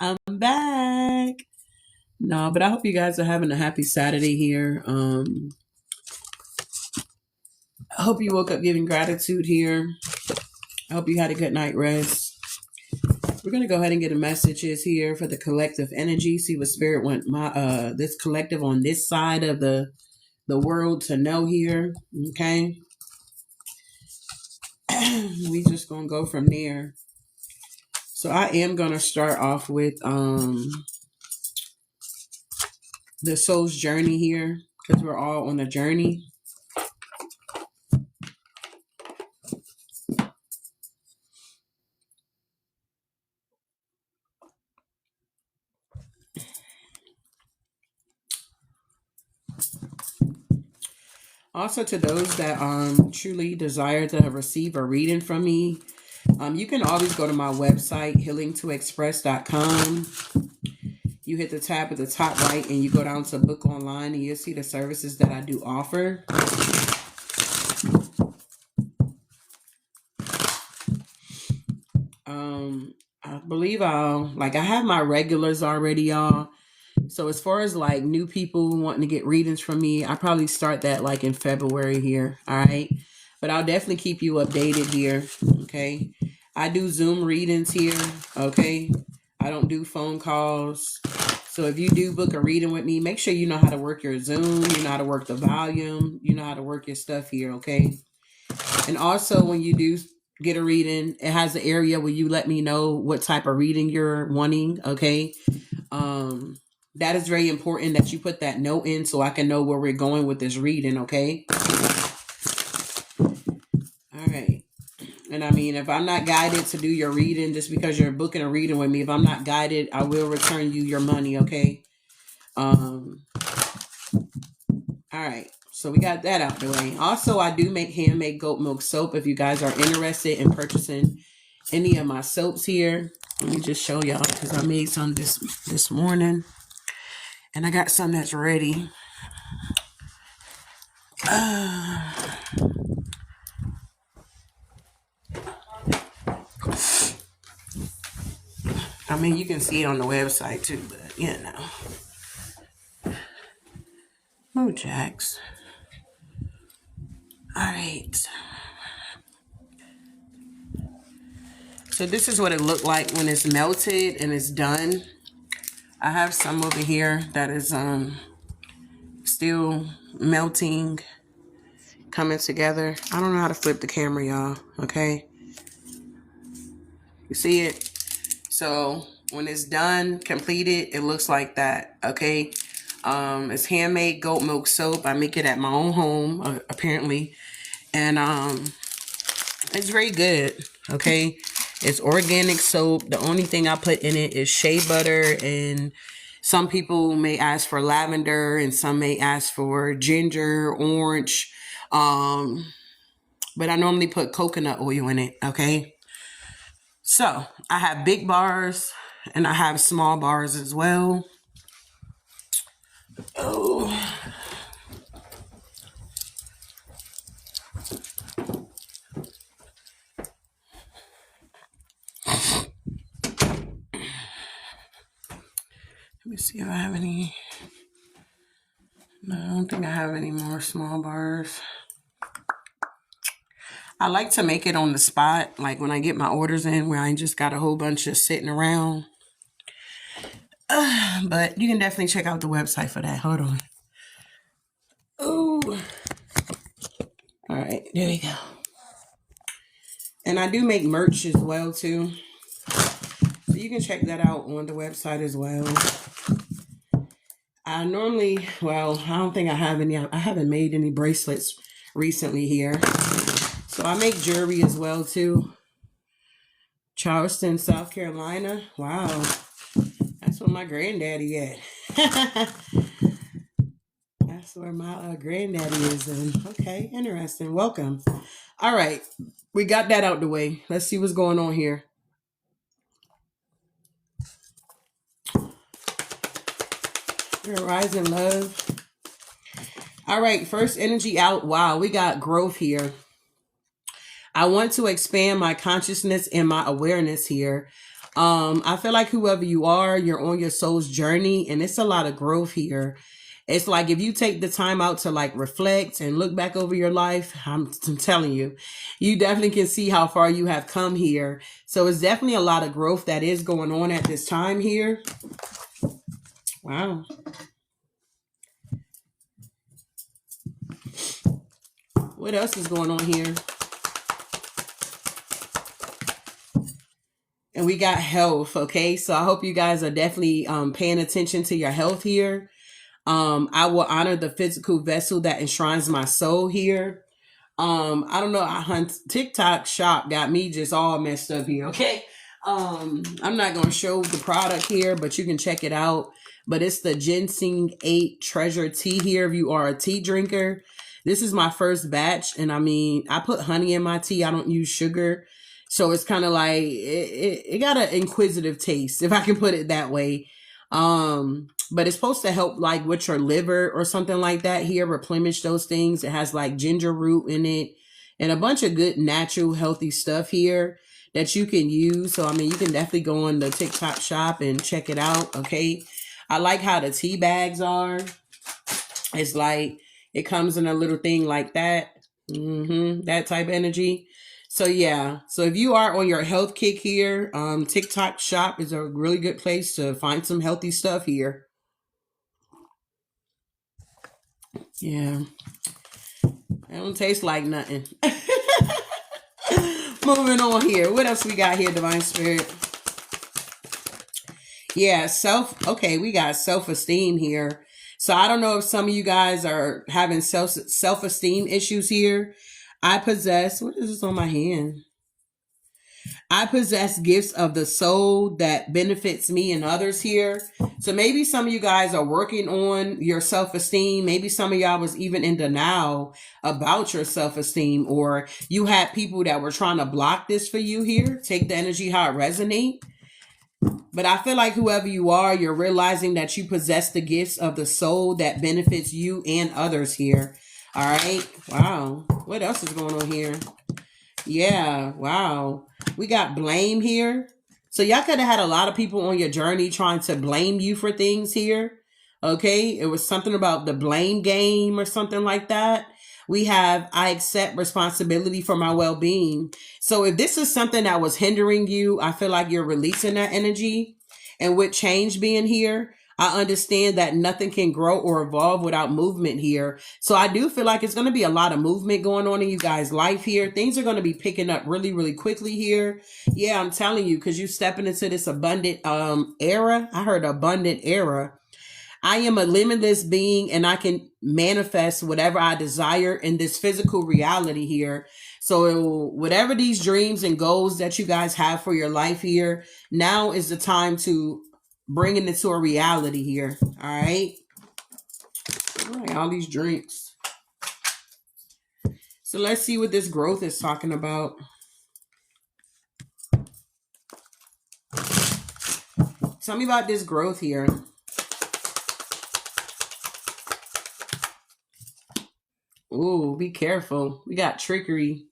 I'm back. No, but I hope you guys are having a happy Saturday here. I hope you woke up giving gratitude here. I hope you had a good night rest. We're gonna go ahead and get the messages here for the collective energy. See what spirit want my this collective on this side of the world to know here. Okay. We just gonna go from there. So I am gonna start off with the soul's journey here because we're all on a journey. Also, to those that truly desire to receive a reading from me, you can always go to my website, healingtoexpress.com. You hit the tab at the top right and you go down to book online and you'll see the services that I do offer. I believe I have my regulars already, y'all. So as far as like new people wanting to get readings from me, I probably start that like in February here. All right. But I'll definitely keep you updated here. Okay. I do Zoom readings here. Okay. I don't do phone calls. So if you do book a reading with me, make sure you know how to work your Zoom, you know how to work the volume, you know how to work your stuff here. Okay. And also when you do get a reading, it has an area where you let me know what type of reading you're wanting. Okay. That is very important that you put that note in so I can know where we're going with this reading, okay? All right. And I mean, if I'm not guided to do your reading, just because you're booking a reading with me, if I'm not guided, I will return you your money, okay? All right. So we got that out the way. Also, I do make handmade goat milk soap if you guys are interested in purchasing any of my soaps here. Let me just show y'all because I made some this morning. And I got some that's ready. I mean, you can see it on the website too, but you know. Mojax. All right. So this is what it looked like when it's melted and it's done. I have some over here that is still melting, coming together. I don't know how to flip the camera, y'all. Okay. You see it? So when it's done, completed, it looks like that. Okay. It's handmade goat milk soap. I make it at my own home, apparently. And it's very good. Okay. It's organic soap. The only thing I put in it is shea butter, and some people may ask for lavender and some may ask for ginger, orange. But I normally put coconut oil in it. Okay. So I have big bars and I have small bars as well. Oh. Let me see if I have any. No, I don't think I have any more small bars. I like to make it on the spot, like when I get my orders in, where I just got a whole bunch of sitting around. But you can definitely check out the website for that. Hold on. Oh. All right, there we go. And I do make merch as well, too. So you can check that out on the website as well. I normally, well, I don't think I have any. I haven't made any bracelets recently here. So I make jewelry as well, too. Charleston, South Carolina. Wow. That's where my granddaddy at. That's where my granddaddy is. And okay, interesting. Welcome. All right. We got that out the way. Let's see what's going on here. Rise in love. All right. First energy out. Wow. We got growth here. I want to expand my consciousness and my awareness here. I feel like whoever you are, you're on your soul's journey, and it's a lot of growth here. It's like if you take the time out to like reflect and look back over your life, I'm telling you, you definitely can see how far you have come here. So it's definitely a lot of growth that is going on at this time here. Wow. What else is going on here? And we got health. Okay. So I hope you guys are definitely paying attention to your health here. I will honor the physical vessel that enshrines my soul here. I don't know. TikTok shop got me just all messed up here. Okay. I'm not going to show the product here, but you can check it out. But it's the ginseng 8 treasure tea here. If you are a tea drinker, this is my first batch. And I mean, I put honey in my tea. I don't use sugar. So it's kind of like, it got an inquisitive taste, if I can put it that way. But it's supposed to help like with your liver or something like that here, replenish those things. It has like ginger root in it and a bunch of good natural healthy stuff here that you can use. So I mean, you can definitely go on the TikTok shop and check it out. Okay. I like how the tea bags are. It's like it comes in a little thing like that. That type of energy. So yeah, so if you are on your health kick here, TikTok shop is a really good place to find some healthy stuff here. Yeah, it don't taste like nothing. Moving on here. What else we got here, Divine Spirit? Yeah, okay, we got self-esteem here. So I don't know if some of you guys are having self-esteem issues here. I possess, what is this on my hand? I possess gifts of the soul that benefits me and others here. So maybe some of you guys are working on your self-esteem. Maybe some of y'all was even in denial about your self-esteem, or you had people that were trying to block this for you here. Take the energy how it resonates. But I feel like whoever you are, you're realizing that you possess the gifts of the soul that benefits you and others here. All right. Wow. What else is going on here? Yeah. Wow. We got blame here. So y'all could have had a lot of people on your journey trying to blame you for things here. Okay. It was something about the blame game or something like that. We have, I accept responsibility for my well-being. So if this is something that was hindering you, I feel like you're releasing that energy. And with change being here, I understand that nothing can grow or evolve without movement here. So I do feel like it's going to be a lot of movement going on in you guys' life here. Things are going to be picking up really, really quickly here. Yeah, I'm telling you, because you're stepping into this abundant era. I heard abundant era. I am a limitless being and I can manifest whatever I desire in this physical reality here. So whatever these dreams and goals that you guys have for your life here, now is the time to bring it into a reality here. All right. All right, all these drinks. So let's see what this growth is talking about. Tell me about this growth here. Ooh, be careful. We got trickery.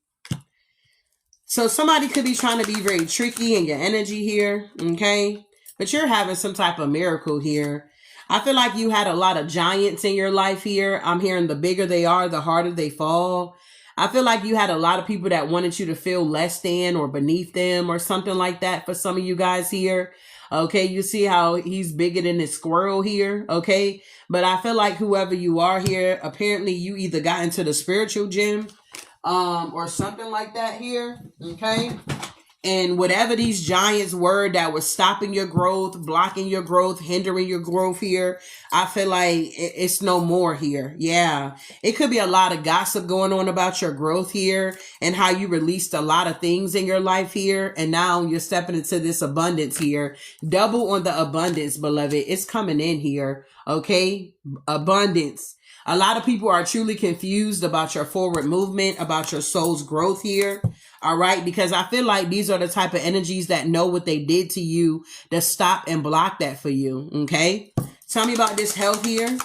So somebody could be trying to be very tricky in your energy here, okay? But you're having some type of miracle here. I feel like you had a lot of giants in your life here. I'm hearing the bigger they are, the harder they fall. I feel like you had a lot of people that wanted you to feel less than or beneath them or something like that for some of you guys here. Okay, you see how he's bigger than this squirrel here, okay? But I feel like whoever you are here, apparently you either got into the spiritual gym or something like that here, okay? And whatever these giants were that was stopping your growth, blocking your growth, hindering your growth here, I feel like it's no more here. Yeah. It could be a lot of gossip going on about your growth here and how you released a lot of things in your life here. And now you're stepping into this abundance here. Double on the abundance, beloved. It's coming in here. Okay. Abundance. A lot of people are truly confused about your forward movement, about your soul's growth here. All right. Because I feel like these are the type of energies that know what they did to you to stop and block that for you. Okay. Tell me about this health here.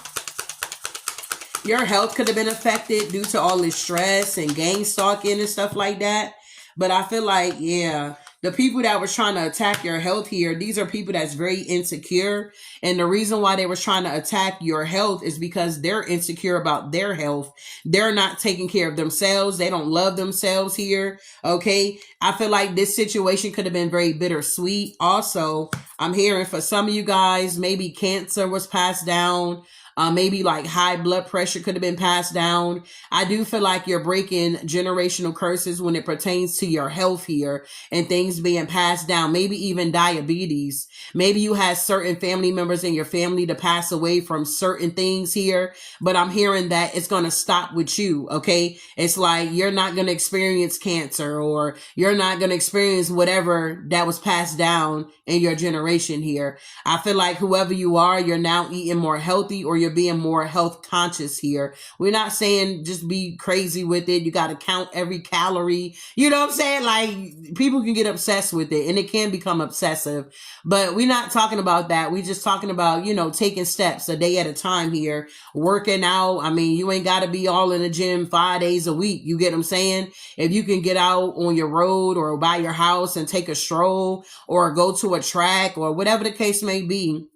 Your health could have been affected due to all this stress and gang stalking and stuff like that. But I feel like, yeah, The people that was trying to attack your health here, these are people that's very insecure. And the reason why they was trying to attack your health is because they're insecure about their health. They're not taking care of themselves. They don't love themselves here. Okay. I feel like this situation could have been very bittersweet. Also, I'm hearing for some of you guys, maybe cancer was passed down. Maybe like high blood pressure could have been passed down. I do feel like you're breaking generational curses when it pertains to your health here and things being passed down. Maybe even diabetes. Maybe you had certain family members in your family to pass away from certain things here, but I'm hearing that it's going to stop with you. Okay. It's like you're not going to experience cancer, or you're not going to experience whatever that was passed down in your generation here. I feel like whoever you are, you're now eating more healthy, or you're being more health conscious here. We're not saying just be crazy with it. You got to count every calorie. You know what I'm saying? Like, people can get obsessed with it, and it can become obsessive, but we're not talking about that. We're just talking about, taking steps a day at a time here, working out. I mean, you ain't got to be all in the gym 5 days a week. You get what I'm saying? If you can get out on your road or by your house and take a stroll or go to a track or whatever the case may be,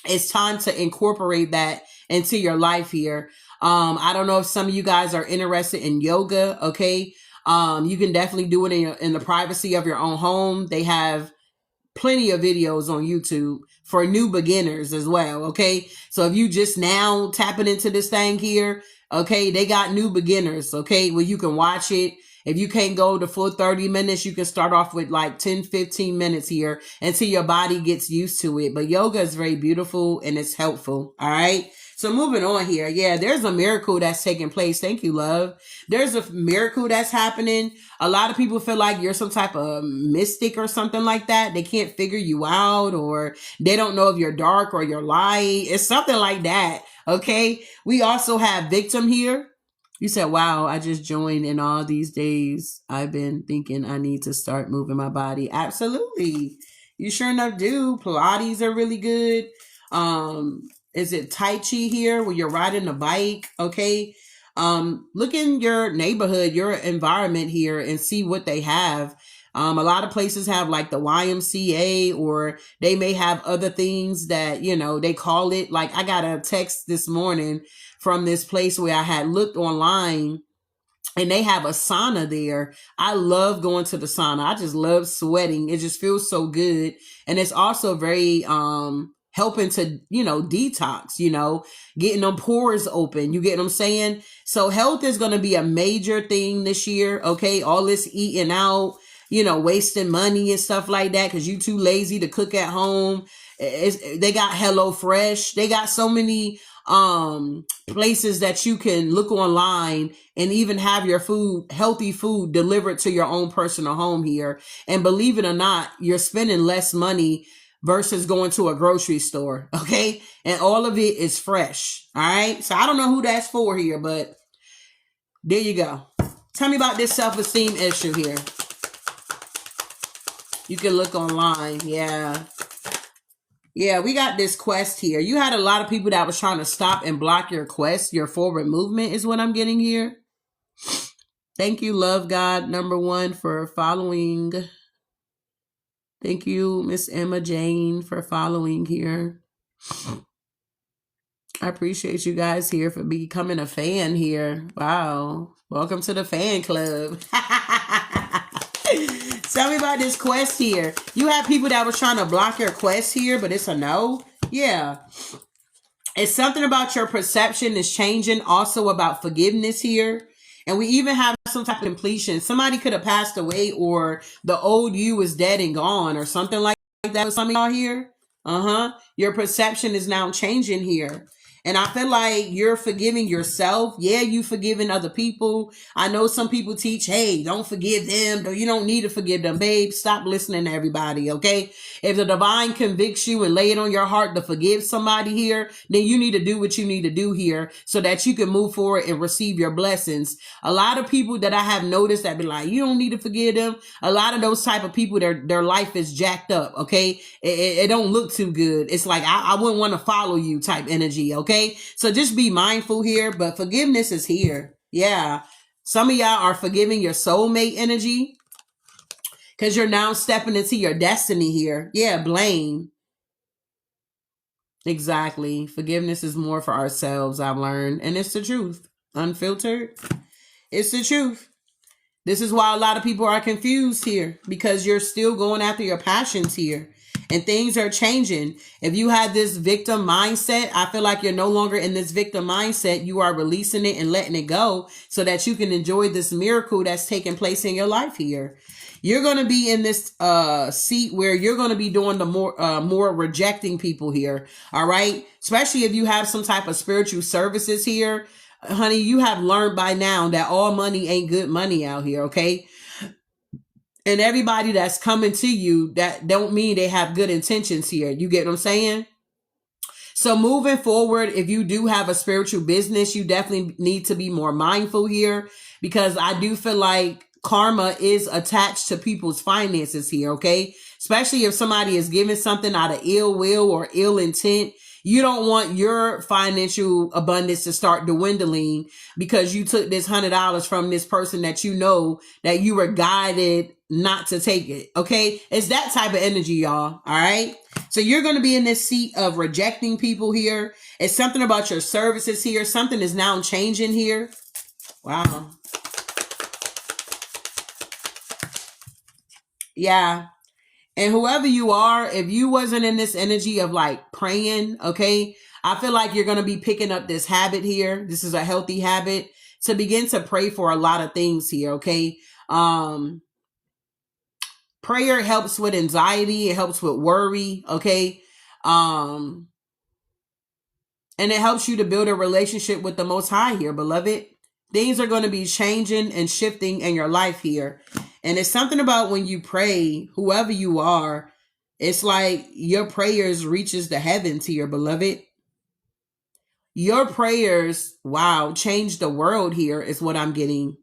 it's time to incorporate that into your life here. I don't know if some of you guys are interested in yoga. Okay. You can definitely do it in the privacy of your own home. They have plenty of videos on YouTube for new beginners as well. Okay. So if you just now tapping into this thing here, okay, they got new beginners. Okay. Where you can watch it. If you can't go the full 30 minutes, you can start off with like 10, 15 minutes here until your body gets used to it. But yoga is very beautiful and it's helpful. All right. So moving on here. Yeah, there's a miracle that's taking place. Thank you, love. There's a miracle that's happening. A lot of people feel like you're some type of mystic or something like that. They can't figure you out, or they don't know if you're dark or you're light. It's something like that. Okay. We also have victim here. You said, wow, I just joined, and all these days I've been thinking I need to start moving my body. Absolutely. You sure enough do. Pilates are really good. Is it Tai Chi here where you're riding a bike? Okay. Look in your neighborhood, your environment here, and see what they have. A lot of places have like the YMCA, or they may have other things that, they call it. Like, I got a text this morning from this place where I had looked online, and they have a sauna there. I love going to the sauna. I just love sweating. It just feels so good. And it's also very, helping to, detox, getting them pores open. You get what I'm saying? So health is going to be a major thing this year. Okay. All this eating out, wasting money and stuff like that, because you too lazy to cook at home. They got Hello Fresh. They got so many places that you can look online and even have your food, healthy food, delivered to your own personal home here. And believe it or not, you're spending less money versus going to a grocery store. Okay. And all of it is fresh. All right. So I don't know who that's for here, but there you go. Tell me about this self-esteem issue here. You can look online. Yeah. Yeah, we got this quest here. You had a lot of people that was trying to stop and block your quest, your forward movement is what I'm getting here. Thank you, Love God #1, for following. Thank you, Miss Emma Jane, for following here. I appreciate you guys here for becoming a fan here. Wow. Welcome to the fan club. Tell me about this quest here. You have people that was trying to block your quest here, but it's a no. Yeah. It's something about your perception is changing. Also about forgiveness here. And we even have some type of completion. Somebody could have passed away, or the old you is dead and gone, or something like that with some of y'all here. Your perception is now changing here. And I feel like you're forgiving yourself. Yeah, you forgiving other people. I know some people teach, hey, don't forgive them. You don't need to forgive them. Babe, stop listening to everybody, okay? If the divine convicts you and lay it on your heart to forgive somebody here, then you need to do what you need to do here so that you can move forward and receive your blessings. A lot of people that I have noticed that be like, you don't need to forgive them. A lot of those type of people, their life is jacked up, okay? It don't look too good. It's like, I wouldn't want to follow you type energy, okay? So just be mindful here, but forgiveness is here. Yeah. Some of y'all are forgiving your soulmate energy. Because you're now stepping into your destiny here. Yeah, blame. Exactly. Forgiveness is more for ourselves, I've learned. And it's the truth. Unfiltered. It's the truth. This is why a lot of people are confused here, because you're still going after your passions here and things are changing. If you had this victim mindset, I feel like you're no longer in this victim mindset. You are releasing it and letting it go so that you can enjoy this miracle that's taking place in your life here. You're going to be in this seat where you're going to be doing the more rejecting people here. All right. Especially if you have some type of spiritual services here. Honey, you have learned by now that all money ain't good money out here, okay? And everybody that's coming to you, that don't mean they have good intentions here. You get what I'm saying? So moving forward, if you do have a spiritual business, you definitely need to be more mindful here, because I do feel like karma is attached to people's finances here, okay? Especially if somebody is giving something out of ill will or ill intent. You don't want your financial abundance to start dwindling because you took this $100 from this person that you know that you were guided not to take it. Okay. It's that type of energy, y'all. All right. So you're going to be in this seat of rejecting people here. It's something about your services here. Something is now changing here. Wow. Yeah. And whoever you are, if you wasn't in this energy of like praying, okay, I feel like you're going to be picking up this habit here. This is a healthy habit to begin to pray for a lot of things here, okay? Prayer helps with anxiety. It helps with worry, okay? And it helps you to build a relationship with the Most High here, beloved. Things are going to be changing and shifting in your life here. And it's something about when you pray, whoever you are, it's like your prayers reaches the heavens here, beloved. Your prayers, wow, change the world here is what I'm getting.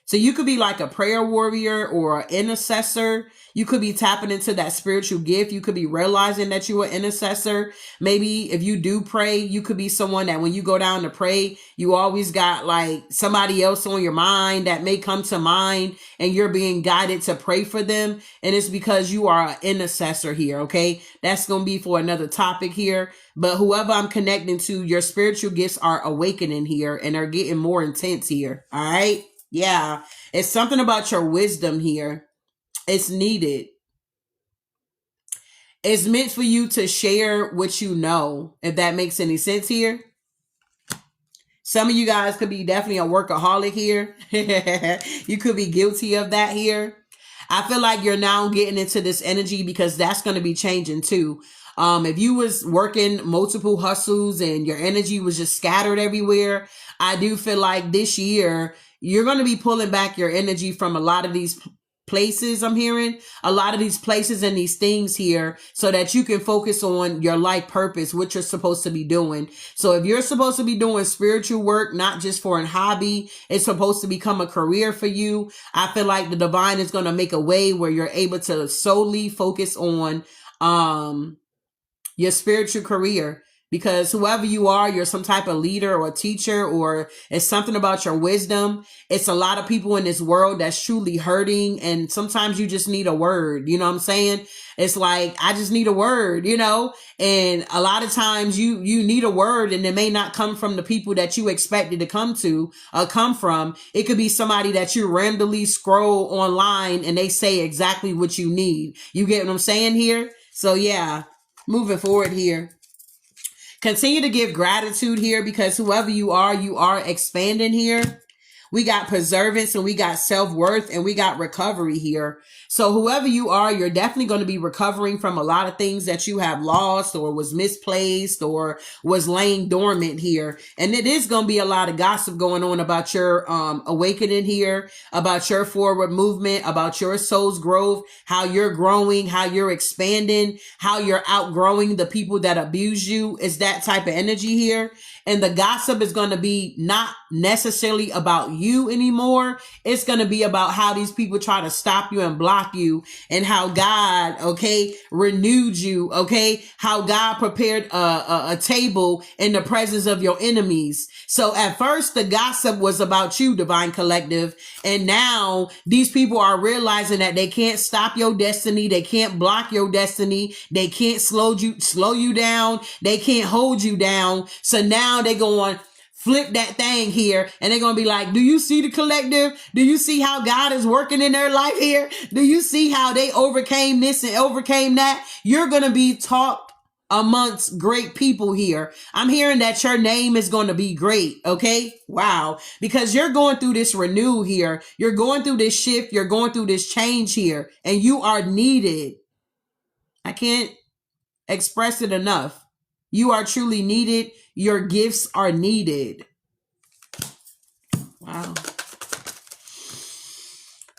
So you could be like a prayer warrior or an intercessor. You could be tapping into that spiritual gift. You could be realizing that you're an intercessor. Maybe if you do pray, you could be someone that when you go down to pray, you always got like somebody else on your mind that may come to mind and you're being guided to pray for them. And it's because you are an intercessor here. Okay. That's going to be for another topic here. But whoever I'm connecting to, your spiritual gifts are awakening here and are getting more intense here. All right. Yeah, it's something about your wisdom here. It's needed. It's meant for you to share what you know, if that makes any sense here. Some of you guys could be definitely a workaholic here. You could be guilty of that here. I feel like you're now getting into this energy because that's going to be changing too. If you was working multiple hustles and your energy was just scattered everywhere, I do feel like this year you're going to be pulling back your energy from a lot of these places. I'm hearing a lot of these places and these things here so that you can focus on your life purpose, what you're supposed to be doing. So if you're supposed to be doing spiritual work, not just for a hobby, it's supposed to become a career for you. I feel like the divine is going to make a way where you're able to solely focus on, your spiritual career, because whoever you are, you're some type of leader or a teacher, or it's something about your wisdom. It's a lot of people in this world that's truly hurting. And sometimes you just need a word. You know what I'm saying? It's like, I just need a word, you know, and a lot of times you need a word and it may not come from the people that you expected to come from. It could be somebody that you randomly scroll online and they say exactly what you need. You get what I'm saying here? So yeah. Moving forward here, continue to give gratitude here, because whoever you are expanding here. We got preservance and we got self-worth and we got recovery here. So whoever you are, you're definitely going to be recovering from a lot of things that you have lost or was misplaced or was laying dormant here. And it is going to be a lot of gossip going on about your awakening here, about your forward movement, about your soul's growth, how you're growing, how you're expanding, how you're outgrowing the people that abuse you. Is that type of energy here. And the gossip is going to be not necessarily about you anymore. It's going to be about how these people try to stop you and block you, and how God, okay, renewed you, okay, how God prepared a table in the presence of your enemies. So at first the gossip was about you, Divine Collective, and now these people are realizing that they can't stop your destiny, they can't block your destiny, they can't slow you down, they can't hold you down. So now they go on flip that thing here, and they're going to be like, do you see the collective? Do you see how God is working in their life here? Do you see how they overcame this and overcame that? You're going to be taught amongst great people here. I'm hearing that your name is going to be great. Okay. Wow. Because you're going through this renew here. You're going through this shift. You're going through this change here, and you are needed. I can't express it enough. You are truly needed. Your gifts are needed. Wow.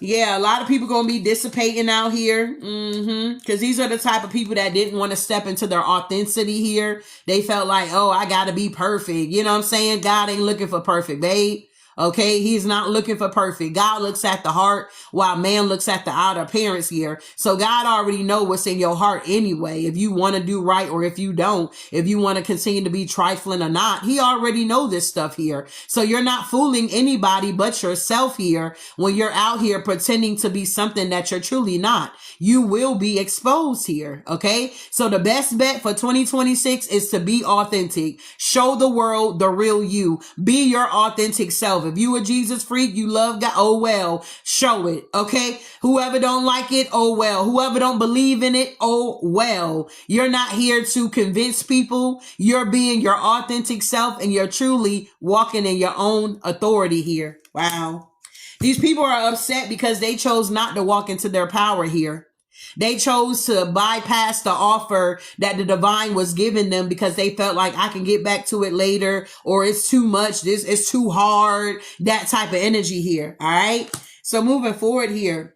Yeah, a lot of people going to be dissipating out here. Because these are the type of people that didn't want to step into their authenticity here. They felt like, oh, I got to be perfect. You know what I'm saying? God ain't looking for perfect, babe. Okay, he's not looking for perfect. God looks at the heart, while man looks at the outer appearance here. So God already know what's in your heart anyway. If you want to do right or if you don't, if you want to continue to be trifling or not, he already know this stuff here. So you're not fooling anybody but yourself here when you're out here pretending to be something that you're truly not. You will be exposed here. Okay, so the best bet for 2026 is to be authentic. Show the world the real you. Be your authentic self. If you a Jesus freak, you love God, oh well, show it. Okay, whoever don't like it, oh well. Whoever don't believe in it, oh well. You're not here to convince people. You're being your authentic self, and you're truly walking in your own authority here. Wow. These people are upset because they chose not to walk into their power here. They chose to bypass the offer that the divine was giving them because they felt like I can get back to it later, or it's too much. This is too hard. That type of energy here. All right. So moving forward here.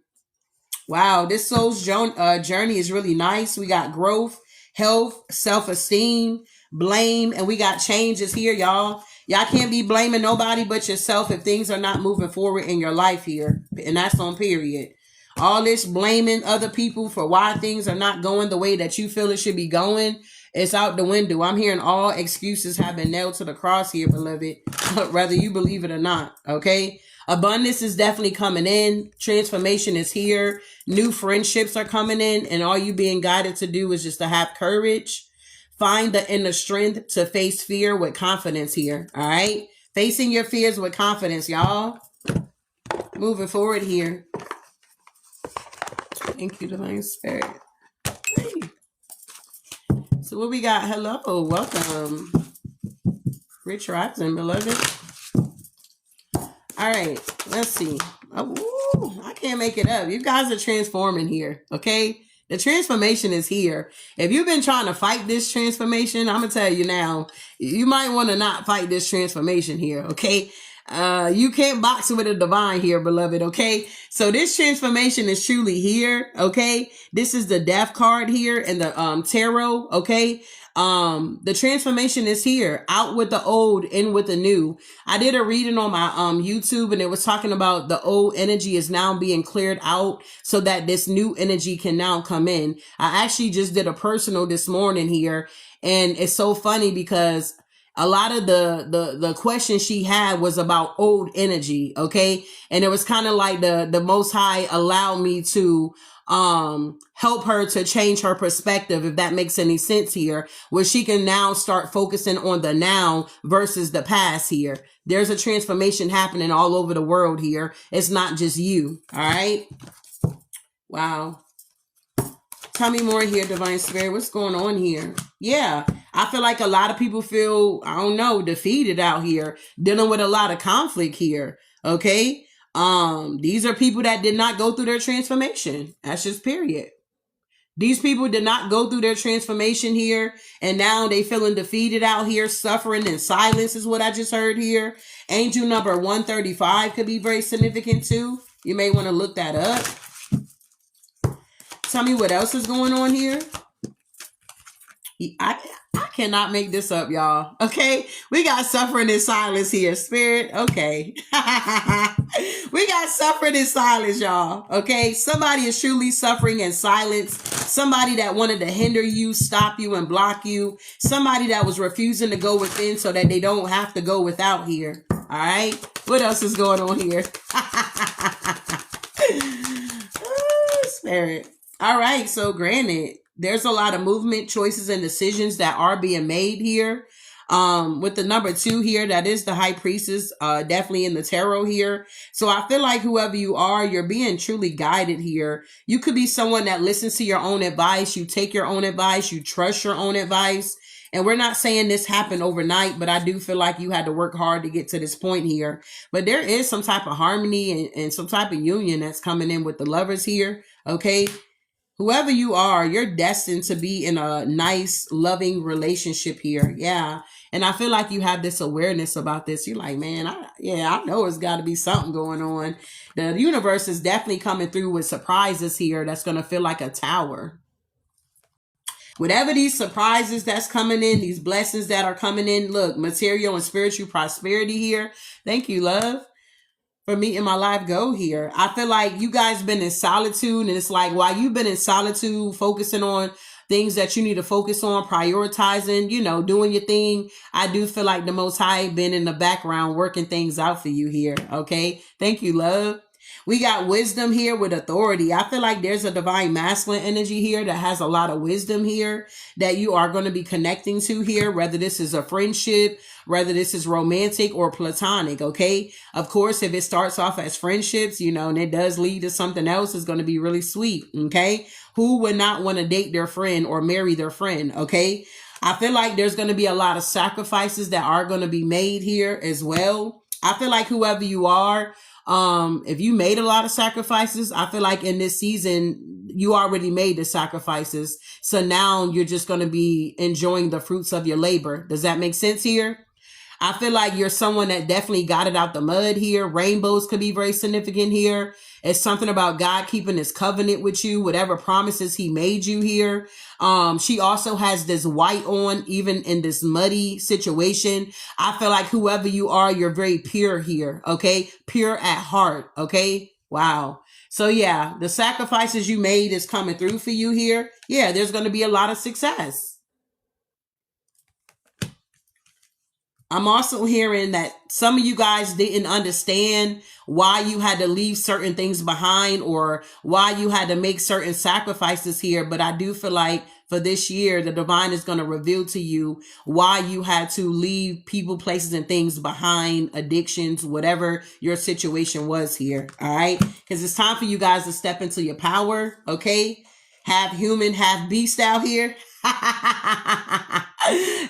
Wow. This soul's journey is really nice. We got growth, health, self-esteem, blame, and we got changes here, y'all. Y'all can't be blaming nobody but yourself if things are not moving forward in your life here. And that's on period. All this blaming other people for why things are not going the way that you feel it should be going, it's out the window. I'm hearing all excuses have been nailed to the cross here, beloved, whether you believe it or not. Okay. Abundance is definitely coming in. Transformation is here. New friendships are coming in, and all you being guided to do is just to have courage. Find the inner strength to face fear with confidence here. All right. Facing your fears with confidence, y'all. Moving forward here. Thank you, Divine Spirit. Hey. So what we got? Hello. Welcome. Rich Rising, beloved. All right. Let's see. Oh, I can't make it up. You guys are transforming here. Okay. The transformation is here. If you've been trying to fight this transformation, I'm going to tell you now, you might want to not fight this transformation here. Okay. You can't box with a divine here, beloved. Okay. So this transformation is truly here. Okay. This is the death card here in the, tarot. Okay. The transformation is here. Out with the old, in with the new. I did a reading on my, YouTube, and it was talking about the old energy is now being cleared out so that this new energy can now come in. I actually just did a personal this morning here, and it's so funny because a lot of the question she had was about old energy. Okay. And it was kind of like the Most High allowed me to, help her to change her perspective, if that makes any sense here, where she can now start focusing on the now versus the past here. There's a transformation happening all over the world here. It's not just you. All right. Wow. Tell me more here, Divine Spirit. What's going on here? Yeah. I feel like a lot of people feel, I don't know, defeated out here, dealing with a lot of conflict here. Okay. These are people that did not go through their transformation. That's just period. These people did not go through their transformation here, and now they feeling defeated out here, suffering in silence is what I just heard here. Angel number 135 could be very significant too. You may want to look that Up. Tell me what else is going on here. I cannot make this up, y'all. Okay? We got suffering in silence here, spirit. Okay. We got suffering in silence, y'all. Okay? Somebody is truly suffering in silence. Somebody that wanted to hinder you, stop you, and block you. Somebody that was refusing to go within so that they don't have to go without here. All right? What else is going on here? Spirit. All right. So granted, there's a lot of movement, choices, and decisions that are being made here. With the number 2 here, that is the high priestess, definitely in the tarot here. So I feel like whoever you are, you're being truly guided here. You could be someone that listens to your own advice. You take your own advice. You trust your own advice. And we're not saying this happened overnight, but I do feel like you had to work hard to get to this point here. But there is some type of harmony and some type of union that's coming in with the lovers here. Okay. Whoever you are, you're destined to be in a nice, loving relationship here. Yeah. And I feel like you have this awareness about this. You're like, man, I know it's got to be something going on. The universe is definitely coming through with surprises here that's going to feel like a tower. Whatever these surprises that's coming in, these blessings that are coming in, look, material and spiritual prosperity here. Thank you, love, for meeting my life goal here. I feel like you guys been in solitude, and it's like while you've been in solitude, focusing on things that you need to focus on, prioritizing, doing your thing. I do feel like the Most High been in the background working things out for you here. Okay. Thank you, love. We got wisdom here with authority. I feel like there's a divine masculine energy here that has a lot of wisdom here that you are going to be connecting to here, whether this is a friendship, whether this is romantic or platonic. Okay. Of course, if it starts off as friendships, and it does lead to something else, it's going to be really sweet. Okay. Who would not want to date their friend or marry their friend? Okay. I feel like there's going to be a lot of sacrifices that are going to be made here as well. I feel like whoever you are, if you made a lot of sacrifices, I feel like in this season, you already made the sacrifices. So now you're just going to be enjoying the fruits of your labor. Does that make sense here? I feel like you're someone that definitely got it out the mud here. Rainbows could be very significant here. It's something about God keeping his covenant with you, whatever promises he made you here. She also has this white on, even in this muddy situation. I feel like whoever you are, you're very pure here. Okay. Pure at heart. Okay. Wow. So yeah, the sacrifices you made is coming through for you here. Yeah. There's going to be a lot of success. I'm also hearing that some of you guys didn't understand why you had to leave certain things behind or why you had to make certain sacrifices here. But I do feel like for this year, the divine is going to reveal to you why you had to leave people, places, and things behind, addictions, whatever your situation was here. All right. Because it's time for you guys to step into your power. Okay. Half human, half beast out here.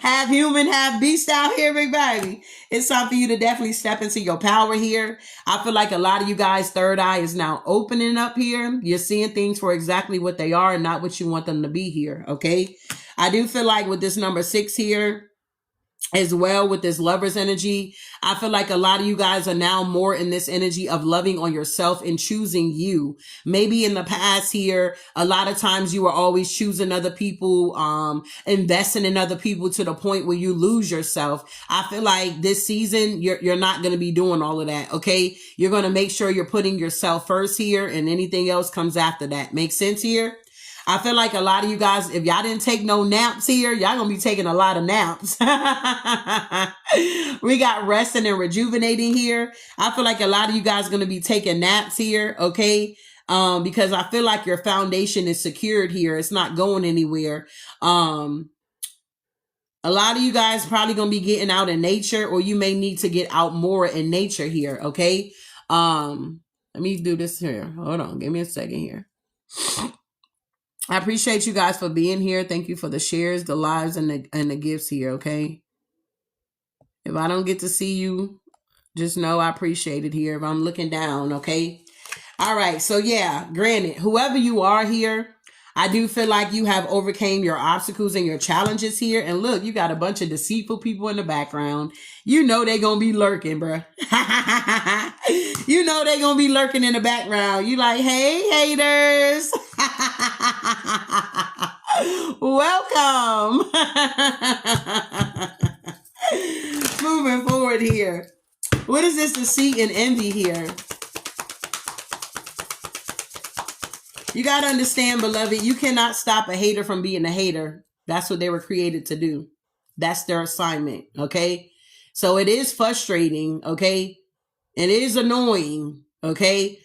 Half human, half beast out here, big baby. It's time for you to definitely step into your power here. I feel like a lot of you guys' third eye is now opening up here. You're seeing things for exactly what they are and not what you want them to be here. Okay. I do feel like with this number 6 here, as well with this lover's energy, I feel like a lot of you guys are now more in this energy of loving on yourself and choosing you. Maybe in the past here, a lot of times you were always choosing other people, investing in other people to the point where you lose yourself. I feel like this season, you're not going to be doing all of that. Okay. You're going to make sure you're putting yourself first here and anything else comes after that. Make sense here? I feel like a lot of you guys, if y'all didn't take no naps here, y'all gonna be taking a lot of naps. We got resting and rejuvenating here. I feel like a lot of you guys are gonna be taking naps here, okay? Because I feel like your foundation is secured here. It's not going anywhere. A lot of you guys probably gonna be getting out in nature, or you may need to get out more in nature here, okay? Let me do this here. Hold on, give me a second here. I appreciate you guys for being here. Thank you for the shares, the lives, and the gifts here, okay? If I don't get to see you, just know I appreciate it here. If I'm looking down, okay? All right, so yeah, granted, whoever you are here, I do feel like you have overcame your obstacles and your challenges here. And look, you got a bunch of deceitful people in the background. You know they're going to be lurking, bruh. You know they're going to be lurking in the background. You like, hey, haters. Welcome. Moving forward here. What is this deceit and envy here? You got to understand, beloved, you cannot stop a hater from being a hater. That's what they were created to do. That's their assignment, okay? So it is frustrating, okay? It is annoying, okay?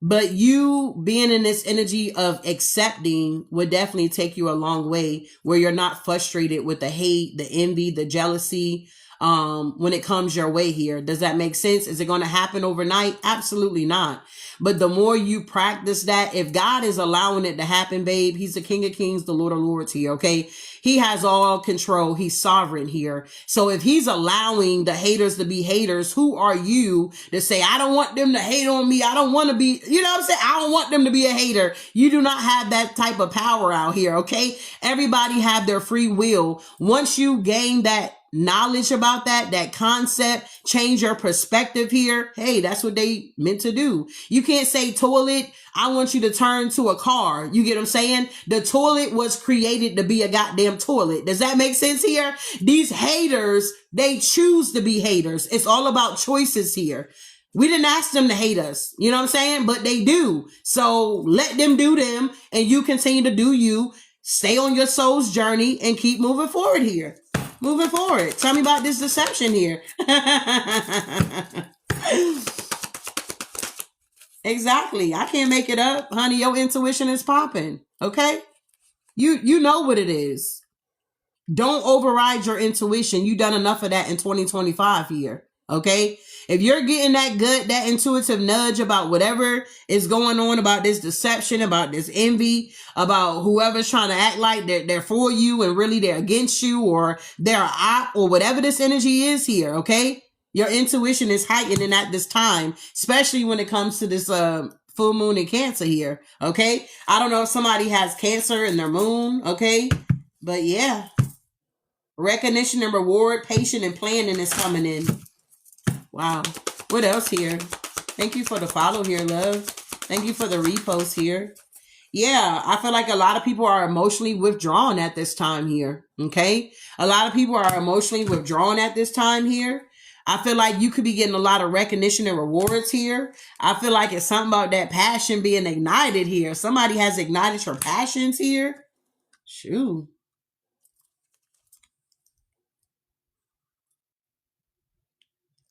But you being in this energy of accepting would definitely take you a long way, where you're not frustrated with the hate, the envy, the jealousy, when it comes your way here. Does that make sense? Is it going to happen overnight? Absolutely not. But the more you practice that, if God is allowing it to happen, babe, he's the King of Kings, the Lord of Lords here, okay? He has all control. He's sovereign here. So if he's allowing the haters to be haters, who are you to say, I don't want them to hate on me. I don't want to be, you know what I'm saying? I don't want them to be a hater. You do not have that type of power out here, okay? Everybody have their free will. Once you gain that knowledge about that concept, change your perspective here. Hey, that's what they meant to do. You can't say toilet, I want you to turn to a car. You get what I'm saying? The toilet was created to be a goddamn toilet. Does that make sense here? These haters, they choose to be haters. It's all about choices here. We didn't ask them to hate us. You know what I'm saying? But they do. So let them do them, and you continue to do you. Stay on your soul's journey and keep moving forward here. Moving forward. Tell me about this deception here. Exactly. I can't make it up. Honey, your intuition is popping. Okay? You know what it is. Don't override your intuition. You done enough of that in 2025 here. Okay? If you're getting that good, that intuitive nudge about whatever is going on, about this deception, about this envy, about whoever's trying to act like they're for you and really they're against you, or they're op, or whatever this energy is here, okay? Your intuition is heightening at this time, especially when it comes to this full moon in Cancer here, okay? I don't know if somebody has Cancer in their moon, okay? But yeah. Recognition and reward, patient and planning is coming in. Wow. What else here? Thank you for the follow here, love. Thank you for the repost here. Yeah, I feel like a lot of people are emotionally withdrawn at this time here. Okay? A lot of people are emotionally withdrawn at this time here. I feel like you could be getting a lot of recognition and rewards here. I feel like it's something about that passion being ignited here. Somebody has ignited your passions here. Shoot.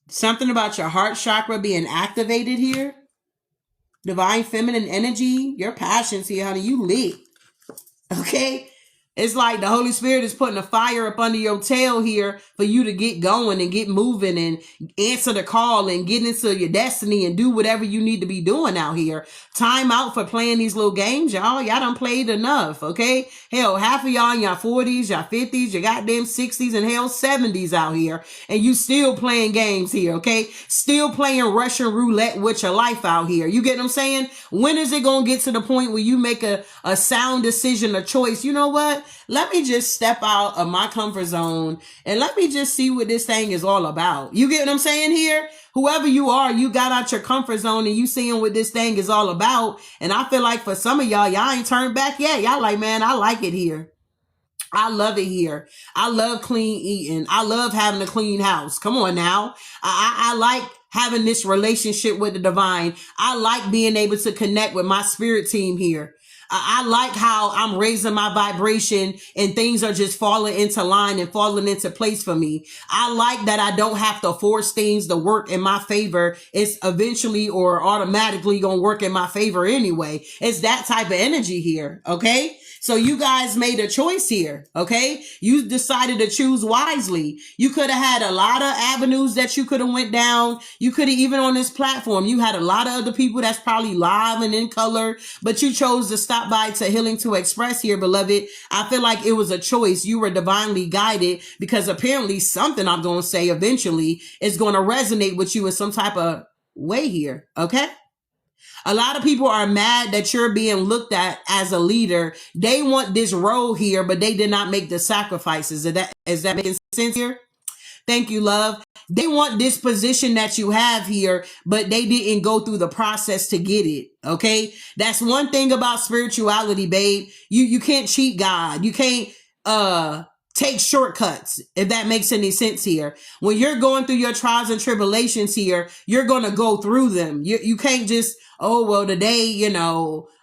Something about your heart chakra being activated here. Divine feminine energy. Your passions here, honey. You lit. Okay? It's like the Holy Spirit is putting a fire up under your tail here for you to get going and get moving and answer the call and get into your destiny and do whatever you need to be doing out here. Time out for playing these little games, y'all. Y'all done played enough, okay? Hell, half of y'all in your 40s, your 50s, your goddamn 60s, and hell, 70s out here. And you still playing games here, okay? Still playing Russian roulette with your life out here. You get what I'm saying? When is it going to get to the point where you make a sound decision, a choice? You know what? Let me just step out of my comfort zone and let me just see what this thing is all about. You get what I'm saying here? Whoever you are, you got out your comfort zone and you seeing what this thing is all about. And I feel like for some of y'all ain't turned back yet. Y'all like, man, I like it here. I love it here. I love clean eating. I love having a clean house. Come on now. I like having this relationship with the divine. I like being able to connect with my spirit team here. I like how I'm raising my vibration and things are just falling into line and falling into place for me. I like that I don't have to force things to work in my favor. It's eventually or automatically going to work in my favor anyway. It's that type of energy here. Okay. So you guys made a choice here. Okay. You decided to choose wisely. You could have had a lot of avenues that you could have went down. You could have, even on this platform, you had a lot of other people that's probably live and in color, but you chose to stop by to Healing to Express here, beloved. I feel like it was a choice. You were divinely guided because apparently something I'm going to say eventually is going to resonate with you in some type of way here. Okay. A lot of people are mad that you're being looked at as a leader. They want this role here, but they did not make the sacrifices. Is that making sense here? Thank you, love. They want this position that you have here, but they didn't go through the process to get it. Okay. That's one thing about spirituality, babe. You can't cheat God. You can't, take shortcuts, if that makes any sense here. When you're going through your trials and tribulations here, you're going to go through them. You can't just, oh, well, today,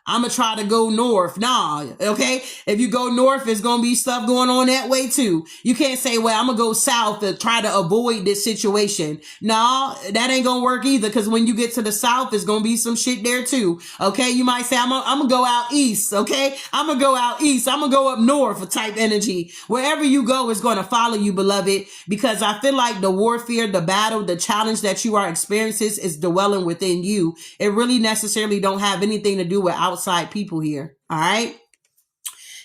I'm going to try to go north. Nah, okay? If you go north, it's going to be stuff going on that way too. You can't say, well, I'm going to go south to try to avoid this situation. Nah, that ain't going to work either, because when you get to the south, it's going to be some shit there too. Okay? You might say, I'm going to go out east. Okay? I'm going to go out east. I'm going to go up north for type energy. Wherever you go is going to follow you, beloved, because I feel like the warfare, the battle, the challenge that you are experiencing is dwelling within you. It really necessarily don't have anything to do with outside people here. All right.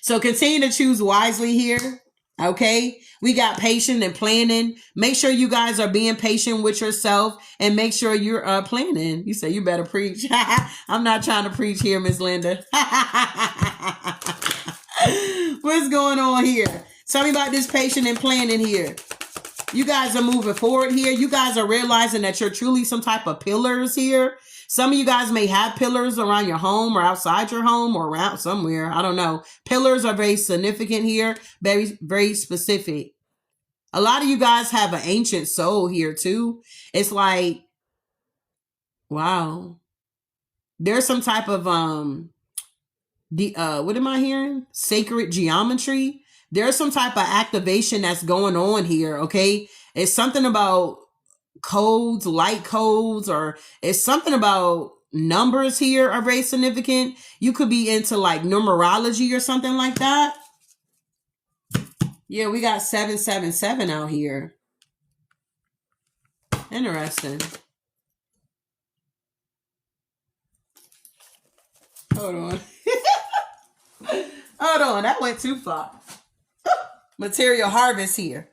So continue to choose wisely here. Okay. We got patient and planning. Make sure you guys are being patient with yourself and make sure you're planning. You say you better preach. I'm not trying to preach here, Miss Linda. What's going on here? Tell me about this patient and planning here. You guys are moving forward here. You guys are realizing that you're truly some type of pillars here. Some of you guys may have pillars around your home or outside your home or around somewhere. I don't know. Pillars are very significant here. Very, very specific. A lot of you guys have an ancient soul here too. It's like, wow. There's some type of, what am I hearing? Sacred geometry. There's some type of activation that's going on here. Okay. It's something about codes, light codes, or it's something about numbers here are very significant. You could be into like numerology or something like that. Yeah, we got 777 out here. Interesting. Hold on. Hold on, that went too far. Material harvest here.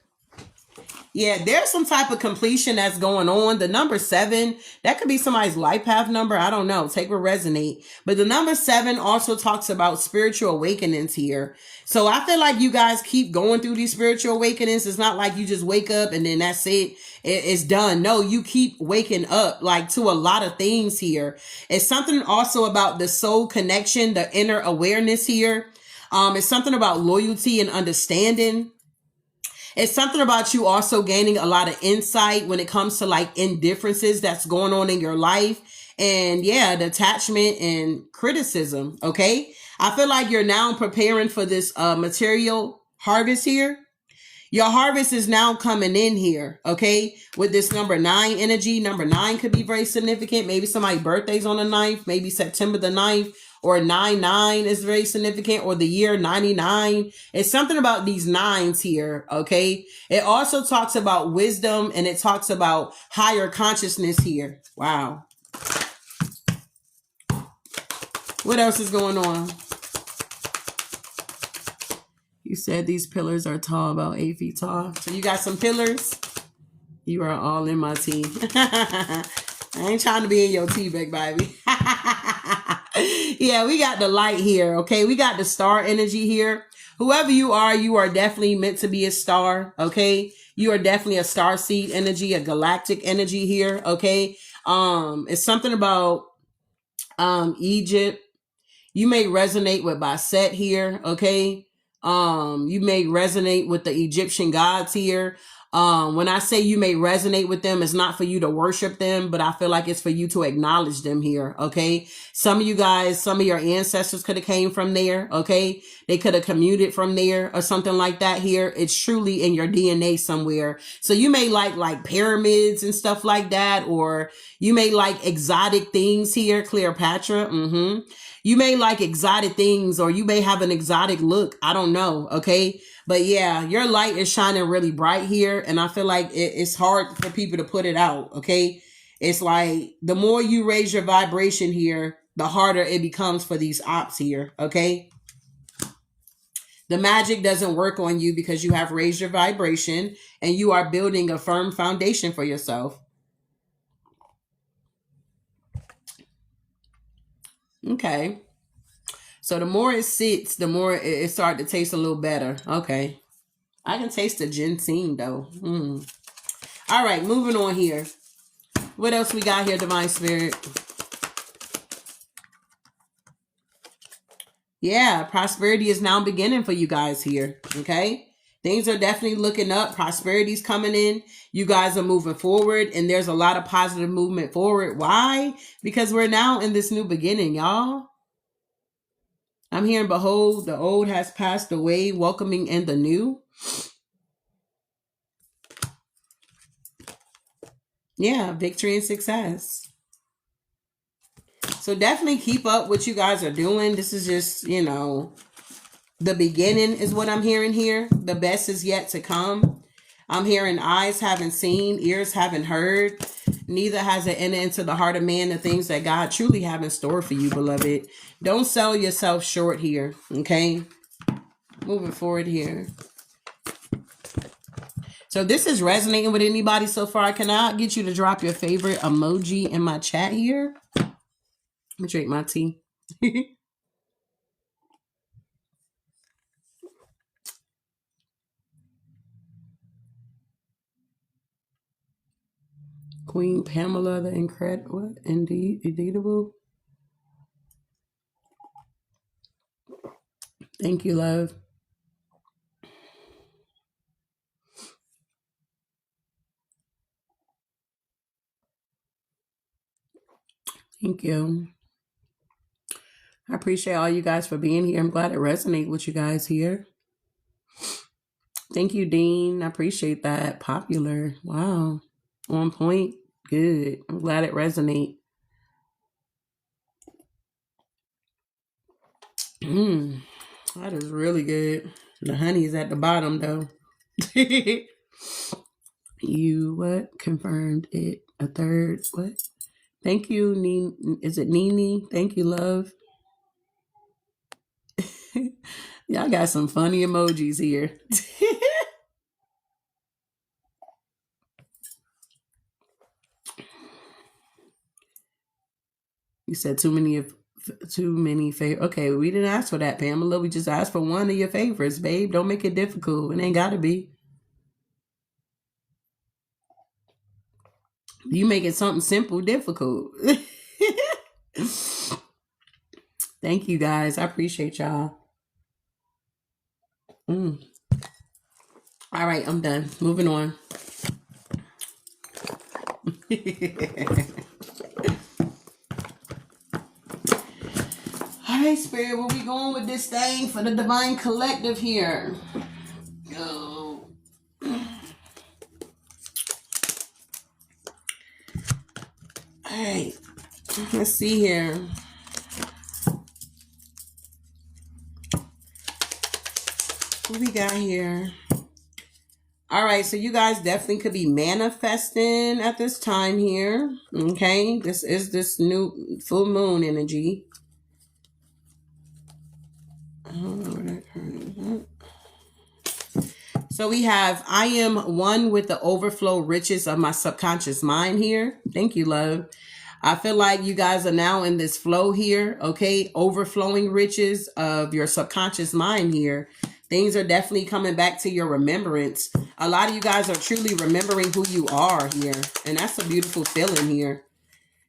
Yeah, there's some type of completion that's going on. The number 7, that could be somebody's life path number. I don't know. Take what resonate. But the number 7 also talks about spiritual awakenings here. So I feel like you guys keep going through these spiritual awakenings. It's not like you just wake up and then that's it. It's done. No, you keep waking up like to a lot of things here. It's something also about the soul connection, the inner awareness here. It's something about loyalty and understanding. It's something about you also gaining a lot of insight when it comes to like indifferences that's going on in your life. And yeah, the attachment and criticism. Okay. I feel like you're now preparing for this material harvest here. Your harvest is now coming in here, okay? With this number 9 energy. Number 9 could be very significant. Maybe somebody's birthday's on the 9th. Maybe September the 9th. Or 99 is very significant. Or the year 99. It's something about these 9s here, okay? It also talks about wisdom. And it talks about higher consciousness here. Wow. What else is going on? You said these pillars are tall, about 8 feet tall. So you got some pillars. You are all in my tea. I ain't trying to be in your tea, big baby. Yeah, we got the light here, okay? We got the star energy here. Whoever you are definitely meant to be a star, okay? You are definitely a star seed energy, a galactic energy here, okay? It's something about Egypt. You may resonate with Bastet here, okay? You may resonate with the Egyptian gods here. When I say you may resonate with them, it's not for you to worship them, but I feel like it's for you to acknowledge them here. Okay. Some of you guys, some of your ancestors could have came from there. Okay. They could have commuted from there or something like that here. It's truly in your DNA somewhere. So you may like pyramids and stuff like that, or you may like exotic things here. Cleopatra. You may like exotic things, or you may have an exotic look. I don't know. Okay. But yeah, your light is shining really bright here. And I feel like it's hard for people to put it out. Okay. It's like the more you raise your vibration here, the harder it becomes for these ops here. Okay. The magic doesn't work on you because you have raised your vibration and you are building a firm foundation for yourself. Okay. So the more it sits, the more it starts to taste a little better. Okay. I can taste the ginseng though. All right, moving on here. What else we got here, Divine Spirit? Yeah, prosperity is now beginning for you guys here. Okay. Things are definitely looking up. Prosperity's coming in. You guys are moving forward, and there's a lot of positive movement forward. Why? Because we're now in this new beginning, y'all. I'm hearing, behold, the old has passed away, welcoming in the new. Yeah, victory and success. So definitely keep up what you guys are doing. This is just, the beginning is what I'm hearing here. The best is yet to come. I'm hearing eyes haven't seen, ears haven't heard. Neither has it entered into the heart of man the things that God truly have in store for you, beloved. Don't sell yourself short here, okay? Moving forward here. So this is resonating with anybody so far. Can I get you to drop your favorite emoji in my chat here? Let me drink my tea. Queen Pamela, the incredible, indeedable. Thank you, love. Thank you. I appreciate all you guys for being here. I'm glad it resonates with you guys here. Thank you, Dean. I appreciate that. Popular. Wow. On point. Good. I'm glad it resonates. That is really good. The honey is at the bottom, though. You what? Confirmed it. A third. What? Thank you, Is it Nini? Thank you, love. Y'all got some funny emojis here. You said too many favorites. Okay, we didn't ask for that, Pamela. We just asked for one of your favorites, babe. Don't make it difficult. It ain't gotta be. You making something simple difficult. Thank you, guys. I appreciate y'all. All right, I'm done. Moving on. All right, Spirit, where we going with this thing for the Divine Collective here? Go. All right, let's see here. What we got here? All right, so you guys definitely could be manifesting at this time here. Okay, this is this new full moon energy. So we have, I am one with the overflow riches of my subconscious mind here. Thank you, love. I feel like you guys are now in this flow here, okay? Overflowing riches of your subconscious mind here. Things are definitely coming back to your remembrance. A lot of you guys are truly remembering who you are here. And that's a beautiful feeling here.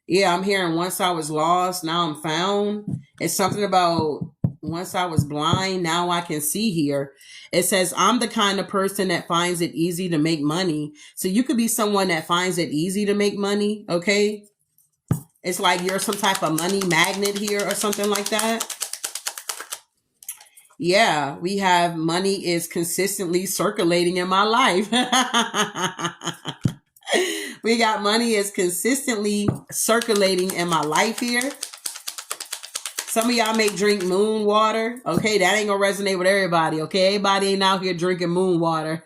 Yeah, I'm hearing once I was lost, now I'm found. It's something about once I was blind, now I can see here. It says, I'm the kind of person that finds it easy to make money. So you could be someone that finds it easy to make money, okay? It's like you're some type of money magnet here or something like that. Yeah, we have money is consistently circulating in my life. We got money is consistently circulating in my life here. Some of y'all may drink moon water. Okay, that ain't gonna resonate with everybody. Okay, everybody ain't out here drinking moon water.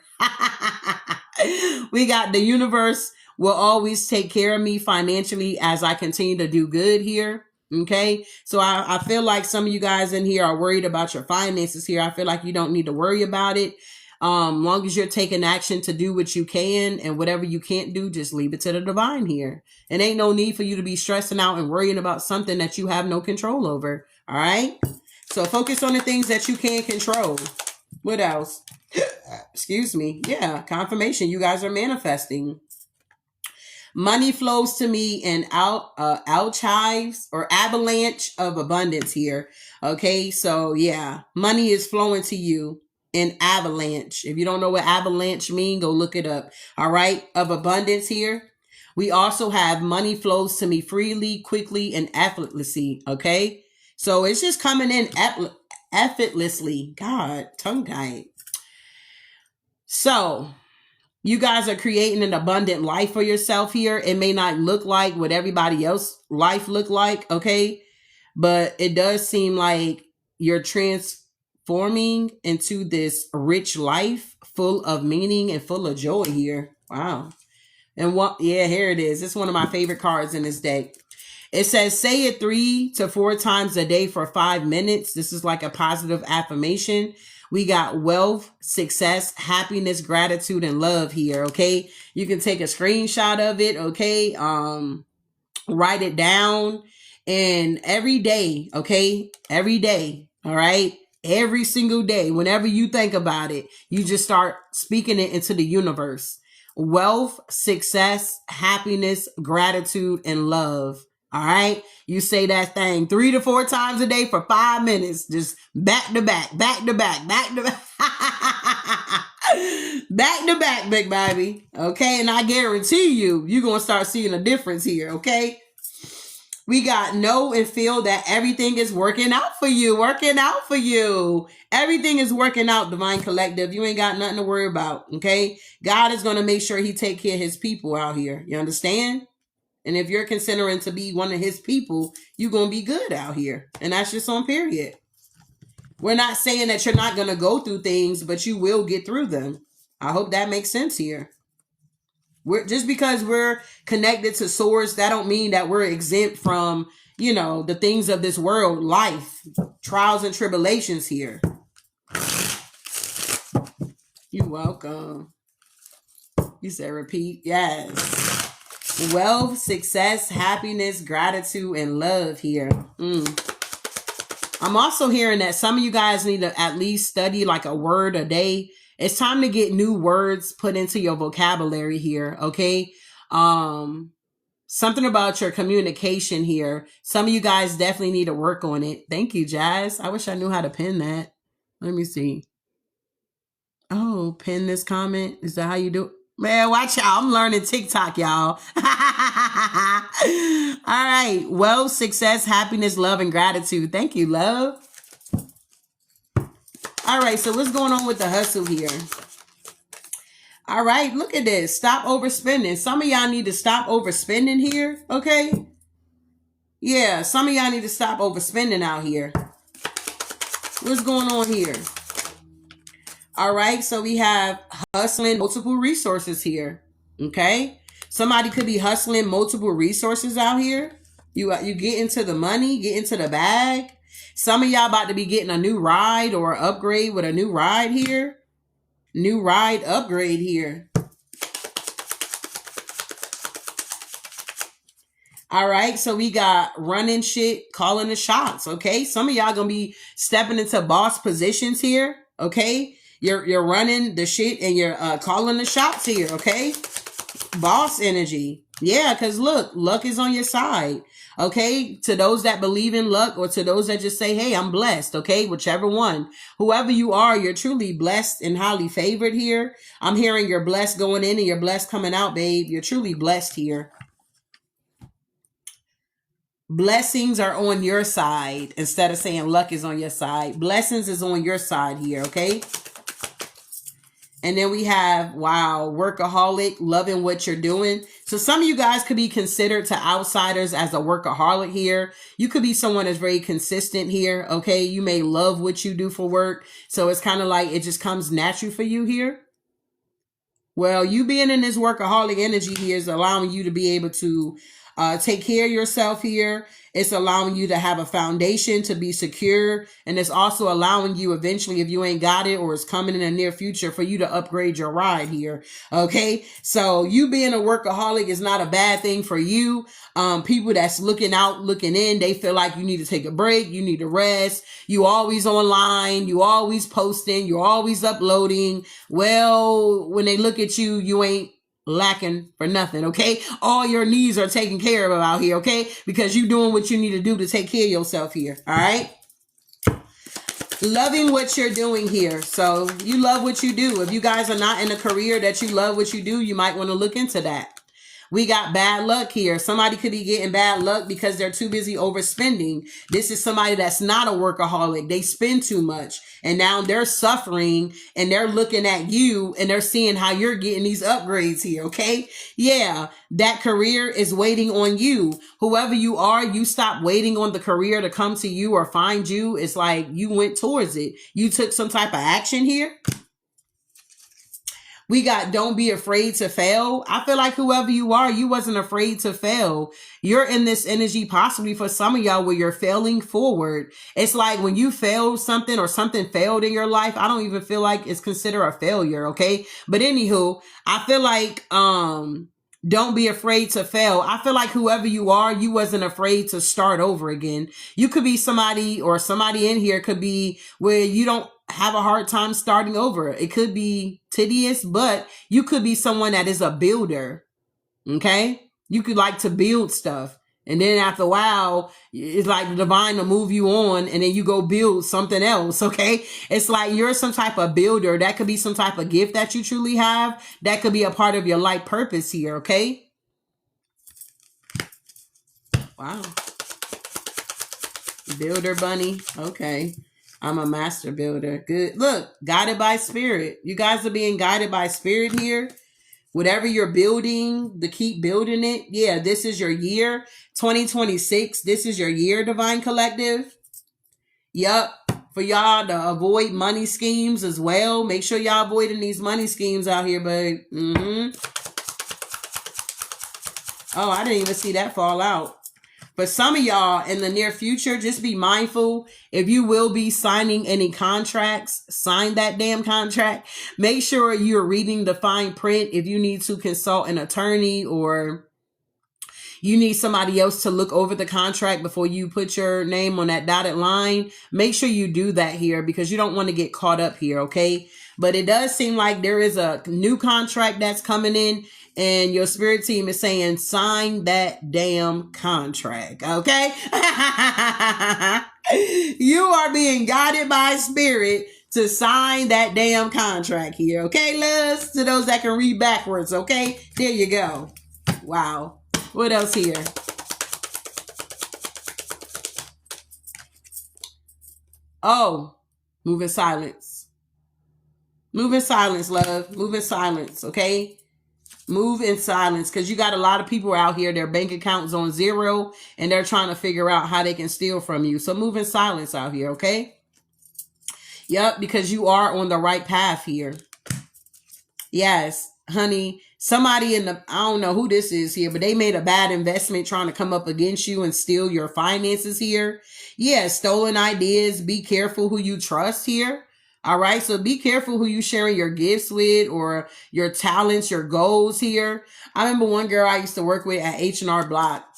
We got the universe will always take care of me financially as I continue to do good here. Okay, so I feel like some of you guys in here are worried about your finances here. I feel like you don't need to worry about it. Long as you're taking action to do what you can, and whatever you can't do, just leave it to the divine here. And ain't no need for you to be stressing out and worrying about something that you have no control over. All right. So focus on the things that you can control. What else? Excuse me. Yeah. Confirmation. You guys are manifesting. Money flows to me in outchives or avalanche of abundance here. Okay, so yeah, money is flowing to you in avalanche. If you don't know what avalanche mean, go look it up. All right, of abundance here. We also have money flows to me freely, quickly, and effortlessly. Okay, so it's just coming in effortlessly. God, tongue tied. So you guys are creating an abundant life for yourself here. It may not look like what everybody else life look like, okay? But it does seem like you're transforming into this rich life full of meaning and full of joy here. Wow. And what, yeah, here it is. It's one of my favorite cards in this deck. It says, say it 3 to 4 times a day for 5 minutes. This is like a positive affirmation. We got wealth, success, happiness, gratitude, and love here. Okay. You can take a screenshot of it. Okay. Write it down, and every day. Okay. Every day. All right. Every single day, whenever you think about it, you just start speaking it into the universe. Wealth, success, happiness, gratitude, and love. All right. You say that thing 3 to 4 times a day for 5 minutes. Just back to back, back to back, back to back. Back to back, big baby. Okay. And I guarantee you're going to start seeing a difference here. Okay. We got know and feel that everything is working out for you. Working out for you. Everything is working out, Divine Collective. You ain't got nothing to worry about. Okay. God is going to make sure he take care of his people out here. You understand? And if you're considering to be one of his people, you're going to be good out here. And that's just on period. We're not saying that you're not going to go through things, but you will get through them. I hope that makes sense here. Just because we're connected to source, that don't mean that we're exempt from, the things of this world, life, trials and tribulations here. You're welcome. You said repeat. Yes. Wealth, success, happiness, gratitude, and love here. I'm also hearing that some of you guys need to at least study like a word a day. It's time to get new words put into your vocabulary here, okay? Something about your communication here. Some of you guys definitely need to work on it. Thank you, Jazz. I wish I knew how to pin that. Let me see. Oh, pin this comment. Is that how you do it? Man, watch out. I'm learning TikTok, y'all. All right. Wealth, success, happiness, love, and gratitude. Thank you, love. All right. So what's going on with the hustle here? All right. Look at this. Stop overspending. Some of y'all need to stop overspending here. Okay. Yeah. Some of y'all need to stop overspending out here. What's going on here? All right, so we have hustling multiple resources here. Okay, somebody could be hustling multiple resources out here. You get into the money, get into the bag. Some of y'all about to be getting a new ride or upgrade with a new ride here. New ride upgrade here. All right, so we got running shit, calling the shots. Okay, some of y'all gonna be stepping into boss positions here. Okay. You're running the shit and you're calling the shots here, okay? Boss energy. Yeah, because look, luck is on your side, okay? To those that believe in luck or to those that just say, hey, I'm blessed, okay? Whichever one. Whoever you are, you're truly blessed and highly favored here. I'm hearing you're blessed going in and you're blessed coming out, babe. You're truly blessed here. Blessings are on your side instead of saying luck is on your side. Blessings is on your side here, okay? And then we have, wow, workaholic, loving what you're doing. So some of you guys could be considered to outsiders as a workaholic here. You could be someone that's very consistent here, okay? You may love what you do for work. So it's kind of like it just comes natural for you here. Well, you being in this workaholic energy here is allowing you to be able to take care of yourself here. It's allowing you to have a foundation to be secure. And it's also allowing you eventually, if you ain't got it or it's coming in the near future, for you to upgrade your ride here. Okay. So you being a workaholic is not a bad thing for you. People that's looking out, looking in, they feel like you need to take a break. You need to rest. You always online. You always posting. You're always uploading. Well, when they look at you, you ain't lacking for nothing, okay? All your needs are taken care of out here, okay? Because you doing what you need to do to take care of yourself here, all right? Loving what you're doing here. So you love what you do. If you guys are not in a career that you love what you do, you might want to look into that. We got bad luck here. Somebody could be getting bad luck because they're too busy overspending. This is somebody that's not a workaholic. They spend too much and now they're suffering and they're looking at you and they're seeing how you're getting these upgrades here. Okay. Yeah. That career is waiting on you. Whoever you are, you stop waiting on the career to come to you or find you. It's like you went towards it. You took some type of action here. We got don't be afraid to fail. I feel like whoever you are, you wasn't afraid to fail. You're in this energy possibly for some of y'all where you're failing forward. It's like when you fail something or something failed in your life, I don't even feel like it's considered a failure, okay? But anywho, I feel like don't be afraid to fail. I feel like whoever you are, you wasn't afraid to start over again. You could be somebody or somebody in here could be where you don't have a hard time starting over. It could be tedious, but you could be someone that is a builder. Okay. You could like to build stuff. And then after a while, it's like the divine will move you on and then you go build something else. Okay. It's like you're some type of builder. That could be some type of gift that you truly have. That could be a part of your life purpose here. Okay. Wow. Builder bunny. Okay. I'm a master builder. Good. Look, guided by spirit. You guys are being guided by spirit here. Whatever you're building, to keep building it. Yeah, this is your year. 2026. This is your year, Divine Collective. Yup. For y'all to avoid money schemes as well. Make sure y'all avoiding these money schemes out here, babe. Oh, I didn't even see that fall out. For some of y'all in the near future, just be mindful. If you will be signing any contracts, sign that damn contract. Make sure you're reading the fine print. If you need to consult an attorney or you need somebody else to look over the contract before you put your name on that dotted line, make sure you do that here because you don't want to get caught up here, okay? But it does seem like there is a new contract that's coming in and your spirit team is saying, sign that damn contract, okay? You are being guided by spirit to sign that damn contract here, okay, loves? To those that can read backwards, okay? There you go. Wow. What else here? Oh, move in silence. Move in silence, love. Move in silence, okay? Move in silence because you got a lot of people out here, their bank account's on zero and they're trying to figure out how they can steal from you. So move in silence out here, okay? Yep, because you are on the right path here. Yes, honey. Somebody in the, I don't know who this is here, but they made a bad investment trying to come up against you and steal your finances here. Yeah, stolen ideas. Be careful who you trust here. All right. So be careful who you sharing your gifts with or your talents, your goals here. I remember one girl I used to work with at H&R Block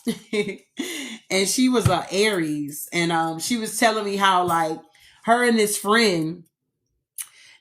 and she was a Aries. And she was telling me how like her and this friend,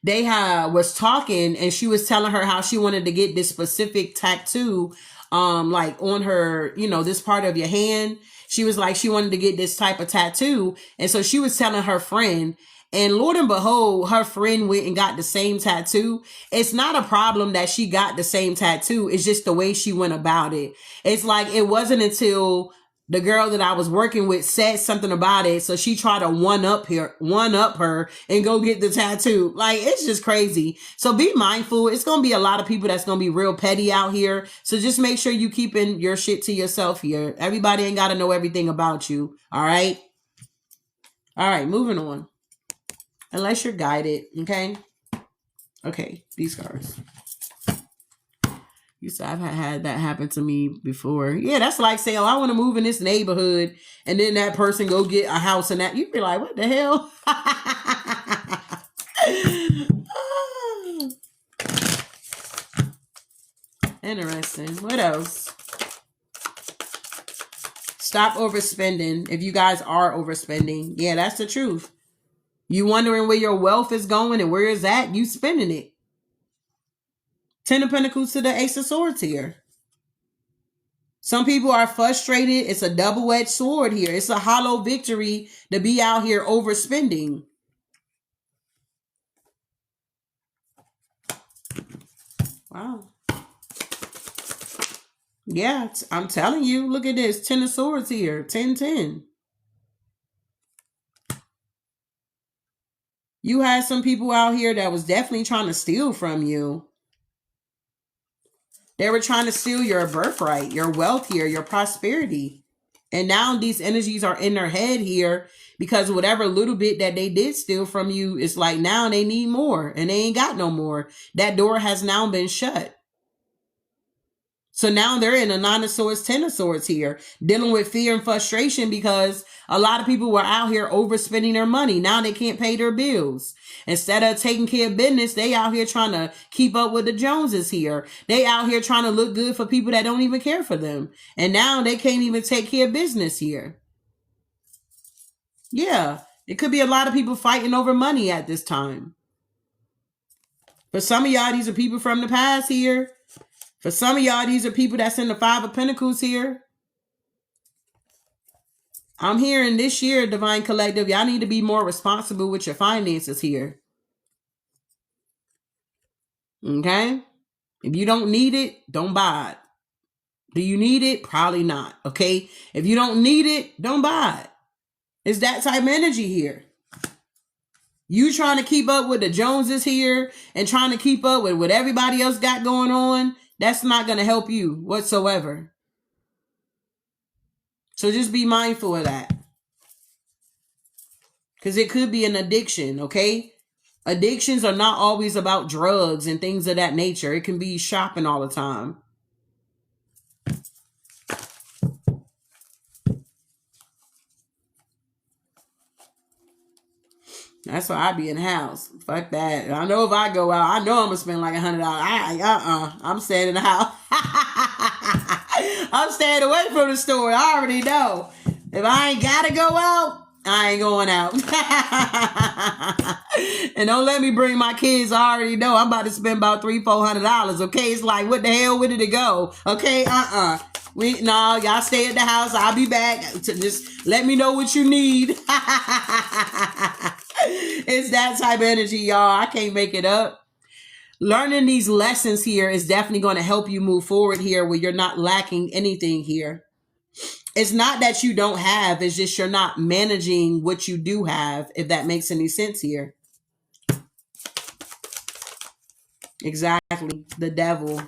they was talking and she was telling her how she wanted to get this specific tattoo, like on her, you know, this part of your hand. She was like, she wanted to get this type of tattoo. And so she was telling her friend, and Lord and behold, her friend went and got the same tattoo. It's not a problem that she got the same tattoo. It's just the way she went about it. It's like, it wasn't until the girl that I was working with said something about it. So she tried to one up her and go get the tattoo. Like, it's just crazy. So be mindful. It's going to be a lot of people that's going to be real petty out here. So just make sure you keeping your shit to yourself here. Everybody ain't got to know everything about you. All right. All right. Moving on. Unless you're guided. Okay. Okay. These cards. You said I've had that happen to me before. Yeah, that's like saying, oh, I want to move in this neighborhood. And then that person go get a house and that. You'd be like, what the hell? Interesting. What else? Stop overspending. If you guys are overspending. Yeah, that's the truth. You wondering where your wealth is going and where is that? You spending it. Ten of Pentacles to the Ace of Swords here. Some people are frustrated. It's a double-edged sword here. It's a hollow victory to be out here overspending. Wow. Yeah, I'm telling you. Look at this. 10 of Swords here. 10-10. You had some people out here that was definitely trying to steal from you. They were trying to steal your birthright, your wealth here, your prosperity. And now these energies are in their head here because whatever little bit that they did steal from you, it's like now they need more and they ain't got no more. That door has now been shut. So now they're in a 9 of Swords, 10 of Swords here, dealing with fear and frustration because a lot of people were out here overspending their money. Now they can't pay their bills. Instead of taking care of business, they out here trying to keep up with the Joneses here. They out here trying to look good for people that don't even care for them. And now they can't even take care of business here. Yeah, it could be a lot of people fighting over money at this time. For some of y'all, these are people from the past here. For some of y'all, these are people that's in the 5 of Pentacles here. I'm hearing this year, Divine Collective, y'all need to be more responsible with your finances here. Okay? If you don't need it, don't buy it. Do you need it? Probably not. Okay? If you don't need it, don't buy it. It's that type of energy here. You trying to keep up with the Joneses here and trying to keep up with what everybody else got going on, that's not going to help you whatsoever. So just be mindful of that. Because it could be an addiction, okay? Addictions are not always about drugs and things of that nature. It can be shopping all the time. That's why I be in the house. Fuck that. I know if I go out, I know I'm gonna spend like $100. I'm staying in the house. I'm staying away from the store. I already know. If I ain't gotta go out, I ain't going out. And don't let me bring my kids. I already know I'm about to spend about $300-$400. Okay, it's like, what the hell, where did it go? Okay, no, y'all stay at the house. I'll be back. Just let me know what you need. It's that type of energy, y'all. I can't make it up. Learning these lessons here is definitely going to help you move forward here where you're not lacking anything here. It's not that you don't have, it's just you're not managing what you do have, if that makes any sense here. Exactly. The Devil.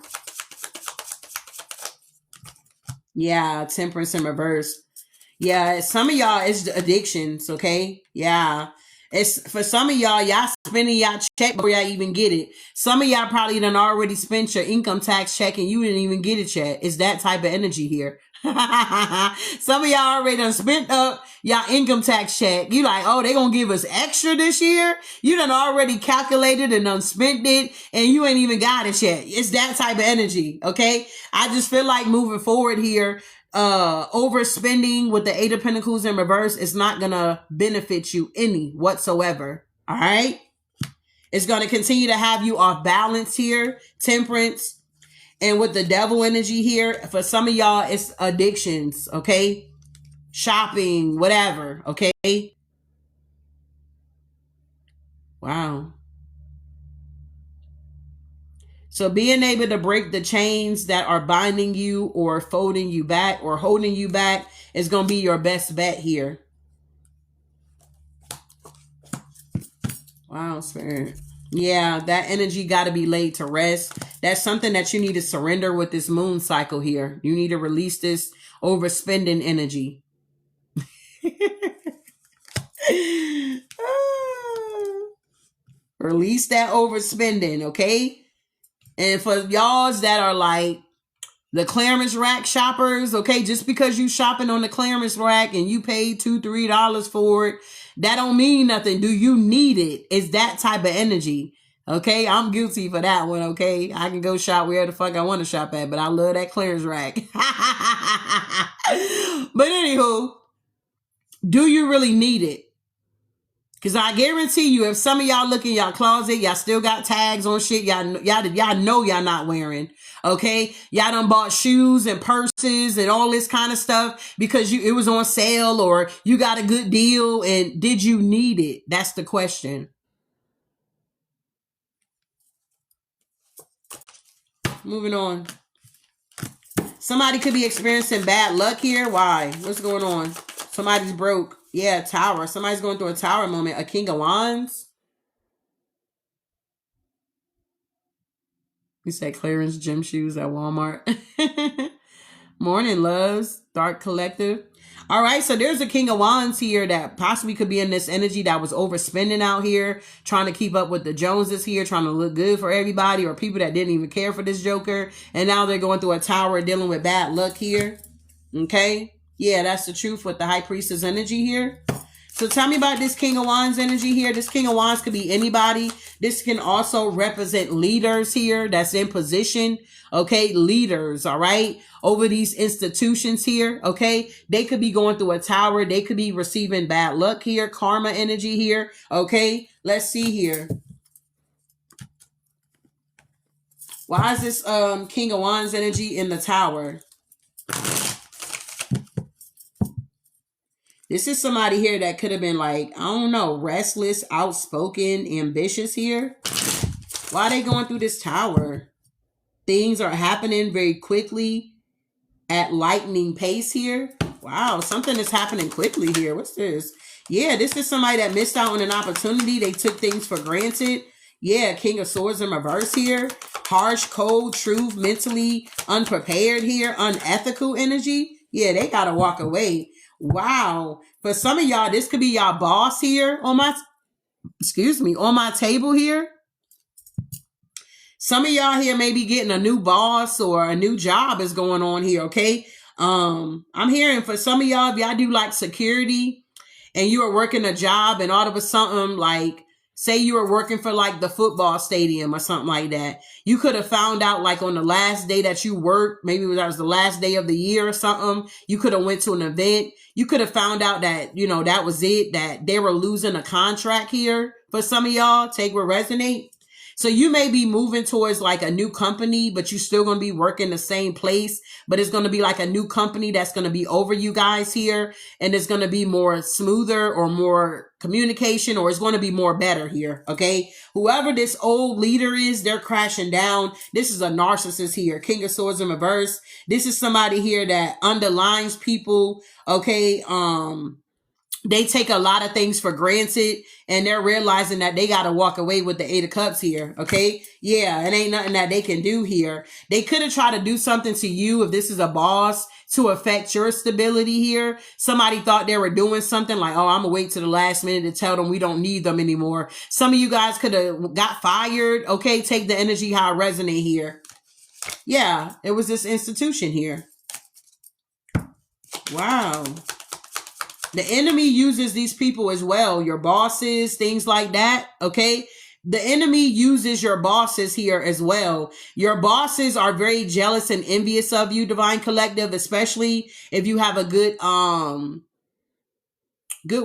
Yeah, Temperance in reverse. Yeah, some of y'all, it's addictions, okay? Yeah. It's for some of y'all spending y'all check before y'all even get it. Some of y'all probably done already spent your income tax check and you didn't even get it yet. It's that type of energy here. Some of y'all already done spent up y'all income tax check. You like, oh, they gonna give us extra this year? You done already calculated and done spent it and you ain't even got it yet. It's that type of energy, okay? I just feel like moving forward here, overspending with the 8 of Pentacles in reverse is not gonna benefit you any whatsoever. All right, it's gonna continue to have you off balance here. Temperance. And with the Devil energy here, for some of y'all, it's addictions, okay? Shopping, whatever, okay? Wow. So being able to break the chains that are binding you or folding you back or holding you back is going to be your best bet here. Wow, Spirit. Yeah, that energy got to be laid to rest. That's something that you need to surrender with this moon cycle here. You need to release this overspending energy. Release that overspending, okay? And for y'all that are like the clearance rack shoppers, okay, just because you shopping on the clearance rack and you paid $2-3 for it, that don't mean nothing. Do you need it? It's that type of energy. Okay, I'm guilty for that one. Okay, I can go shop where the fuck I want to shop at, but I love that clearance rack. But anywho, do you really need it? Cause I guarantee you, if some of y'all look in y'all closet, y'all still got tags on shit y'all know y'all not wearing. Okay, y'all done bought shoes and purses and all this kind of stuff because it was on sale or you got a good deal. And did you need it? That's the question. Moving on. Somebody could be experiencing bad luck here. Why? What's going on? Somebody's broke. Yeah, tower. Somebody's going through a tower moment. A king of wands. You said clearance gym shoes at Walmart. Morning, loves. Dark collective. All right, so there's a king of wands here that possibly could be in this energy that was overspending out here, trying to keep up with the Joneses here, trying to look good for everybody, or people that didn't even care for this joker, and now they're going through a tower dealing with bad luck here. Okay, yeah, that's the truth with the high priestess energy here. So tell me about this king of wands energy here. This king of wands could be anybody. This can also represent leaders here that's in position. Okay, leaders, all right, over these institutions here. Okay, they could be going through a tower. They could be receiving bad luck here, karma energy here. Okay, let's see here. Why is this king of wands energy in the tower? This is somebody here that could have been like, I don't know, restless, outspoken, ambitious here. Why are they going through this tower? Things are happening very quickly at lightning pace here. Wow, something is happening quickly here. What's this? Yeah, this is somebody that missed out on an opportunity. They took things for granted. Yeah, king of swords in reverse here. Harsh, cold, truth, mentally unprepared here. Unethical energy. Yeah, they got to walk away. Wow. For some of y'all, this could be y'all boss here on my, on my table here. Some of y'all here may be getting a new boss or a new job is going on here, okay? I'm hearing for some of y'all, if y'all do like security and you are working a job and all of a sudden, like, say you were working for like the football stadium or something like that. You could have found out like on the last day that you worked, maybe that was the last day of the year or something. You could have went to an event. You could have found out that, you know, that was it, that they were losing a contract here for some of y'all. Take what resonate. So you may be moving towards like a new company, but you're still going to be working the same place, but it's going to be like a new company that's going to be over you guys here. And it's going to be more smoother or more communication, or it's going to be more better here. Okay. Whoever this old leader is, they're crashing down. This is a narcissist here. King of swords in reverse. This is somebody here that underlines people. Okay. They take a lot of things for granted and they're realizing that they got to walk away with the 8 of cups here. Okay. Yeah. It ain't nothing that they can do here. They could have tried to do something to you if this is a boss to affect your stability here. Somebody thought they were doing something like, oh, I'm gonna wait to the last minute to tell them we don't need them anymore. Some of you guys could have got fired. Okay. Take the energy, how it resonate here. Yeah. It was this institution here. Wow. The enemy uses these people as well. Your bosses, things like that. Okay. The enemy uses your bosses here as well. Your bosses are very jealous and envious of you, Divine Collective, especially if you have a good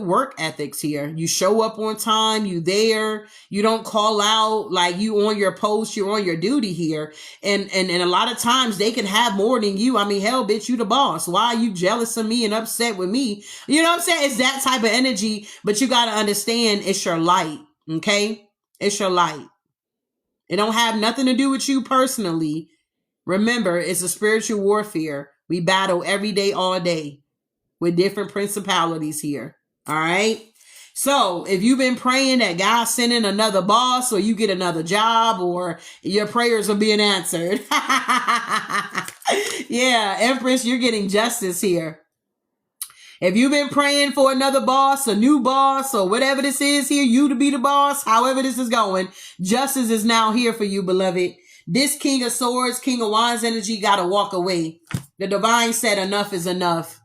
work ethics here. You show up on time, you there, you don't call out, like you on your post, you're on your duty here. And a lot of times they can have more than you. I mean, hell, bitch, you the boss. Why are you jealous of me and upset with me? You know what I'm saying? It's that type of energy, but you got to understand it's your light. Okay. It's your light. It don't have nothing to do with you personally. Remember, it's a spiritual warfare. We battle every day, all day with different principalities here. All right. So if you've been praying that God's sending another boss or you get another job or your prayers are being answered. Yeah, Empress, you're getting justice here. If you've been praying for another boss, a new boss, or whatever this is here, you to be the boss, however this is going, justice is now here for you, beloved. This King of Swords, King of Wands energy got to walk away. The divine said enough is enough.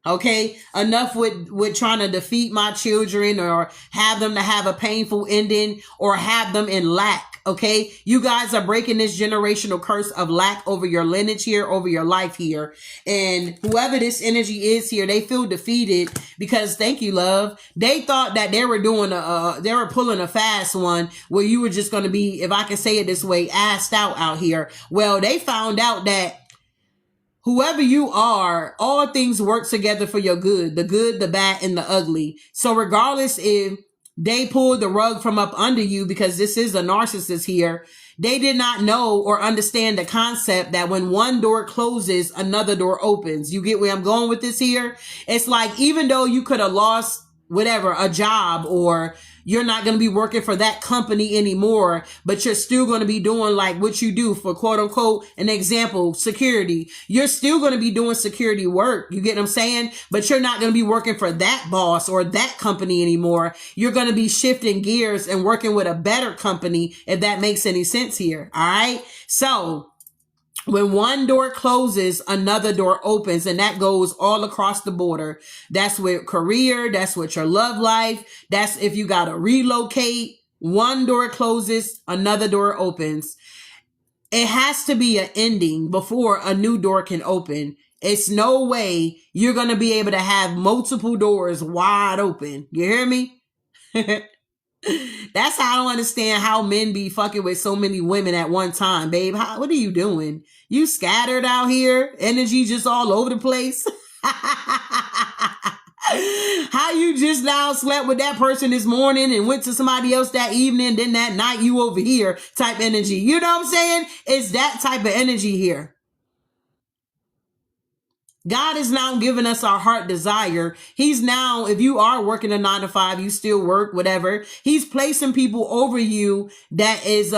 Okay, enough with trying to defeat my children or have them to have a painful ending or have them in lack. Okay, you guys are breaking this generational curse of lack over your lineage here, over your life here. And whoever this energy is here, they feel defeated because, thank you, love, they thought that they were doing they were pulling a fast one where you were just going to be, if I can say it this way, assed out here. Well, they found out that whoever you are, all things work together for your good, the bad, and the ugly. So regardless if they pulled the rug from up under you, because this is a narcissist here, they did not know or understand the concept that when one door closes, another door opens. You get where I'm going with this here? It's like, even though you could have lost whatever, a job, or you're not going to be working for that company anymore, but you're still going to be doing like what you do for, quote unquote, an example, security. You're still going to be doing security work. You get what I'm saying? But you're not going to be working for that boss or that company anymore. You're going to be shifting gears and working with a better company, if that makes any sense here. All right. So when one door closes, another door opens, and that goes all across the border. That's with career. That's with your love life. That's if you got to relocate. One door closes, another door opens. It has to be an ending before a new door can open. It's no way you're going to be able to have multiple doors wide open. You hear me? That's how I don't understand how men be fucking with so many women at one time, babe. What are you doing? You scattered out here, energy just all over the place. How you just now slept with that person this morning and went to somebody else that evening, then that night you over here type energy. You know what I'm saying? It's that type of energy here. God is now giving us our heart desire. He's now, if you are working a 9 to 5, you still work, whatever. He's placing people over you that is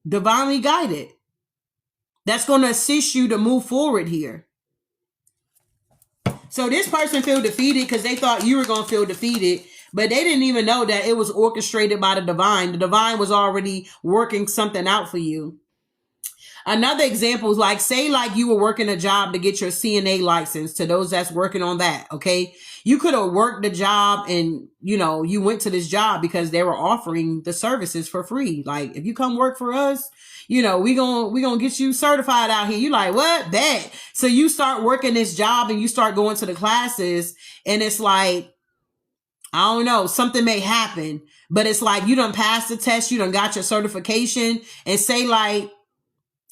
divinely guided. That's going to assist you to move forward here. So this person feel defeated because they thought you were going to feel defeated, but they didn't even know that it was orchestrated by the divine. The divine was already working something out for you. Another example is like, say like you were working a job to get your CNA license, to those that's working on that. Okay. You could have worked the job and, you know, you went to this job because they were offering the services for free. Like, if you come work for us, you know, we gonna get you certified out here. You like, what? Bet. So you start working this job and you start going to the classes, and it's like, I don't know, something may happen, but it's like you done passed the test, you done got your certification, and say like,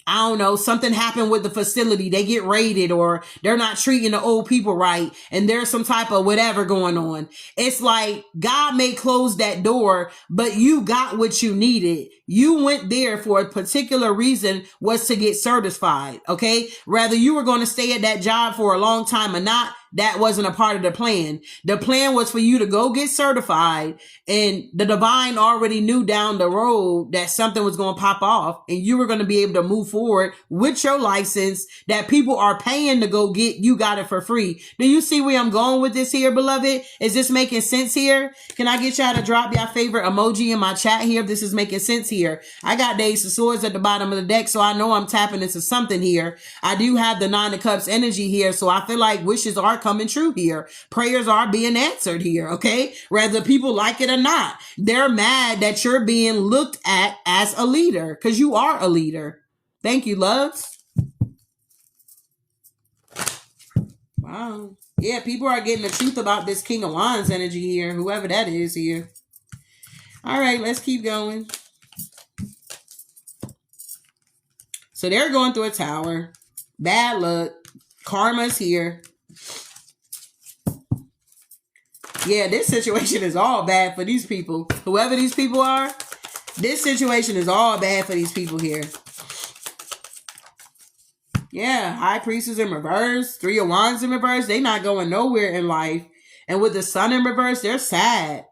I don't know, something happened with the facility. They get raided, or they're not treating the old people right, and there's some type of whatever going on. It's like God may close that door, but you got what you needed. You went there for a particular reason, was to get certified. Okay. Whether you were going to stay at that job for a long time or not, that wasn't a part of the plan. The plan was for you to go get certified, and the divine already knew down the road that something was going to pop off, and you were going to be able to move forward with your license that people are paying to go get. You got it for free. Do you see where I'm going with this here, beloved? Is this making sense here? Can I get y'all to drop your favorite emoji in my chat here if this is making sense here? I got the Ace of Swords at the bottom of the deck, so I know I'm tapping into something here. I do have the Nine of Cups energy here, so I feel like wishes are coming true here. Prayers are being answered here, okay? Whether people like it or not. They're mad that you're being looked at as a leader, because you are a leader. Thank you, loves. Wow. Yeah, people are getting the truth about this King of Wands energy here, whoever that is here. All right, let's keep going. So they're going through a tower. Bad luck. Karma's here. Yeah, this situation is all bad for these people. Whoever these people are, this situation is all bad for these people here. Yeah, High Priestess in reverse, Three of Wands in reverse. They not going nowhere in life. And with the Sun in reverse, they're sad.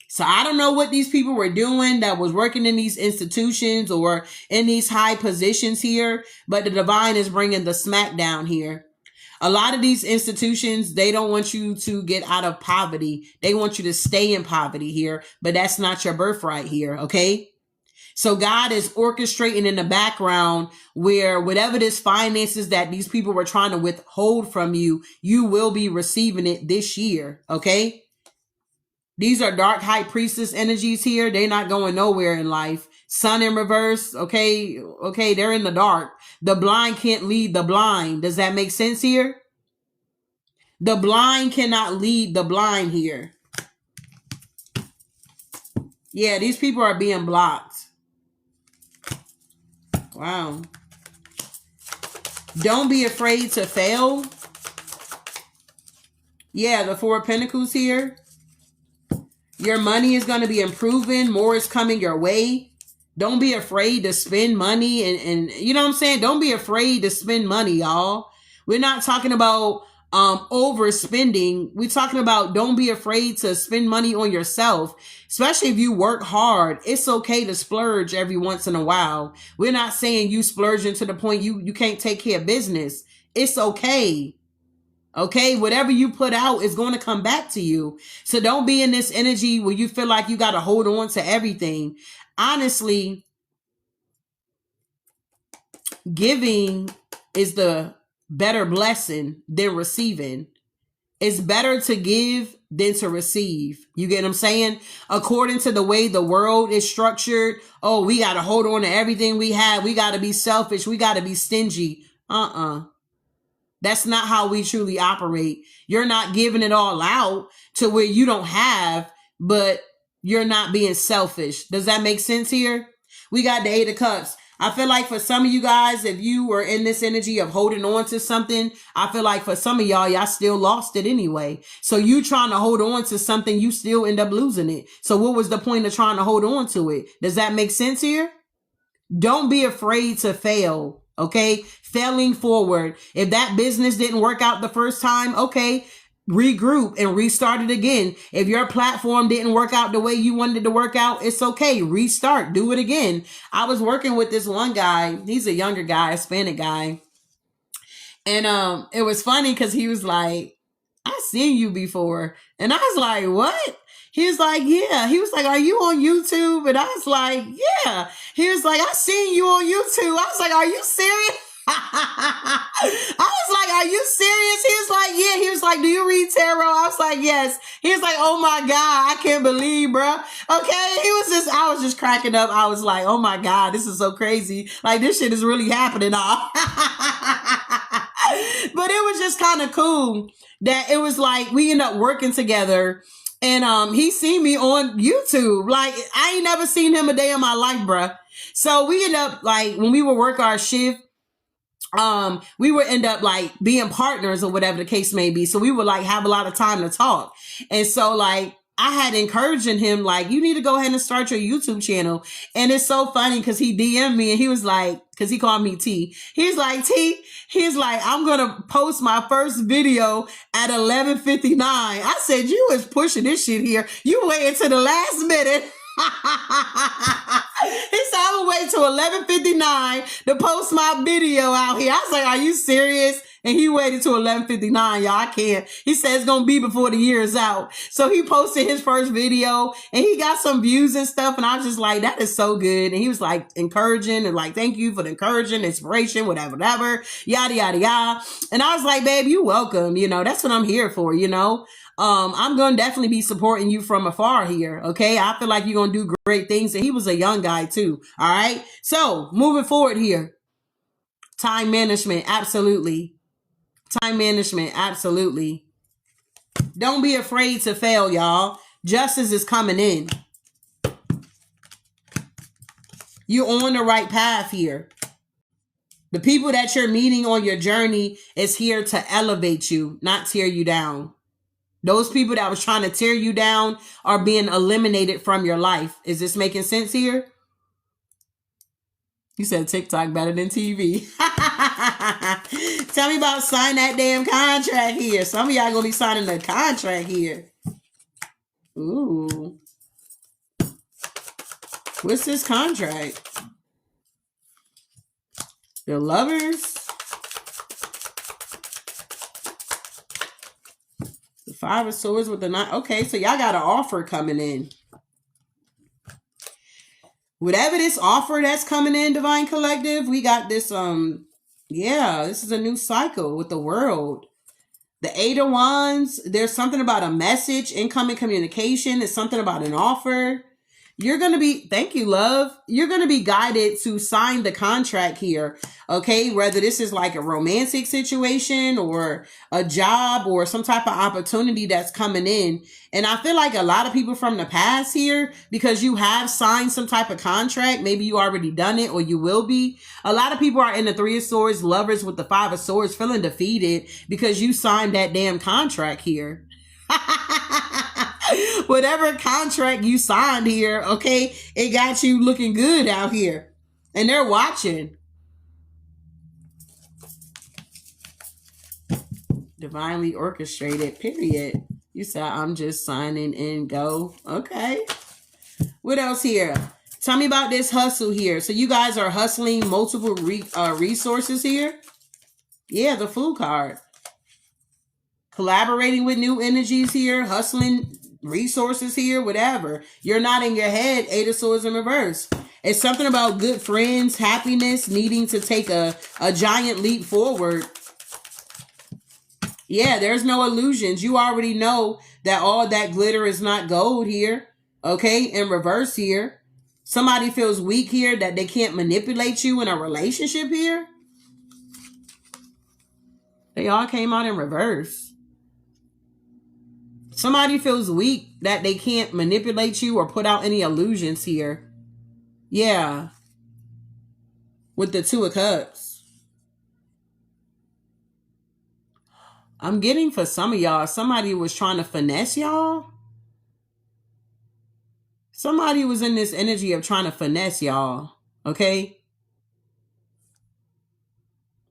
So I don't know what these people were doing that was working in these institutions or in these high positions here, but the divine is bringing the smackdown here. A lot of these institutions, they don't want you to get out of poverty. They want you to stay in poverty here, but that's not your birthright here, okay? So God is orchestrating in the background where whatever this finances that these people were trying to withhold from you, you will be receiving it this year, okay? These are dark high priestess energies here. They're not going nowhere in life. Sun in reverse. Okay. Okay. They're in the dark. The blind can't lead the blind. Does that make sense here? The blind cannot lead the blind here. Yeah, these people are being blocked. Wow. Don't be afraid to fail. Yeah, the Four of Pentacles here. Your money is going to be improving. More is coming your way. Don't be afraid to spend money. And you know what I'm saying? Don't be afraid to spend money, y'all. We're not talking about overspending. We're talking about don't be afraid to spend money on yourself. Especially if you work hard. It's okay to splurge every once in a while. We're not saying you splurging to the point you can't take care of business. It's okay. Okay, whatever you put out is going to come back to you. So don't be in this energy where you feel like you got to hold on to everything. Honestly, giving is the better blessing than receiving. It's better to give than to receive. You get what I'm saying? According to the way the world is structured, oh, we got to hold on to everything we have. We got to be selfish. We got to be stingy. That's not how we truly operate. You're not giving it all out to where you don't have, but you're not being selfish. Does that make sense here? We got the Eight of Cups. I feel like for some of you guys, if you were in this energy of holding on to something, I feel like for some of y'all still lost it anyway. So you trying to hold on to something, you still end up losing it. So what was the point of trying to hold on to it? Does that make sense here? Don't be afraid to fail. Okay. Failing forward. If that business didn't work out the first time, okay, regroup and restart it again. If your platform didn't work out the way you wanted it to work out, it's okay. Restart. Do it again. I was working with this one guy. He's a younger guy, Hispanic guy. And it was funny because he was like, I seen you before. And I was like, what? He was like, yeah. He was like, are you on YouTube? And I was like, yeah. He was like, I seen you on YouTube. I was like, are you serious? I was like, are you serious? He was like, yeah. He was like, do you read tarot? I was like, yes. He was like, oh my God, I can't believe, bro. Okay. I was just cracking up. I was like, oh my God, this is so crazy. Like this shit is really happening. But it was just kind of cool that it was like, we ended up working together. And he seen me on YouTube. Like, I ain't never seen him a day in my life, bruh. So we ended up, like, when we would work our shift, we would end up like being partners or whatever the case may be. So we would like have a lot of time to talk. And so like I had encouraging him, like, you need to go ahead and start your YouTube channel. And it's so funny because he DM'd me and he was like, because he called me T. He's like, T, he's like, I'm going to post my first video at 11:59. I said, you was pushing this shit here. You waited to the last minute. He said, I would wait till 11:59 to post my video out here. I was like, are you serious? And he waited till 11:59, y'all. I can't. He said it's going to be before the year is out. So he posted his first video and he got some views and stuff. And I was just like, that is so good. And he was like encouraging and like, thank you for the encouraging, inspiration, whatever, yada, yada, yada. And I was like, babe, you welcome. You know, that's what I'm here for, you know. I'm going to definitely be supporting you from afar here. Okay. I feel like you're going to do great things. And he was a young guy too. All right. So moving forward here, time management. Absolutely. Time management. Absolutely. Don't be afraid to fail, y'all. Justice is coming in. You're on the right path here. The people that you're meeting on your journey is here to elevate you, not tear you down. Those people that was trying to tear you down are being eliminated from your life. Is this making sense here? You said TikTok better than TV. Tell me about signing that damn contract here. Some of y'all gonna be signing the contract here. Ooh. What's this contract? The Lovers. The Five of Swords with the Nine. Okay, so y'all got an offer coming in. Whatever this offer that's coming in, Divine Collective, we got this, yeah, this is a new cycle with the world. The Eight of Wands, there's something about a message, incoming communication. It's something about an offer. You're going to be, thank you, love. You're going to be guided to sign the contract here. Okay. Whether this is like a romantic situation or a job or some type of opportunity that's coming in. And I feel like a lot of people from the past here, because you have signed some type of contract, maybe you already done it or you will be. A lot of people are in the Three of Swords, lovers with the Five of Swords, feeling defeated because you signed that damn contract here. Whatever contract you signed here, okay, it got you looking good out here. And they're watching. Divinely orchestrated, period. You said, I'm just signing and go. Okay. What else here? Tell me about this hustle here. So you guys are hustling multiple resources here. Yeah, the Fool card. Collaborating with new energies here. Hustling resources here. Whatever. You're not in your head. Eight of Swords in reverse. It's something about good friends, happiness, needing to take a giant leap forward. Yeah, there's no illusions. You already know that all that glitter is not gold here. Okay, in reverse here. Somebody feels weak here, that they can't manipulate you in a relationship here. They all came out in reverse. Somebody feels weak that they can't manipulate you or put out any illusions here. Yeah. With the Two of Cups. I'm getting for some of y'all, somebody was trying to finesse y'all. Somebody was in this energy of trying to finesse y'all. Okay?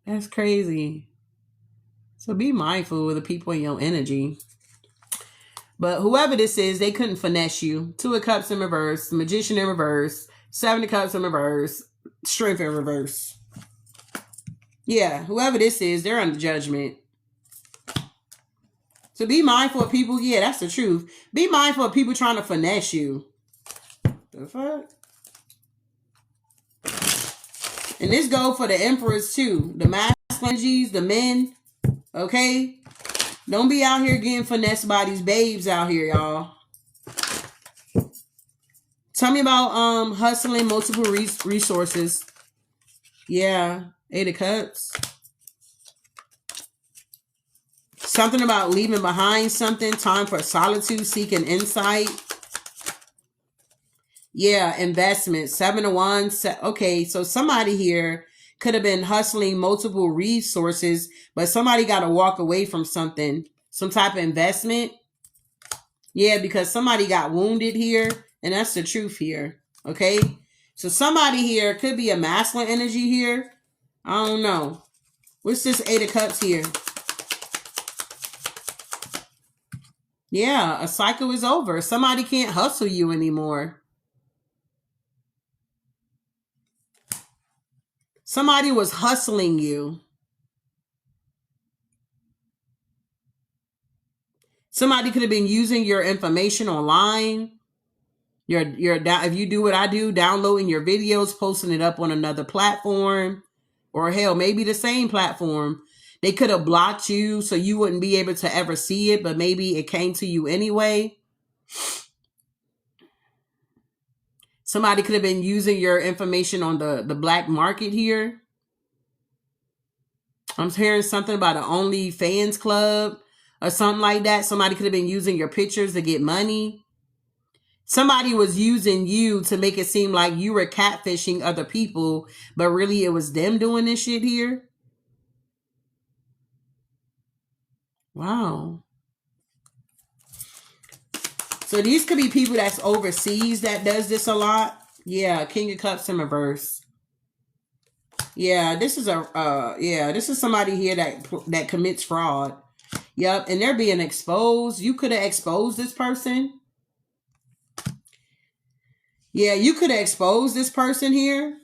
That's crazy. So be mindful of the people in your energy. But whoever this is, they couldn't finesse you. Two of Cups in reverse. Magician in reverse. Seven of Cups in reverse. Strength in reverse. Yeah, whoever this is, they're under judgment. So be mindful of people. Yeah, that's the truth. Be mindful of people trying to finesse you. The fuck? And this go for the Emperors too. The masculine energies, the men. Okay? Don't be out here getting finessed by these babes out here, y'all. Tell me about hustling multiple resources. Yeah. Eight of Cups. Something about leaving behind something. Time for solitude, seeking insight. Yeah, investment. Seven of Wands. Okay, so somebody here could have been hustling multiple resources, but somebody got to walk away from something. Some type of investment. Yeah, because somebody got wounded here, and that's the truth here. Okay, so somebody here could be a masculine energy here. I don't know. What's this Eight of Cups here? Yeah, a cycle is over. Somebody can't hustle you anymore. Somebody was hustling you. Somebody could have been using your information online. If you do what I do, downloading your videos, posting it up on another platform, or hell, maybe the same platform. They could have blocked you so you wouldn't be able to ever see it, but maybe it came to you anyway. Somebody could have been using your information on the black market here. I'm hearing something about an OnlyFans club or something like that. Somebody could have been using your pictures to get money. Somebody was using you to make it seem like you were catfishing other people, but really it was them doing this shit here. Wow. So these could be people that's overseas that does this a lot. Yeah, King of Cups in reverse. Yeah, this is this is somebody here that commits fraud. Yep, and they're being exposed. You could have exposed this person. Yeah, you could have exposed this person here.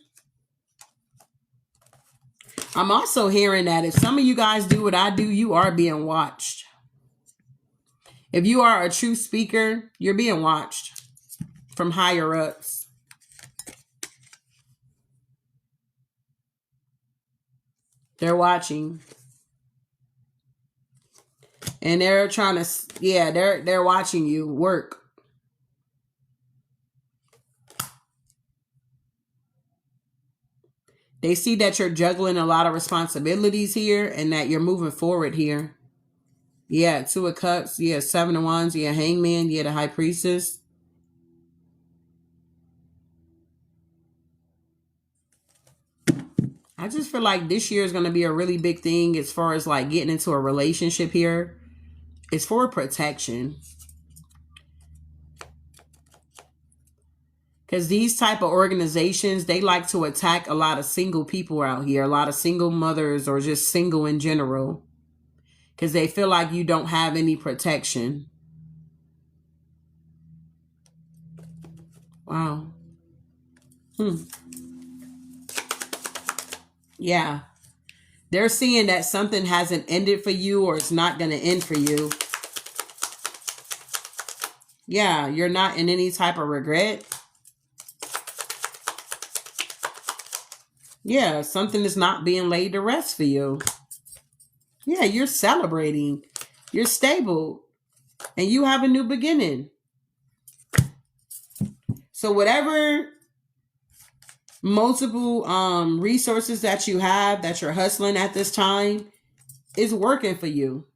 I'm also hearing that if some of you guys do what I do, you are being watched. If you are a true speaker, you're being watched from higher ups. They're watching. And they're trying to, yeah, they're watching you work. They see that you're juggling a lot of responsibilities here and that you're moving forward here. Yeah, Two of Cups. Yeah, Seven of Wands. Yeah, Hangman. Yeah, the High Priestess. I just feel like this year is going to be a really big thing as far as like getting into a relationship here. It's for protection. Because these type of organizations, they like to attack a lot of single people out here. A lot of single mothers or just single in general. Because they feel like you don't have any protection. Wow. Yeah. They're seeing that something hasn't ended for you or it's not going to end for you. Yeah, you're not in any type of regret. Yeah, something is not being laid to rest for you. Yeah, you're celebrating. You're stable. And you have a new beginning. So whatever multiple resources that you have that you're hustling at this time is working for you.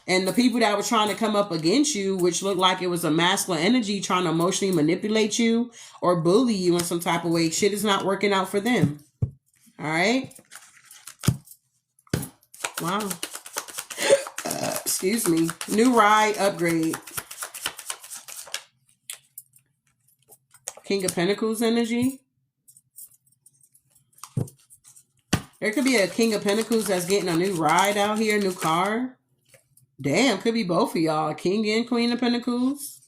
And the people that were trying to come up against you, which looked like it was a masculine energy trying to emotionally manipulate you or bully you in some type of way, shit is not working out for them. All right. Wow. Excuse me. New ride, upgrade. King of Pentacles energy. There could be a King of Pentacles that's getting a new ride out here, new car. Damn, could be both of y'all. King and Queen of Pentacles.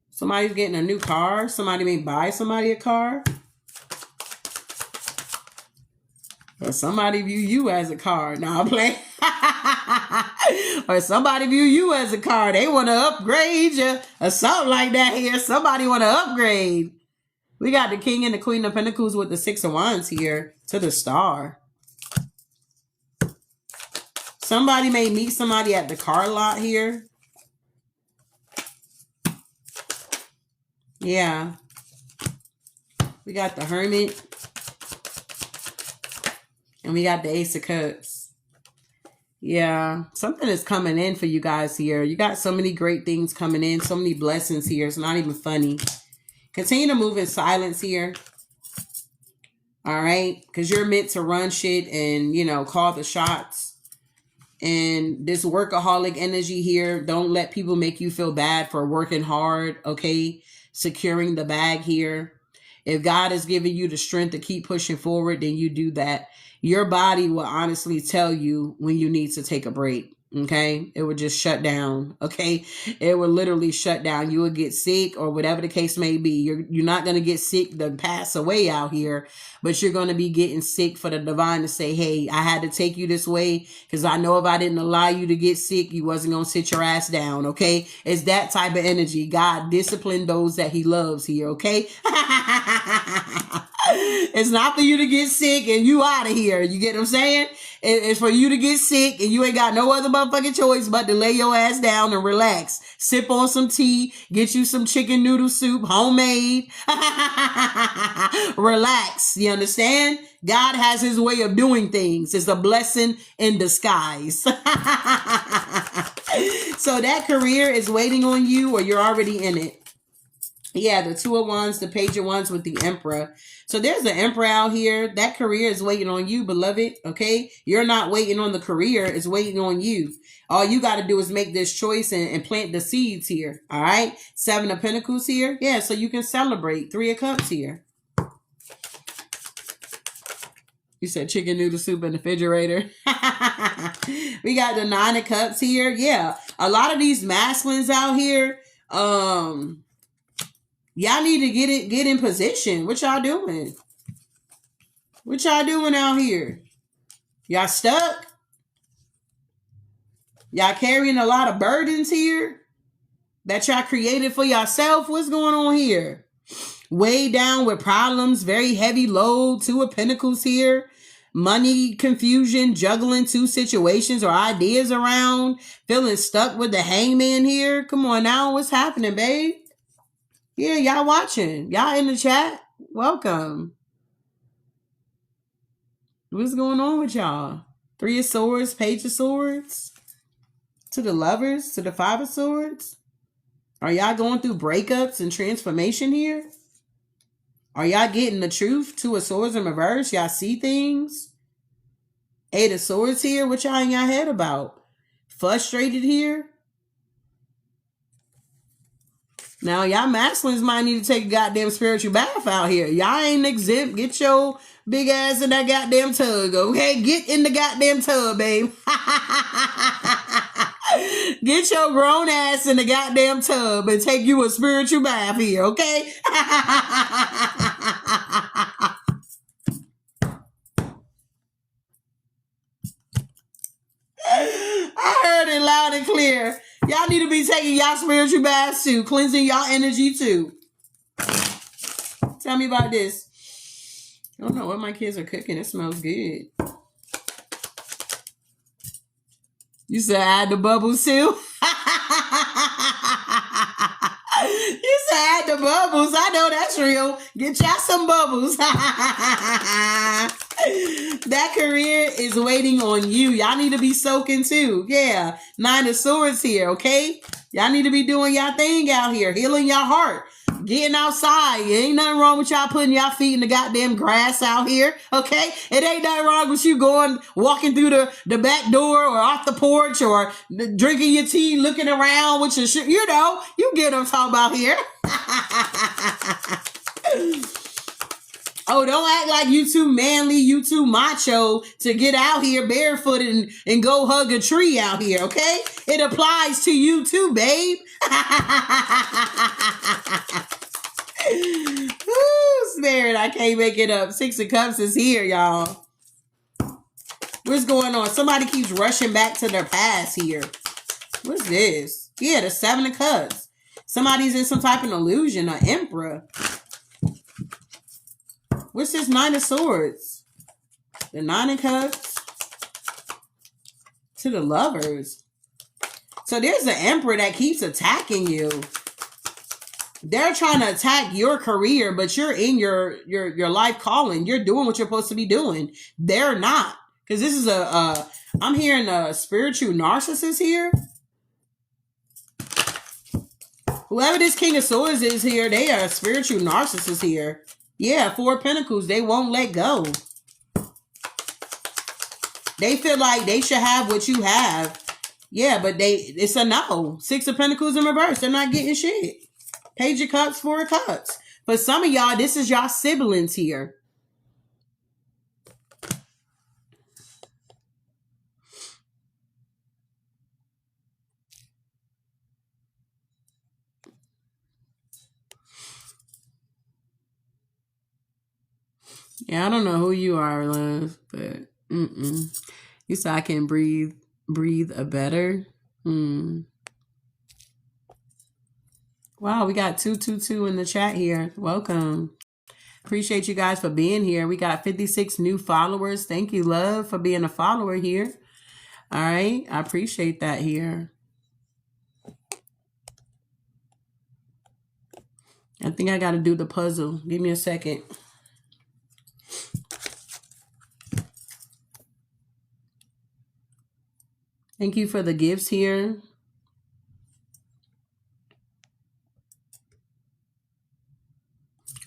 Somebody's getting a new car. Somebody may buy somebody a car. Or somebody view you as a car. Now I'm playing. Or somebody view you as a car. They want to upgrade you. Or something like that here. Somebody want to upgrade. We got the King and the Queen of Pentacles with the Six of Wands here to the Star. Somebody may meet somebody at the car lot here. Yeah. We got the Hermit. And we got the Ace of Cups. Yeah. Something is coming in for you guys here. You got so many great things coming in. So many blessings here. It's not even funny. Continue to move in silence here. All right. Because you're meant to run shit and, you know, call the shots. And this workaholic energy here, don't let people make you feel bad for working hard, okay? Securing the bag here. If God is giving you the strength to keep pushing forward, then you do that. Your body will honestly tell you when you need to take a break, okay? It would just shut down, okay? It will literally shut down. You will get sick or whatever the case may be. You're not going to get sick to pass away out here, but you're going to be getting sick for the divine to say, hey, I had to take you this way because I know if I didn't allow you to get sick, you wasn't going to sit your ass down, okay? It's that type of energy. God disciplined those that he loves here, okay? It's not for you to get sick and you out of here. You get what I'm saying? It's for you to get sick and you ain't got no other motherfucking choice but to lay your ass down and relax. Sip on some tea. Get you some chicken noodle soup, homemade. Relax. You understand? God has his way of doing things. It's a blessing in disguise. So that career is waiting on you or you're already in it. Yeah, the Two of Wands, the Page of Wands with the Emperor. So there's an Emperor out here. That career is waiting on you, beloved. Okay? You're not waiting on the career. It's waiting on you. All you got to do is make this choice and plant the seeds here. All right? Seven of Pentacles here. Yeah, so you can celebrate. Three of Cups here. You said chicken noodle soup in the refrigerator. We got the Nine of Cups here. Yeah. A lot of these masculines out here, y'all need to get in position. What y'all doing? What y'all doing out here? Y'all stuck? Y'all carrying a lot of burdens here that y'all created for yourself? What's going on here? Way down with problems, very heavy load. Two of Pentacles here. money confusion, juggling two situations or ideas around, feeling stuck with the hangman here. Come on now, what's happening, babe? Yeah, y'all watching. Y'all in the chat. Welcome. What's going on with y'all? Three of Swords, Page of Swords. To the Lovers, to the Five of Swords. Are y'all going through breakups and transformation here? Are y'all getting the truth? Two of Swords in reverse. Y'all see things. Eight of Swords here. What y'all in y'all head about? Frustrated here. Now, y'all masculines might need to take a goddamn spiritual bath out here. Y'all ain't exempt. Get your big ass in that goddamn tub, okay? Get in the goddamn tub, babe. Get your grown ass in the goddamn tub and take you a spiritual bath here, okay? I heard it loud and clear. Y'all need to be taking y'all spiritual baths too, cleansing y'all energy too. Tell me about this. I don't know what my kids are cooking. It smells good. You said add the bubbles too? You said add the bubbles. I know that's real. Get y'all some bubbles. That career is waiting on you. Y'all need to be soaking too. Yeah. Nine of Swords here, okay? Y'all need to be doing y'all thing out here. Healing your heart. Getting outside. Ain't nothing wrong with y'all putting y'all feet in the goddamn grass out here, okay? It ain't nothing wrong with you walking through the back door or off the porch or drinking your tea, looking around with your shit. You know, you get what I'm talking about here. Oh, don't act like you too manly, you too macho to get out here barefooted and go hug a tree out here, okay? It applies to you too, babe. Ooh, Spirit, I can't make it up. Six of Cups is here, y'all. What's going on? Somebody keeps rushing back to their past here. What's this? Yeah, the Seven of Cups. Somebody's in some type of illusion, an Emperor. What's this Nine of Swords? The Nine of Cups to the Lovers. So there's an Emperor that keeps attacking you. They're trying to attack your career, but you're in your life calling. You're doing what you're supposed to be doing. They're not. Because this is I'm hearing a spiritual narcissist here. Whoever this King of Swords is here, they are a spiritual narcissist here. Yeah, Four of Pentacles. They won't let go. They feel like they should have what you have. Yeah, but it's a no. Six of Pentacles in reverse. They're not getting shit. Page of Cups, Four of Cups. For some of y'all, this is y'all siblings here. Yeah, I don't know who you are, love, but you said I can breathe a better. Wow, we got 222 in the chat here. Welcome. Appreciate you guys for being here. We got 56 new followers. Thank you, love, for being a follower here. All right, I appreciate that here. I think I got to do the puzzle. Give me a second. Thank you for the gifts here.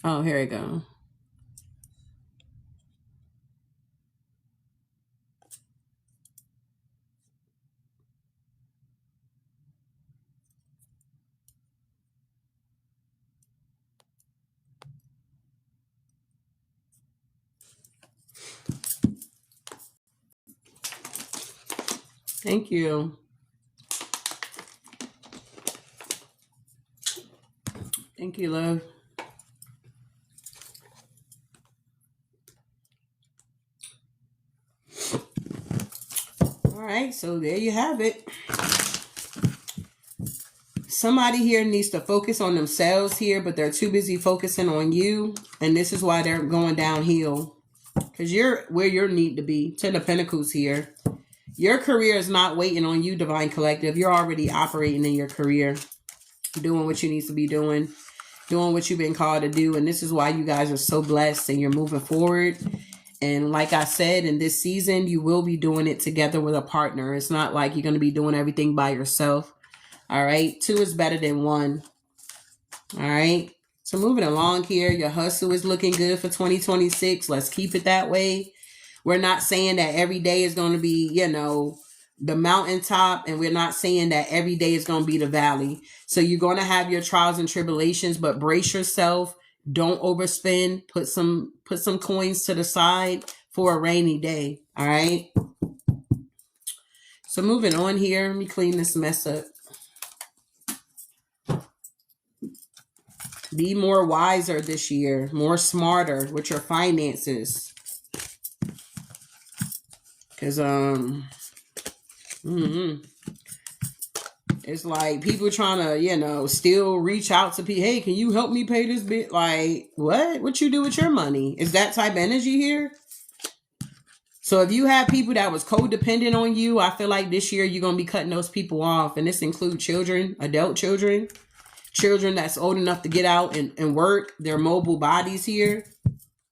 Oh, here we go. Thank you. Thank you, love. All right, so there you have it. Somebody here needs to focus on themselves here, but they're too busy focusing on you. And this is why they're going downhill. because you're where you need to be. 10 of Pentacles here. Your career is not waiting on you, Divine Collective. You're already operating in your career, doing what you need to be doing what you've been called to do. And this is why you guys are so blessed and you're moving forward. And like I said, in this season, you will be doing it together with a partner. It's not like you're going to be doing everything by yourself. All right. 2 is better than 1. All right. So moving along here, your hustle is looking good for 2026. Let's keep it that way. We're not saying that every day is going to be, you know, the mountaintop, and we're not saying that every day is going to be the valley. So you're going to have your trials and tribulations, but brace yourself. Don't overspend. Put some coins to the side for a rainy day. All right. So moving on here, let me clean this mess up. Be more wiser this year, more smarter with your finances. Because, it's like people trying to, you know, still reach out to people. Hey, can you help me pay this bit? Like, what you do with your money? Is that type of energy here? So if you have people that was codependent on you, I feel like this year you're going to be cutting those people off. And this includes children, adult children, children that's old enough to get out and work, their mobile bodies here.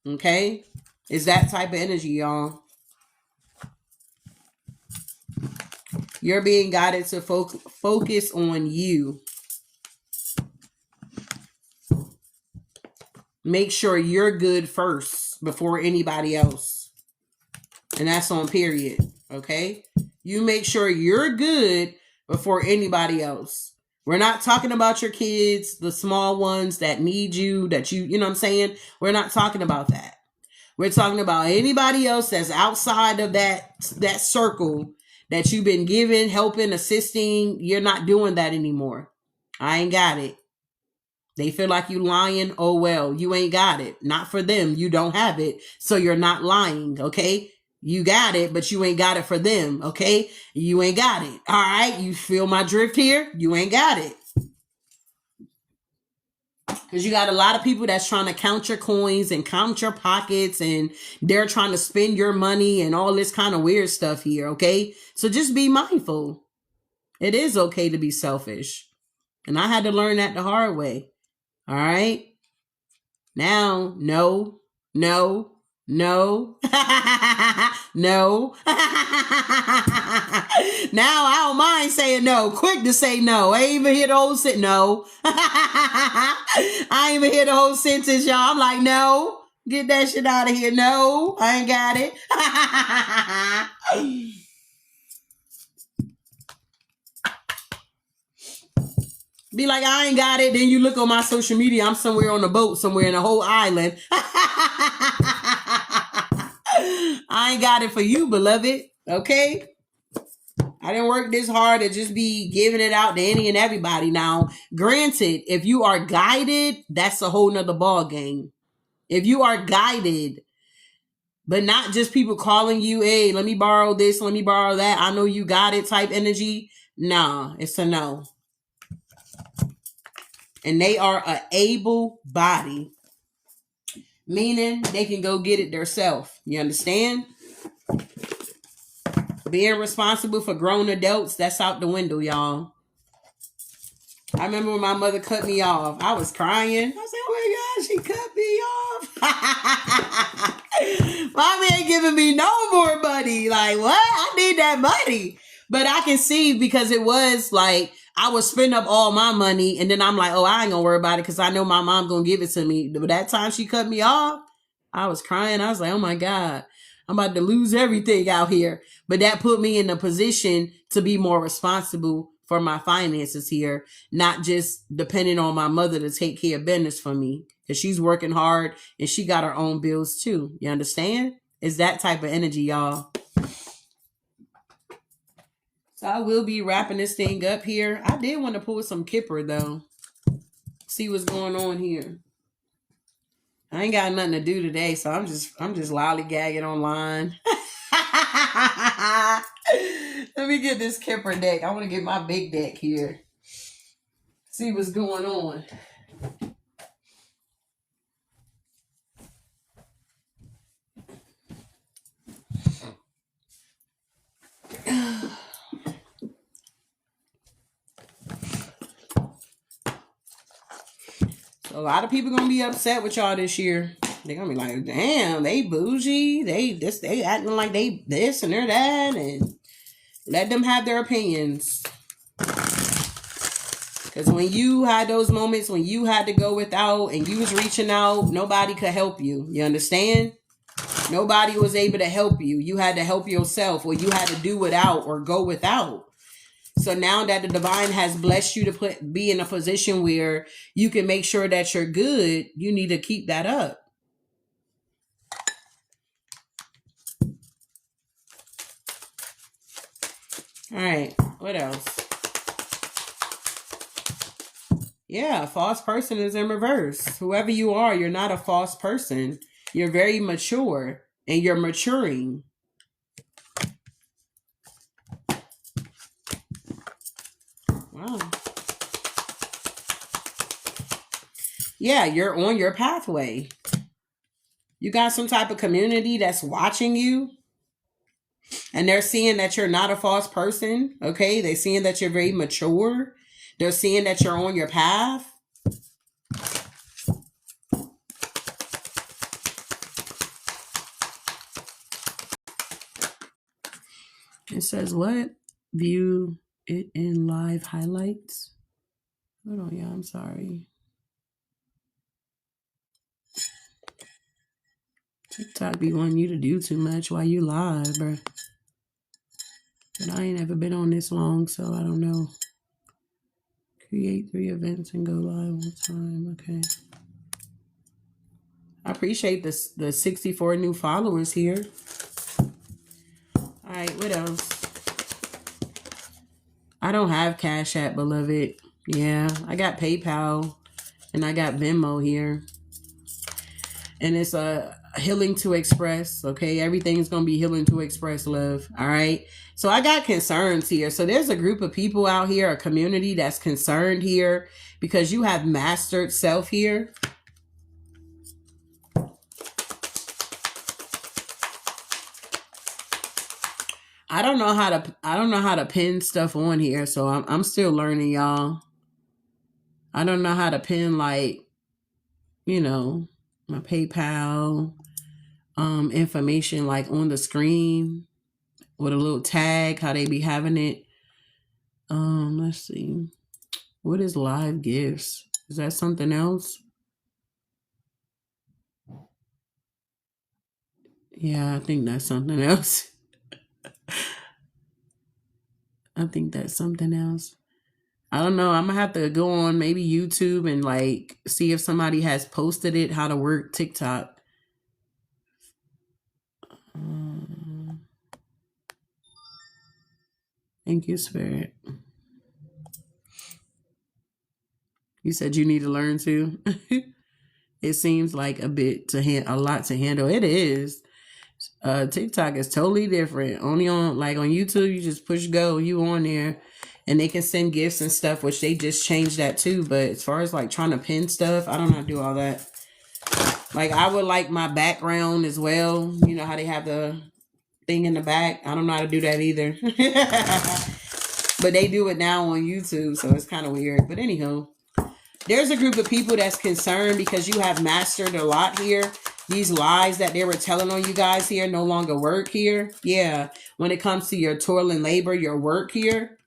Okay. Is that type of energy, y'all. You're being guided to focus on you. Make sure you're good first before anybody else. And that's on period. Okay? You make sure you're good before anybody else. We're not talking about your kids, the small ones that need you, that you know what I'm saying? We're not talking about that. We're talking about anybody else that's outside of that circle that you've been giving, helping, assisting. You're not doing that anymore. I ain't got it. They feel like you lying. Oh, well, you ain't got it. Not for them. You don't have it. So you're not lying. Okay. You got it, but you ain't got it for them. Okay. You ain't got it. All right. You feel my drift here? You ain't got it. Because you got a lot of people that's trying to count your coins and count your pockets, and they're trying to spend your money and all this kind of weird stuff here, okay? So just be mindful. It is okay to be selfish. And I had to learn that the hard way. All right? Now, no. No. Now I don't mind saying no. Quick to say no. I ain't even hear the whole sentence. No. I ain't even hear the whole sentence, y'all. I'm like, no. Get that shit out of here. No. I ain't got it. Be like, I ain't got it. Then you look on my social media. I'm somewhere on a boat, somewhere in a whole island. I ain't got it for you, beloved. Okay? I didn't work this hard to just be giving it out to any and everybody. Now, granted, if you are guided, that's a whole nother ball game. If you are guided, but not just people calling you, hey, let me borrow this, let me borrow that, I know you got it type energy. Nah, it's a no. And they are a able body, meaning they can go get it themselves. You understand? Being responsible for grown adults, that's out the window, y'all. I remember when my mother cut me off. I was crying. I said, oh my God, she cut me off. Mommy ain't giving me no more money. Like, what? I need that money. But I can see, because it was like, I would spend up all my money, and then I'm like, oh, I ain't gonna worry about it because I know my mom gonna give it to me. But that time she cut me off, I was crying. I was like, oh my God, I'm about to lose everything out here. But that put me in a position to be more responsible for my finances here, not just depending on my mother to take care of business for me, because she's working hard and she got her own bills too. You understand? It's that type of energy, y'all. So I will be wrapping this thing up here. I did want to pull some Kipper though. See what's going on here. I ain't got nothing to do today, so I'm just lollygagging online. Let me get this Kipper deck. I want to get my big deck here. See what's going on. A lot of people gonna be upset with y'all this year. They're gonna be like, damn, they bougie. They acting like they this and they're that, and let them have their opinions. Because when you had those moments when you had to go without and you was reaching out, nobody could help you. You understand? Nobody was able to help you. You had to help yourself, or you had to do without or go without. So now that the divine has blessed you to be in a position where you can make sure that you're good, you need to keep that up. All right, what else? Yeah, a false person is in reverse. Whoever you are, you're not a false person. You're very mature and you're maturing. Wow. Yeah, you're on your pathway. You got some type of community that's watching you. And they're seeing that you're not a false person. Okay. They're seeing that you're very mature. They're seeing that you're on your path. It says what? View it in live highlights. Hold on, yeah, I'm sorry. TikTok be wanting you to do too much while you live, bro. But I ain't ever been on this long, so I don't know. Create 3 events and go live one time. Okay. I appreciate the 64 new followers here. All right, what else? I don't have Cash App, beloved. Yeah, I got PayPal and I got Venmo here. And it's a healing to express. Okay, everything's gonna be healing to express, love. All right. So I got concerns here. So there's a group of people out here, a community that's concerned here because you have mastered self here. I don't know how to pin stuff on here, so I'm still learning, y'all. I don't know how to pin, like, you know, my PayPal information like on the screen with a little tag, how they be having it. Let's see. What is live gifts? Is that something else? Yeah, I think that's something else. I think that's something else. I don't know. I'm gonna have to go on maybe YouTube and like see if somebody has posted it, how to work TikTok. Thank you, Spirit. You said you need to learn too. It seems like a lot to handle. It is. TikTok is totally different. Only on YouTube, you just push go, you on there, and they can send gifts and stuff, which they just changed that too. But as far as like trying to pin stuff, I don't know how to do all that. Like I would like my background as well. You know how they have the thing in the back. I don't know how to do that either. But they do it now on YouTube, so it's kind of weird. But anyhow, there's a group of people that's concerned because you have mastered a lot here. These lies that they were telling on you guys here no longer work here. Yeah. When it comes to your toil and labor, your work here.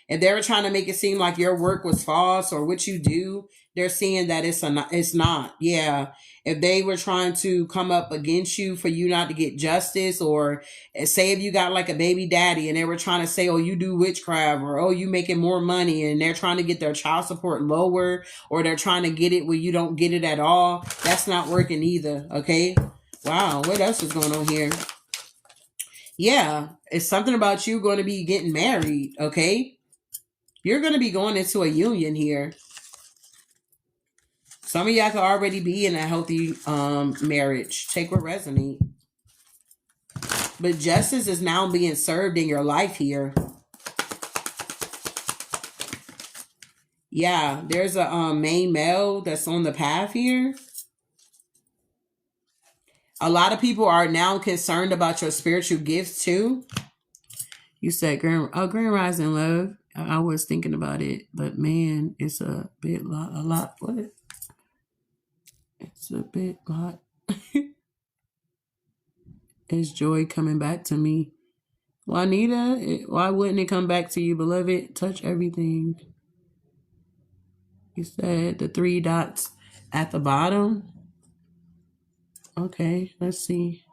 If they were trying to make it seem like your work was false or what you do, they're seeing that it's not. Yeah. If they were trying to come up against you for you not to get justice, or say if you got like a baby daddy and they were trying to say, oh, you do witchcraft, or oh, you making more money, and they're trying to get their child support lower, or they're trying to get it where you don't get it at all, that's not working either. Okay. Wow. What else is going on here? Yeah. It's something about you going to be getting married. Okay. You're going to be going into a union here. Some of y'all could already be in a healthy marriage. Take what resonate. But justice is now being served in your life here. Yeah, there's a main male that's on the path here. A lot of people are now concerned about your spiritual gifts too. You said Grand Rising, love. I was thinking about it, but man, it's a lot. What? It's a bit lot. Is joy coming back to me? Juanita, why wouldn't it come back to you, beloved? Touch everything. You said the 3 dots at the bottom. Okay, let's see.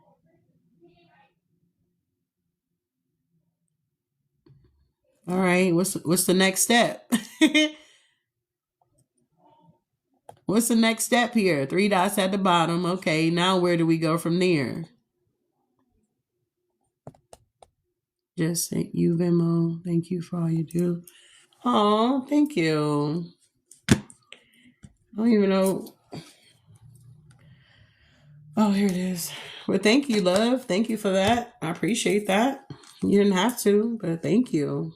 All right, what's the next step? What's the next step here? 3 dots at the bottom. Okay, now where do we go from there? Just sent you Venmo. Thank you for all you do. Oh, thank you. I don't even know. Oh, here it is. Well, thank you, love. Thank you for that. I appreciate that. You didn't have to, but thank you.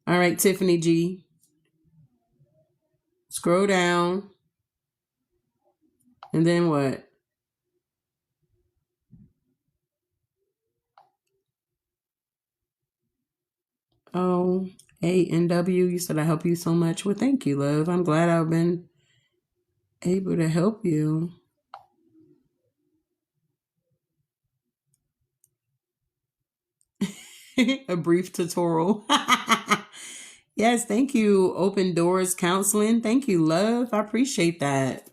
All right, Tiffany G. Scroll down. And then what? Oh, A-N-W. You said I help you so much. Well, thank you, love. I'm glad I've been able to help you. A brief tutorial. Yes, thank you. Open Doors Counseling. Thank you, love. I appreciate that.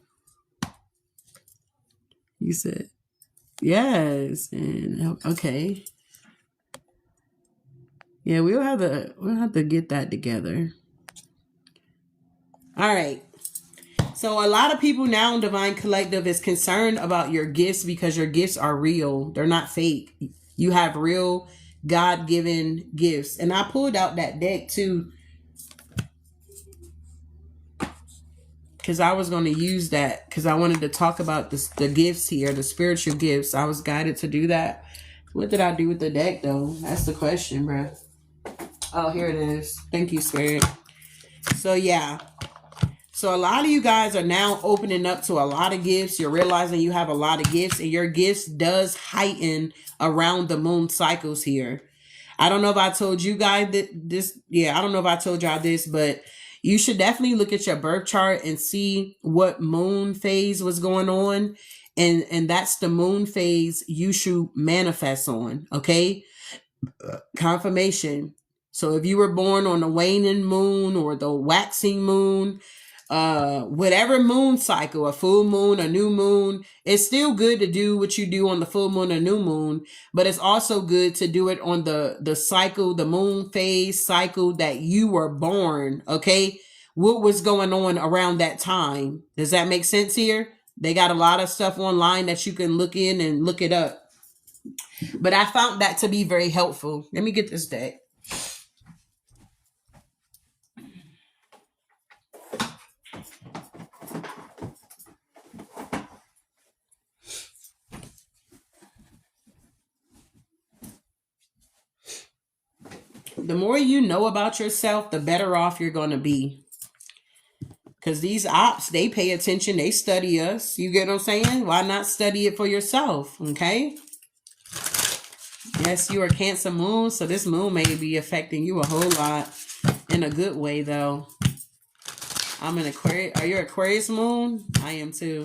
You said yes. And okay. Yeah, we'll have to get that together. All right. So a lot of people now in Divine Collective is concerned about your gifts because your gifts are real. They're not fake. You have real God-given gifts. And I pulled out that deck too, because I was going to use that because I wanted to talk about the gifts here, the spiritual gifts. I was guided to do that. What did I do with the deck, though? That's the question, bro. Oh, here it is. Thank you, Spirit. So, yeah. So, a lot of you guys are now opening up to a lot of gifts. You're realizing you have a lot of gifts, and your gifts does heighten around the moon cycles here. I don't know if I told you guys this. Yeah, I don't know if I told y'all this, but you should definitely look at your birth chart and see what moon phase was going on. And that's the moon phase you should manifest on. Okay. Confirmation. So if you were born on the waning moon or the waxing moon, whatever moon cycle, a full moon, a new moon, it's still good to do what you do on the full moon or new moon, but it's also good to do it on the cycle, the moon phase cycle that you were born. Okay. What was going on around that time? Does that make sense here? They got a lot of stuff online that you can look in and look it up. But I found that to be very helpful. Let me get this deck. The more you know about yourself, the better off you're going to be. Because these ops, they pay attention. They study us. You get what I'm saying? Why not study it for yourself? Okay. Yes, you are Cancer moon. So this moon may be affecting you a whole lot in a good way, though. I'm an Aquarius. Are you Aquarius moon? I am too.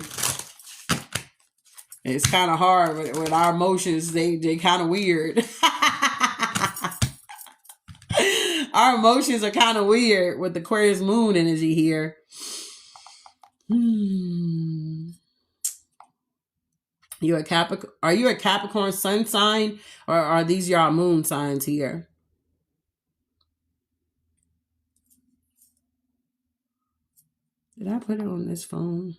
It's kind of hard with our emotions. They kind of weird. Our emotions are kind of weird with the Aquarius moon energy here. You a Capricorn? Are you a Capricorn sun sign, or are these your moon signs here? Did I put it on this phone?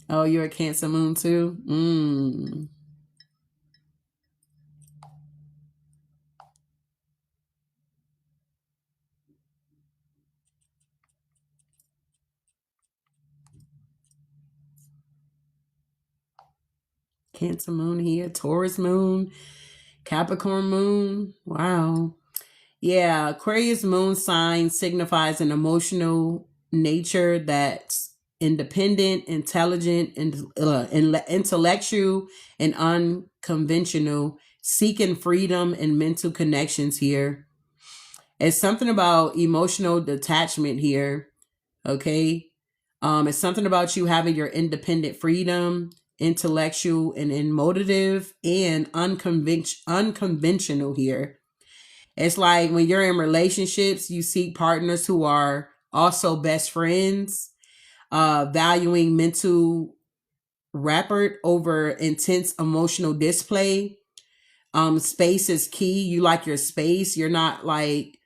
Oh, you're a Cancer moon too? Cancer moon here, Taurus moon, Capricorn moon. Wow. Yeah, Aquarius moon sign signifies an emotional nature that's independent, intelligent, and intellectual and unconventional, seeking freedom and mental connections here. It's something about emotional detachment here. Okay. It's something about you having your independent freedom, intellectual and emotive, and unconventional here. It's like when you're in relationships, you seek partners who are also best friends, valuing mental rapport over intense emotional display. Space is key. You like your space. You're not like,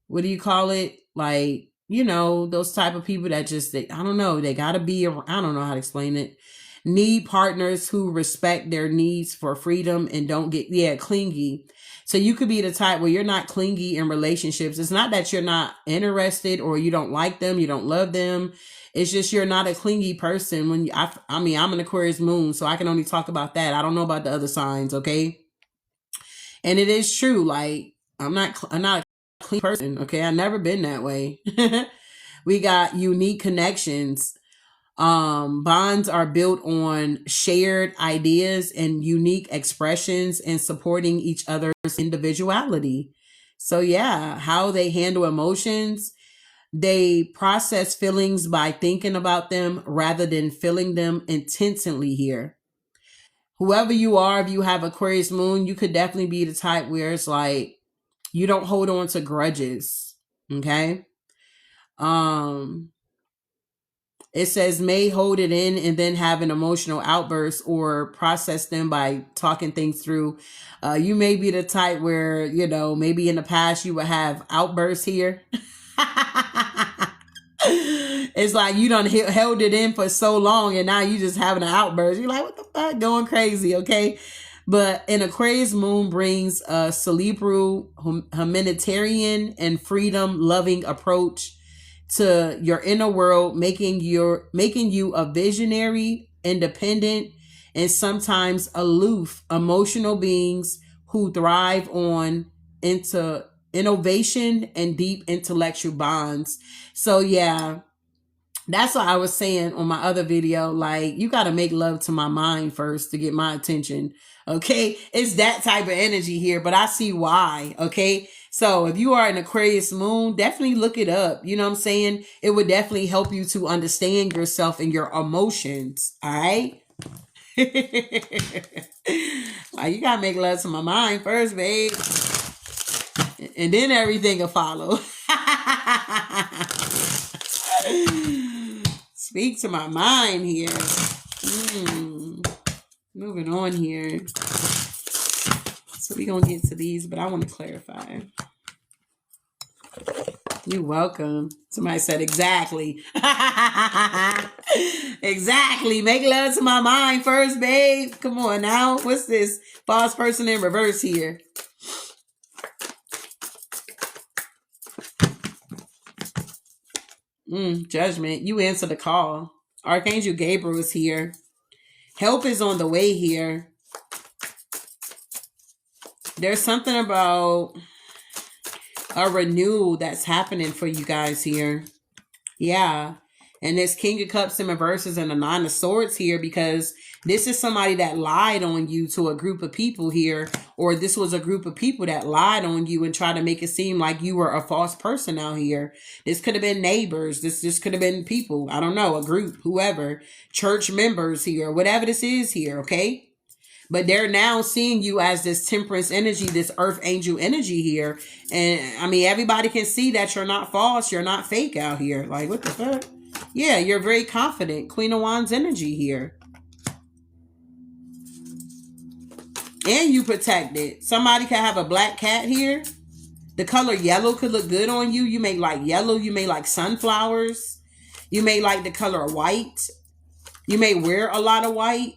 what do you call it? Like, those type of people that just, I don't know, they gotta be, I don't know how to explain it. Need partners who respect their needs for freedom and don't get, clingy. So you could be the type where you're not clingy in relationships. It's not that you're not interested or you don't like them, you don't love them. It's just you're not a clingy person. When I mean, I'm an Aquarius moon, so I can only talk about that. I don't know about the other signs, okay? And it is true. Like, I'm not a clean person, okay? I've never been that way. We got unique connections. Bonds are built on shared ideas and unique expressions and supporting each other's individuality. So yeah, how they handle emotions, they process feelings by thinking about them rather than feeling them intensely here. Whoever you are, if you have Aquarius moon, you could definitely be the type where it's like you don't hold on to grudges. Okay. Um, it says may hold it in and then have an emotional outburst or process them by talking things through. You may be the type where, maybe in the past you would have outbursts here. It's like you done held it in for so long and now you just having an outburst. You're like, what the fuck? Going crazy, okay? But an Aquarius moon brings a cerebral, humanitarian, and freedom-loving approach to your inner world, making you a visionary, independent, and sometimes aloof emotional beings who thrive on into innovation and deep intellectual bonds. So yeah, that's what I was saying on my other video. Like, you got to make love to my mind first to get my attention. Okay. It's that type of energy here, but I see why. Okay. So if you are an Aquarius moon, definitely look it up. You know what I'm saying? It would definitely help you to understand yourself and your emotions. All right. Like, you got to make love to my mind first, babe. And then everything will follow. Speak to my mind here. Moving on here. So we're going to get to these, but I want to clarify. You're welcome. Somebody said exactly. Exactly. Make love to my mind first, babe. Come on now. What's this? False person in reverse here. Judgment. You answer the call. Archangel Gabriel is here. Help is on the way here. There's something about a renewal that's happening for you guys here. Yeah. And there's King of Cups in reverses and the Nine of Swords here, because this is somebody that lied on you to a group of people here, or this was a group of people that lied on you and tried to make it seem like you were a false person out here. This could have been neighbors. This could have been people. I don't know, a group, whoever, church members here, whatever this is here, okay? But they're now seeing you as this temperance energy, this earth angel energy here. And I mean, everybody can see that you're not false. You're not fake out here. Like, what the fuck? Yeah, you're very confident. Queen of Wands energy here. And you protected. Somebody could have a black cat here. The color yellow could look good on you. You may like yellow. You may like sunflowers. You may like the color white. You may wear a lot of white.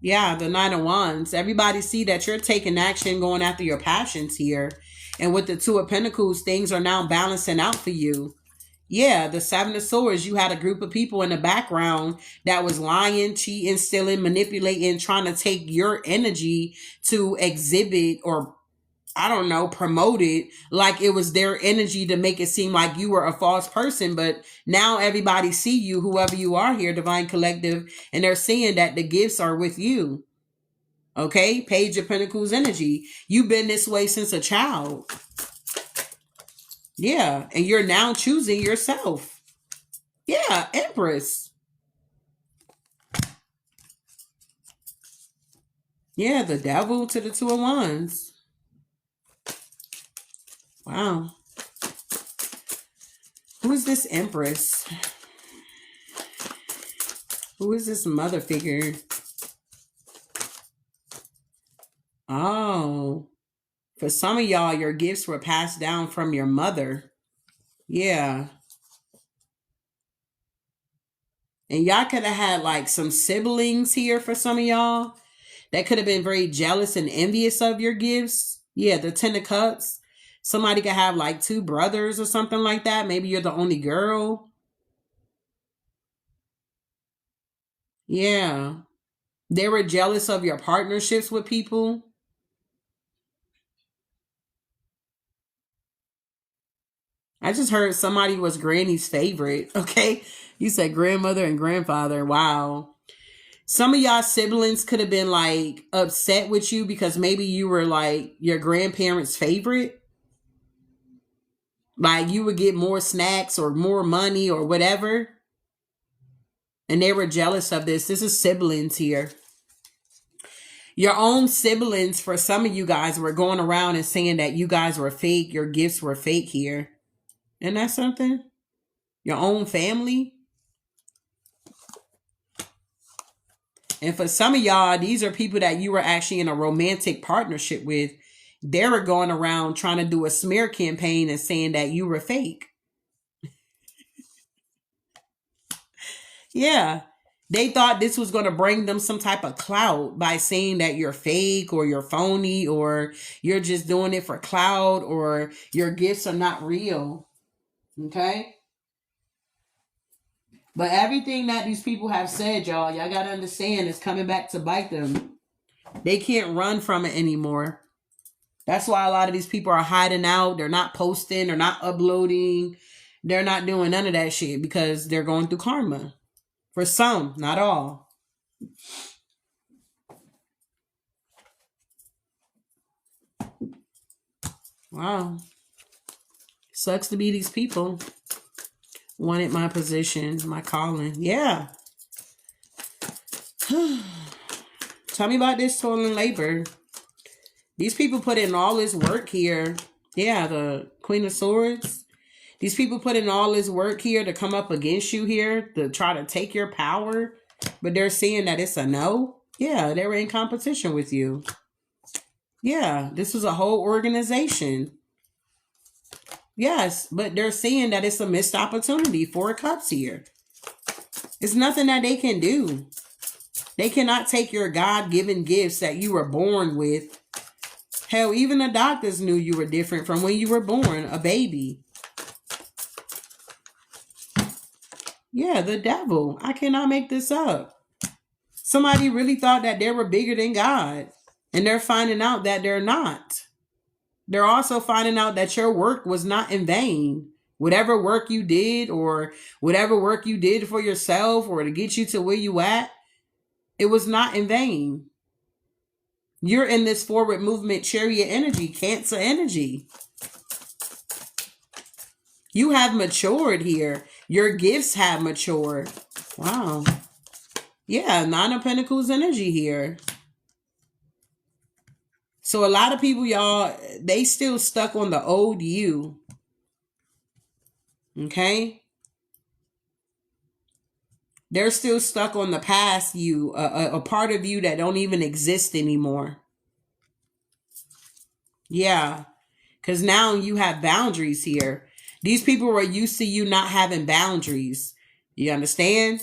Yeah, the Nine of Wands. Everybody see that you're taking action, going after your passions here. And with the Two of Pentacles, things are now balancing out for you. Yeah, the Seven of Swords, you had a group of people in the background that was lying, cheating, stealing, manipulating, trying to take your energy to exhibit or, I don't know, promote it like it was their energy to make it seem like you were a false person. But now everybody see you, whoever you are here, Divine Collective, and they're seeing that the gifts are with you. Okay, Page of Pentacles energy. You've been this way since a child. Yeah, and you're now choosing yourself. Yeah, Empress. Yeah, the Devil to the Two of Wands. Wow. Who is this Empress? Who is this mother figure? Oh, for some of y'all, your gifts were passed down from your mother. Yeah. And y'all could have had like some siblings here for some of y'all that could have been very jealous and envious of your gifts. Yeah, the Ten of Cups. Somebody could have like two brothers or something like that. Maybe you're the only girl. Yeah. They were jealous of your partnerships with people. I just heard somebody was Granny's favorite. Okay. You said grandmother and grandfather. Wow. Some of y'all siblings could have been like upset with you because maybe you were like your grandparents' favorite. Like you would get more snacks or more money or whatever. And they were jealous of this. This is siblings here. Your own siblings, for some of you guys, were going around and saying that you guys were fake. Your gifts were fake here. Isn't that something? Your own family. And for some of y'all, these are people that you were actually in a romantic partnership with. They were going around trying to do a smear campaign and saying that you were fake. Yeah. They thought this was going to bring them some type of clout by saying that you're fake or you're phony or you're just doing it for clout or your gifts are not real. Okay? But everything that these people have said, y'all got to understand is coming back to bite them. They can't run from it anymore. That's why a lot of these people are hiding out. They're not posting. They're not uploading. They're not doing none of that shit because they're going through karma. For some, not all. Wow. Sucks to be these people. Wanted my position, my calling. Yeah. Tell me about this stolen labor. These people put in all this work here. Yeah, the Queen of Swords. These people put in all this work here to come up against you here, to try to take your power. But they're saying that it's a no. Yeah, they were in competition with you. Yeah, this was a whole organization. Yes, but they're saying that it's a missed opportunity. 4 of Cups here. It's nothing that they can do. They cannot take your God-given gifts that you were born with. Hell, even the doctors knew you were different from when you were born, a baby. Yeah, the Devil. I cannot make this up. Somebody really thought that they were bigger than God. And they're finding out that they're not. They're also finding out that your work was not in vain. Whatever work you did or whatever work you did for yourself or to get you to where you at, it was not in vain. You're in this forward movement chariot energy, Cancer energy. You have matured here. Your gifts have matured. Wow. Yeah, 9 of Pentacles energy here. So a lot of people, y'all, they still stuck on the old you. Okay? They're still stuck on the past you, a part of you that don't even exist anymore. Yeah. Because now you have boundaries here. These people were used to you not having boundaries. You understand?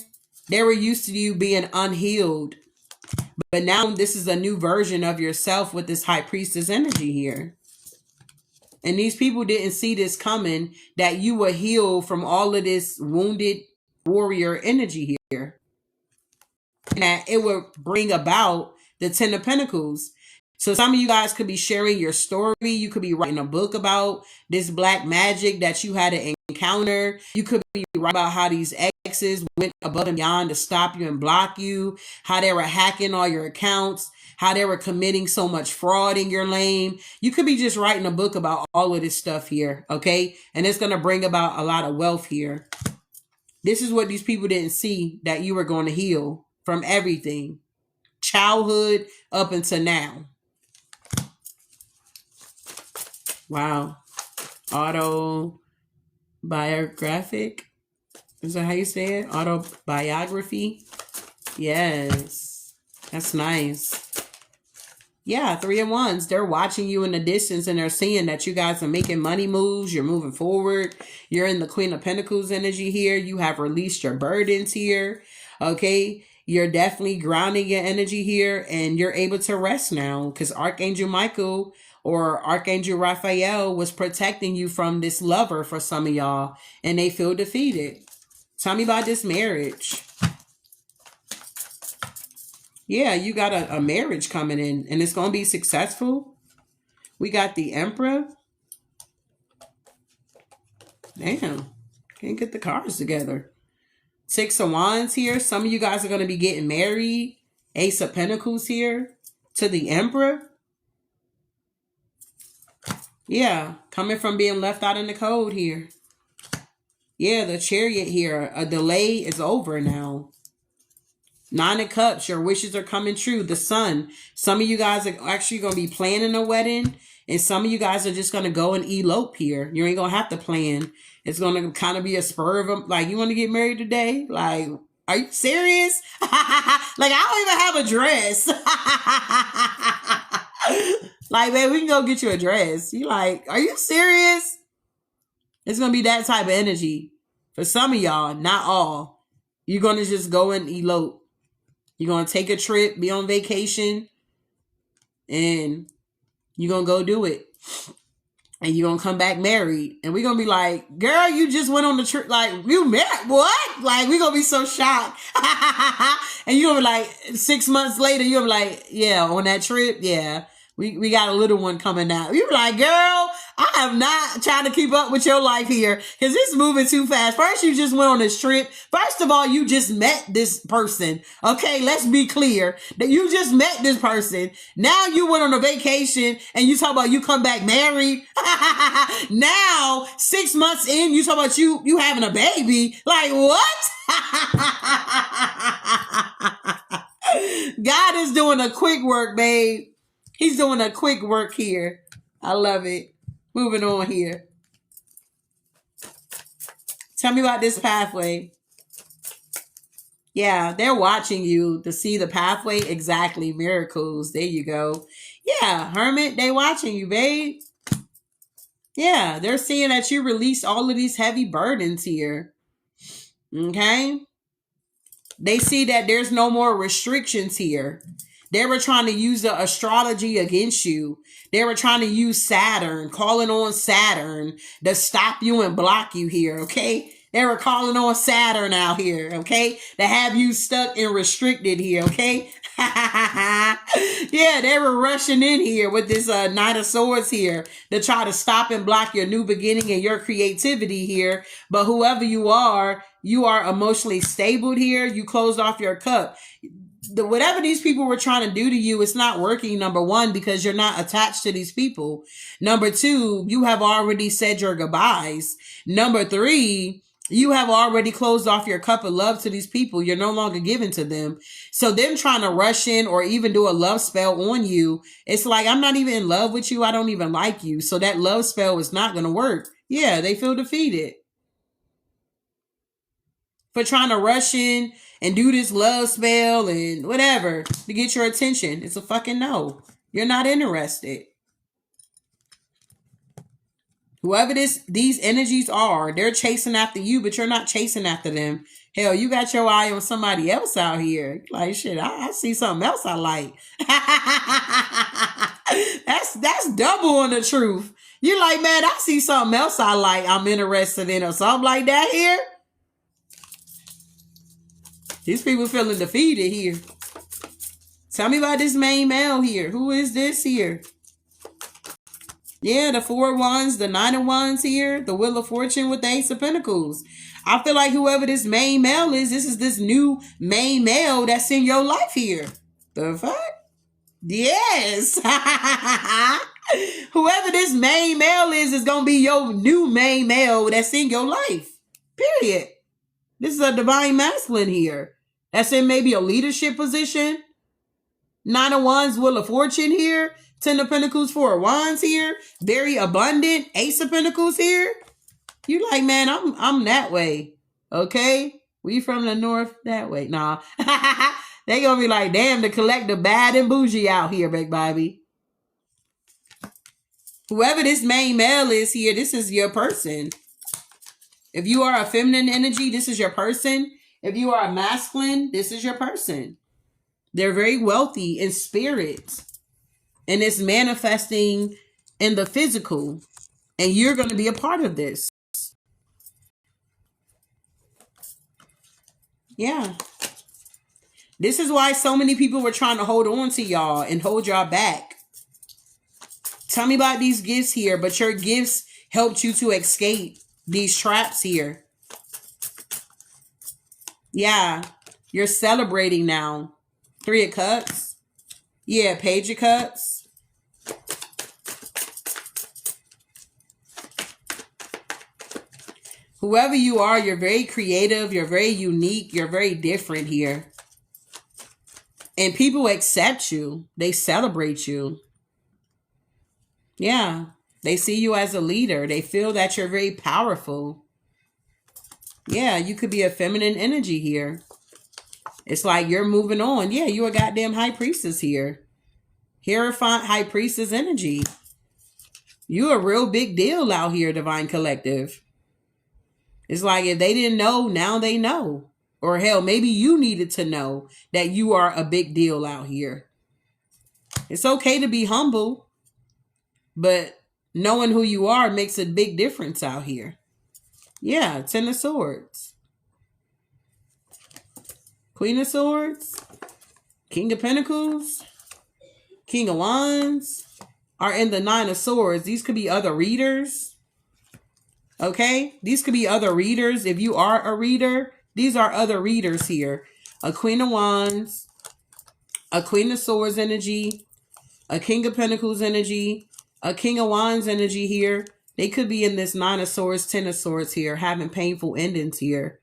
They were used to you being unhealed. But now this is a new version of yourself with this High Priestess energy here. And these people didn't see this coming, that you were healed from all of this wounded warrior energy here. And that it would bring about the 10 of Pentacles. So some of you guys could be sharing your story. You could be writing a book about this black magic that you had to encounter. You could be writing about how these exes went above and beyond to stop you and block you, how they were hacking all your accounts, how they were committing so much fraud in your lane. You could be just writing a book about all of this stuff here, okay? And it's going to bring about a lot of wealth here. This is what these people didn't see, that you were going to heal from everything. Childhood up until now. Wow. Autobiographic. Is that how you say it? Autobiography. Yes. That's nice. Yeah, 3 of Wands. They're watching you in the distance and they're seeing that you guys are making money moves. You're moving forward. You're in the Queen of Pentacles energy here. You have released your burdens here. Okay. You're definitely grounding your energy here and you're able to rest now because Archangel Michael or Archangel Raphael was protecting you from this lover for some of y'all and they feel defeated. Tell me about this marriage. Yeah, you got a marriage coming in and it's going to be successful. We got the Emperor. Damn, can't get the cards together. 6 of Wands here. Some of you guys are going to be getting married. Ace of Pentacles here to the Emperor. Yeah, coming from being left out in the cold here. Yeah, the Chariot here. A delay is over now. 9 of Cups, your wishes are coming true. The Sun. Some of you guys are actually going to be planning a wedding. And some of you guys are just going to go and elope here. You ain't going to have to plan. It's going to kind of be a spur of them. Like, you want to get married today? Like, are you serious? Like, I don't even have a dress. Like, man, we can go get you a dress. You like, are you serious? It's going to be that type of energy. For some of y'all, not all. You're going to just go and elope. You're going to take a trip, be on vacation, and you're going to go do it. And you're going to come back married. And we're going to be like, girl, you just went on the trip. Like, you met? What? Like, we're going to be so shocked. And you're going to be like, 6 months later, you're going to be like, yeah, on that trip, yeah. We got a little one coming out. You're like, girl, I am not trying to keep up with your life here because it's moving too fast. First, you just went on this trip. First of all, you just met this person. Okay, let's be clear that you just met this person. Now you went on a vacation and you talk about you come back married. Now, 6 months in, you talk about you having a baby. Like, what? God is doing a quick work, babe. He's doing a quick work here. I love it. Moving on here. Tell me about this pathway. Yeah, they're watching you to see the pathway. Exactly. Miracles. There you go. Yeah, Hermit, they watching you, babe. Yeah, they're seeing that you release all of these heavy burdens here. Okay? They see that there's no more restrictions here. They were trying to use the astrology against you. They were trying to use Saturn, calling on Saturn to stop you and block you here, okay? They were calling on Saturn out here, okay? To have you stuck and restricted here, okay? Yeah, they were rushing in here with this Knight of Swords here to try to stop and block your new beginning and your creativity here. But whoever you are emotionally stable here. You closed off your cup. Whatever these people were trying to do to you, it's not working, number one, because you're not attached to these people. Number two, you have already said your goodbyes. Number three, you have already closed off your cup of love to these people. You're no longer giving to them. So them trying to rush in or even do a love spell on you, it's like, I'm not even in love with you. I don't even like you. So that love spell is not going to work. Yeah, they feel defeated for trying to rush in and do this love spell and whatever to get your attention. It's a fucking no. You're not interested. Whoever these energies are, they're chasing after you, but you're not chasing after them. Hell, you got your eye on somebody else out here. Like, shit, I see something else I like. That's double on the truth. You're like, man, I see something else I like, I'm interested in, or something like that here. These people feeling defeated here. Tell me about this main male here. Who is this here? Yeah, the 4 of Wands, the 9 of Wands here, the Wheel of Fortune with the Ace of Pentacles. I feel like whoever this main male is, this is this new main male that's in your life here. The fuck? Yes. Whoever this main male is going to be your new main male that's in your life. Period. This is a divine masculine here. That's in maybe a leadership position. 9 of Wands, Wheel of Fortune here. 10 of Pentacles, 4 of Wands here. Very abundant. Ace of Pentacles here. You like, man, I'm that way. Okay? We from the north that way. Nah. They gonna be like, damn, the collective bad and bougie out here, big baby. Whoever this main male is here, this is your person. If you are a feminine energy, this is your person. If you are a masculine, this is your person. They're very wealthy in spirit. And it's manifesting in the physical. And you're going to be a part of this. Yeah. This is why so many people were trying to hold on to y'all and hold y'all back. Tell me about these gifts here, but your gifts helped you to escape these traps here. Yeah. You're celebrating now. 3 of Cups. Yeah, Page of Cups. Whoever you are, you're very creative. You're very unique. You're very different here. And people accept you. They celebrate you. Yeah. They see you as a leader. They feel that you're very powerful. Yeah, you could be a feminine energy here. It's like you're moving on. Yeah, you're a goddamn high priestess here. Hierophant high priestess energy. You a real big deal out here, Divine Collective. It's like if they didn't know, now they know. Or hell, maybe you needed to know that you are a big deal out here. It's okay to be humble, but knowing who you are makes a big difference out here. Yeah, 10 of Swords. Queen of Swords. King of Pentacles. King of Wands are in the 9 of Swords. These could be other readers. Okay? These could be other readers. If you are a reader, these are other readers here. A Queen of Wands. A Queen of Swords energy. A King of Pentacles energy. A King of Wands energy here. They could be in this 9 of Swords, 10 of Swords here, having painful endings here.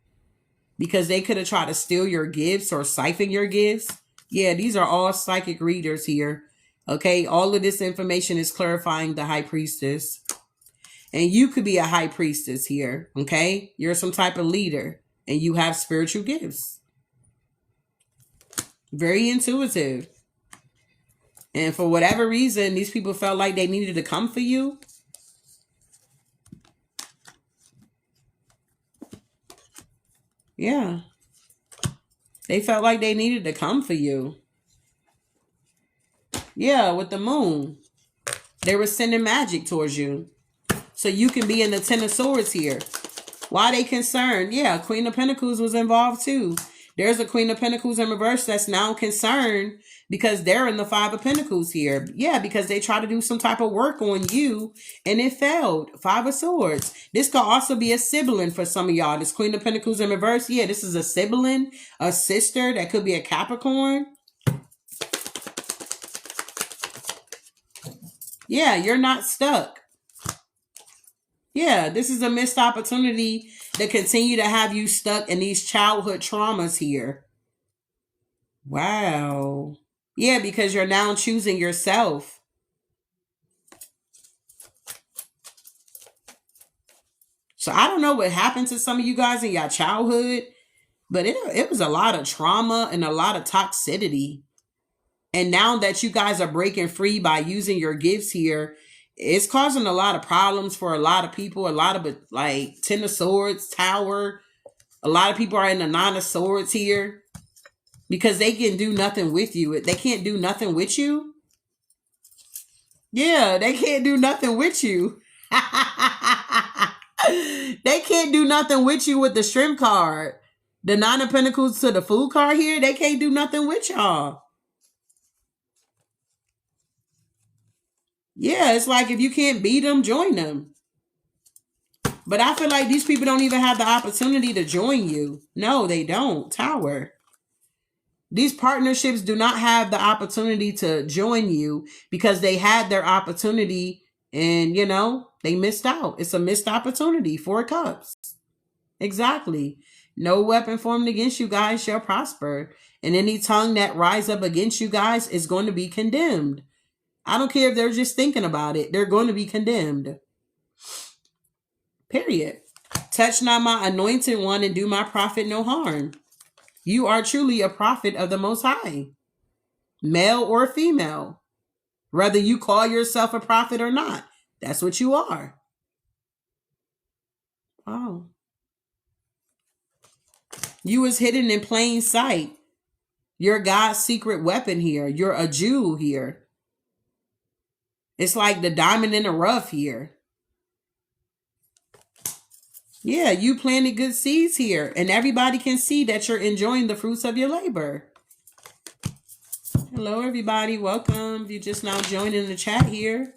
Because they could have tried to steal your gifts or siphon your gifts. Yeah, these are all psychic readers here. Okay, all of this information is clarifying the High Priestess. And you could be a High Priestess here. Okay, you're some type of leader. And you have spiritual gifts. Very intuitive. And for whatever reason, these people felt like they needed to come for you. Yeah. They felt like they needed to come for you. Yeah, with the moon. They were sending magic towards you. So you can be in the 10 of Swords here. Why are they concerned? Yeah, Queen of Pentacles was involved too. There's a Queen of Pentacles in reverse that's now concerned because they're in the 5 of Pentacles here. Yeah, because they try to do some type of work on you and it failed. 5 of Swords. This could also be a sibling for some of y'all. This Queen of Pentacles in reverse. Yeah, this is a sibling, a sister. That could be a Capricorn. Yeah, you're not stuck. Yeah, this is a missed opportunity to continue to have you stuck in these childhood traumas here. Wow. Yeah, because you're now choosing yourself. So I don't know what happened to some of you guys in your childhood, but it was a lot of trauma and a lot of toxicity. And now that you guys are breaking free by using your gifts here, it's causing a lot of problems for a lot of people. A lot of like 10 of Swords, Tower. A lot of people are in the 9 of Swords here because they can do nothing with you. They can't do nothing with you. Yeah, they can't do nothing with you. They can't do nothing with you with the Shrimp card. The 9 of Pentacles to the Fool card here, they can't do nothing with y'all. Yeah, it's like if you can't beat them, join them. But I feel like these people don't even have the opportunity to join you. No, they don't. Tower. These partnerships do not have the opportunity to join you because they had their opportunity and, they missed out. It's a missed opportunity. 4 cups. Exactly. No weapon formed against you guys shall prosper. And any tongue that rise up against you guys is going to be condemned. I don't care if they're just thinking about it. They're going to be condemned. Period. Touch not my anointed one and do my prophet no harm. You are truly a prophet of the Most High. Male or female. Whether you call yourself a prophet or not. That's what you are. Wow. You was hidden in plain sight. You're God's secret weapon here. You're a Jew here. It's like the diamond in the rough here. Yeah, you planted good seeds here. And everybody can see that you're enjoying the fruits of your labor. Hello, everybody. Welcome. If you're just now joining the chat here.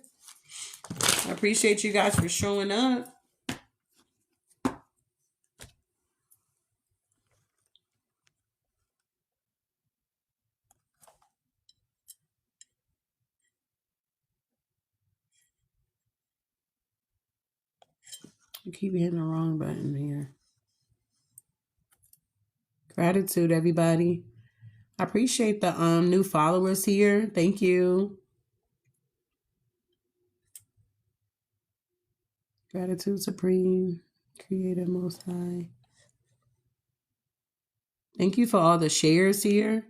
I appreciate you guys for showing up. I keep hitting the wrong button here. Gratitude, everybody. I appreciate the new followers here. Thank you. Gratitude supreme, creator most high. Thank you for all the shares here.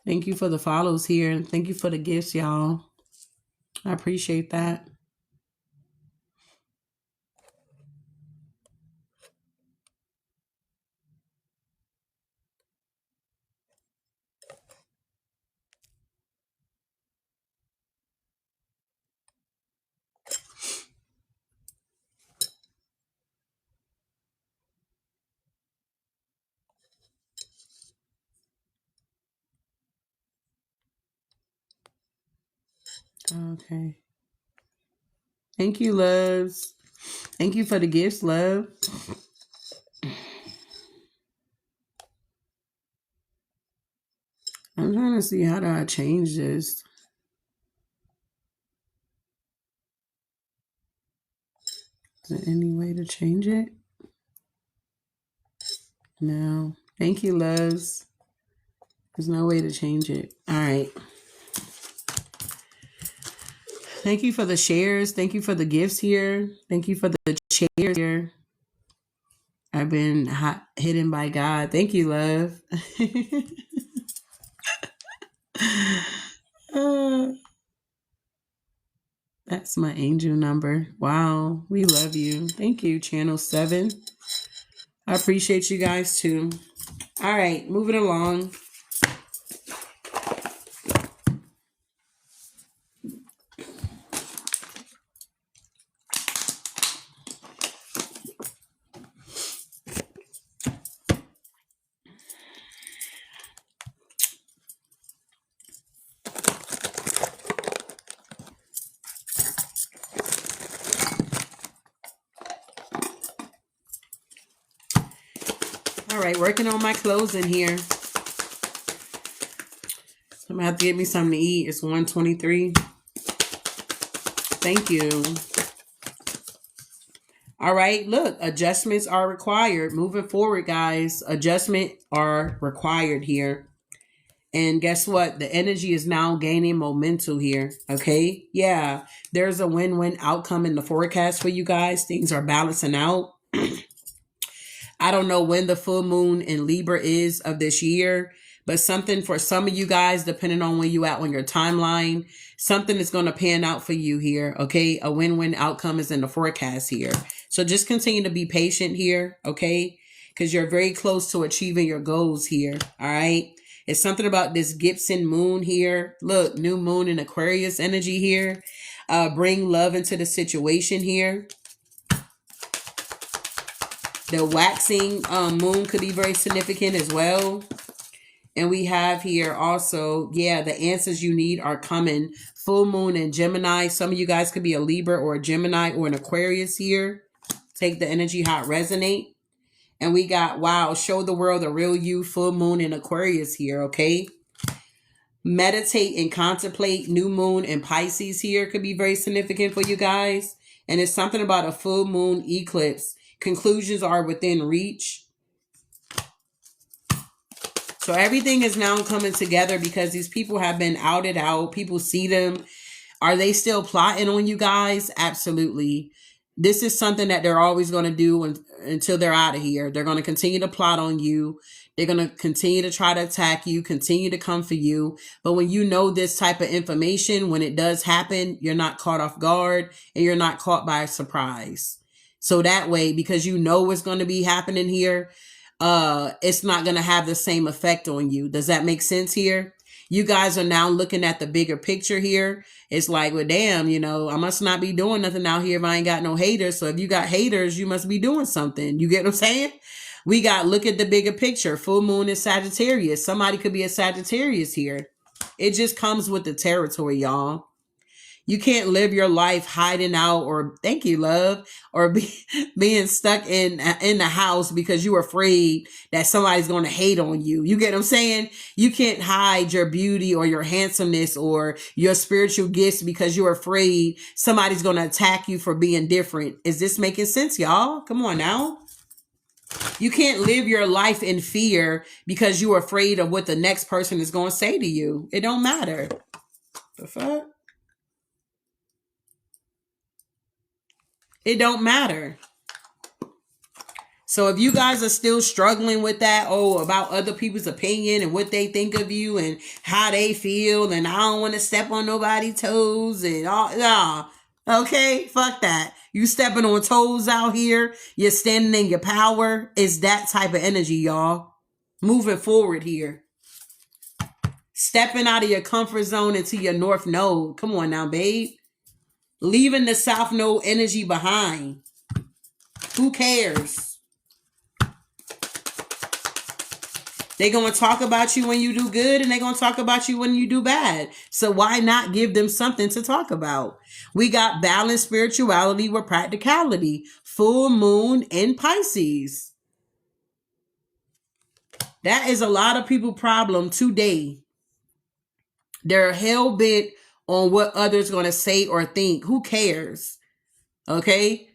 Thank you for the follows here. And thank you for the gifts, y'all. I appreciate that. Okay. Thank you, loves. Thank you for the gifts, love. I'm trying to see how do I change this. Is there any way to change it? No. Thank you, loves. There's no way to change it. All right. Thank you for the shares. Thank you for the gifts here. Thank you for the shares here. I've been hidden by God. Thank you, love. That's my angel number. Wow. We love you. Thank you, Channel 7. I appreciate you guys too. All right. Moving along. All right, working on my closing here. I'm gonna have to get me something to eat. It's 1:23. Thank you. All right, look, adjustments are required. Moving forward, guys, adjustments are required here. And guess what? The energy is now gaining momentum here. Okay. Yeah. There's a win-win outcome in the forecast for you guys. Things are balancing out. I don't know when the full moon in Libra is of this year, but something for some of you guys, depending on where you at on your timeline, something is going to pan out for you here. Okay. A win-win outcome is in the forecast here. So just continue to be patient here. Okay. Because you're very close to achieving your goals here. All right. It's something about this Gibson moon here. Look, new moon in Aquarius energy here. Bring love into the situation here. The waxing moon could be very significant as well. And we have here also, yeah, the answers you need are coming. Full moon in Gemini. Some of you guys could be a Libra or a Gemini or an Aquarius here. Take the energy how it resonate. And we got, wow, show the world the real you, full moon in Aquarius here, okay? Meditate and contemplate. New moon in Pisces here could be very significant for you guys. And it's something about a full moon eclipse. Conclusions are within reach. So everything is now coming together because these people have been outed out. People see them. Are they still plotting on you guys? Absolutely. This is something that they're always going to do until they're out of here. They're going to continue to plot on you. They're going to continue to try to attack you, continue to come for you. But when you know this type of information, when it does happen, you're not caught off guard and you're not caught by surprise. So that way, because you know what's going to be happening here, it's not going to have the same effect on you. Does that make sense here? You guys are now looking at the bigger picture here. It's like, well, damn, you know, I must not be doing nothing out here if I ain't got no haters. So if you got haters, you must be doing something. You get what I'm saying? We got, look at the bigger picture. Full moon is Sagittarius. Somebody could be a Sagittarius here. It just comes with the territory, y'all. You can't live your life hiding out or, thank you, love, or being stuck in the house because you're afraid that somebody's going to hate on you. You get what I'm saying? You can't hide your beauty or your handsomeness or your spiritual gifts because you're afraid somebody's going to attack you for being different. Is this making sense, y'all? Come on now. You can't live your life in fear because you're afraid of what the next person is going to say to you. It don't matter. The fuck? It don't matter. So if you guys are still struggling with that, about other people's opinion and what they think of you and how they feel, and I don't want to step on nobody's toes and all, nah, okay, fuck that. You stepping on toes out here, you're standing in your power. It's that type of energy, y'all. Moving forward here. Stepping out of your comfort zone into your north node. Come on now, babe. Leaving the south node energy behind. Who cares? They're going to talk about you when you do good and they're going to talk about you when you do bad. So why not give them something to talk about? We got balanced spirituality with practicality. Full moon in Pisces. That is a lot of people's problem today. They're hell-bent on what others going to say or think. Who cares? Okay?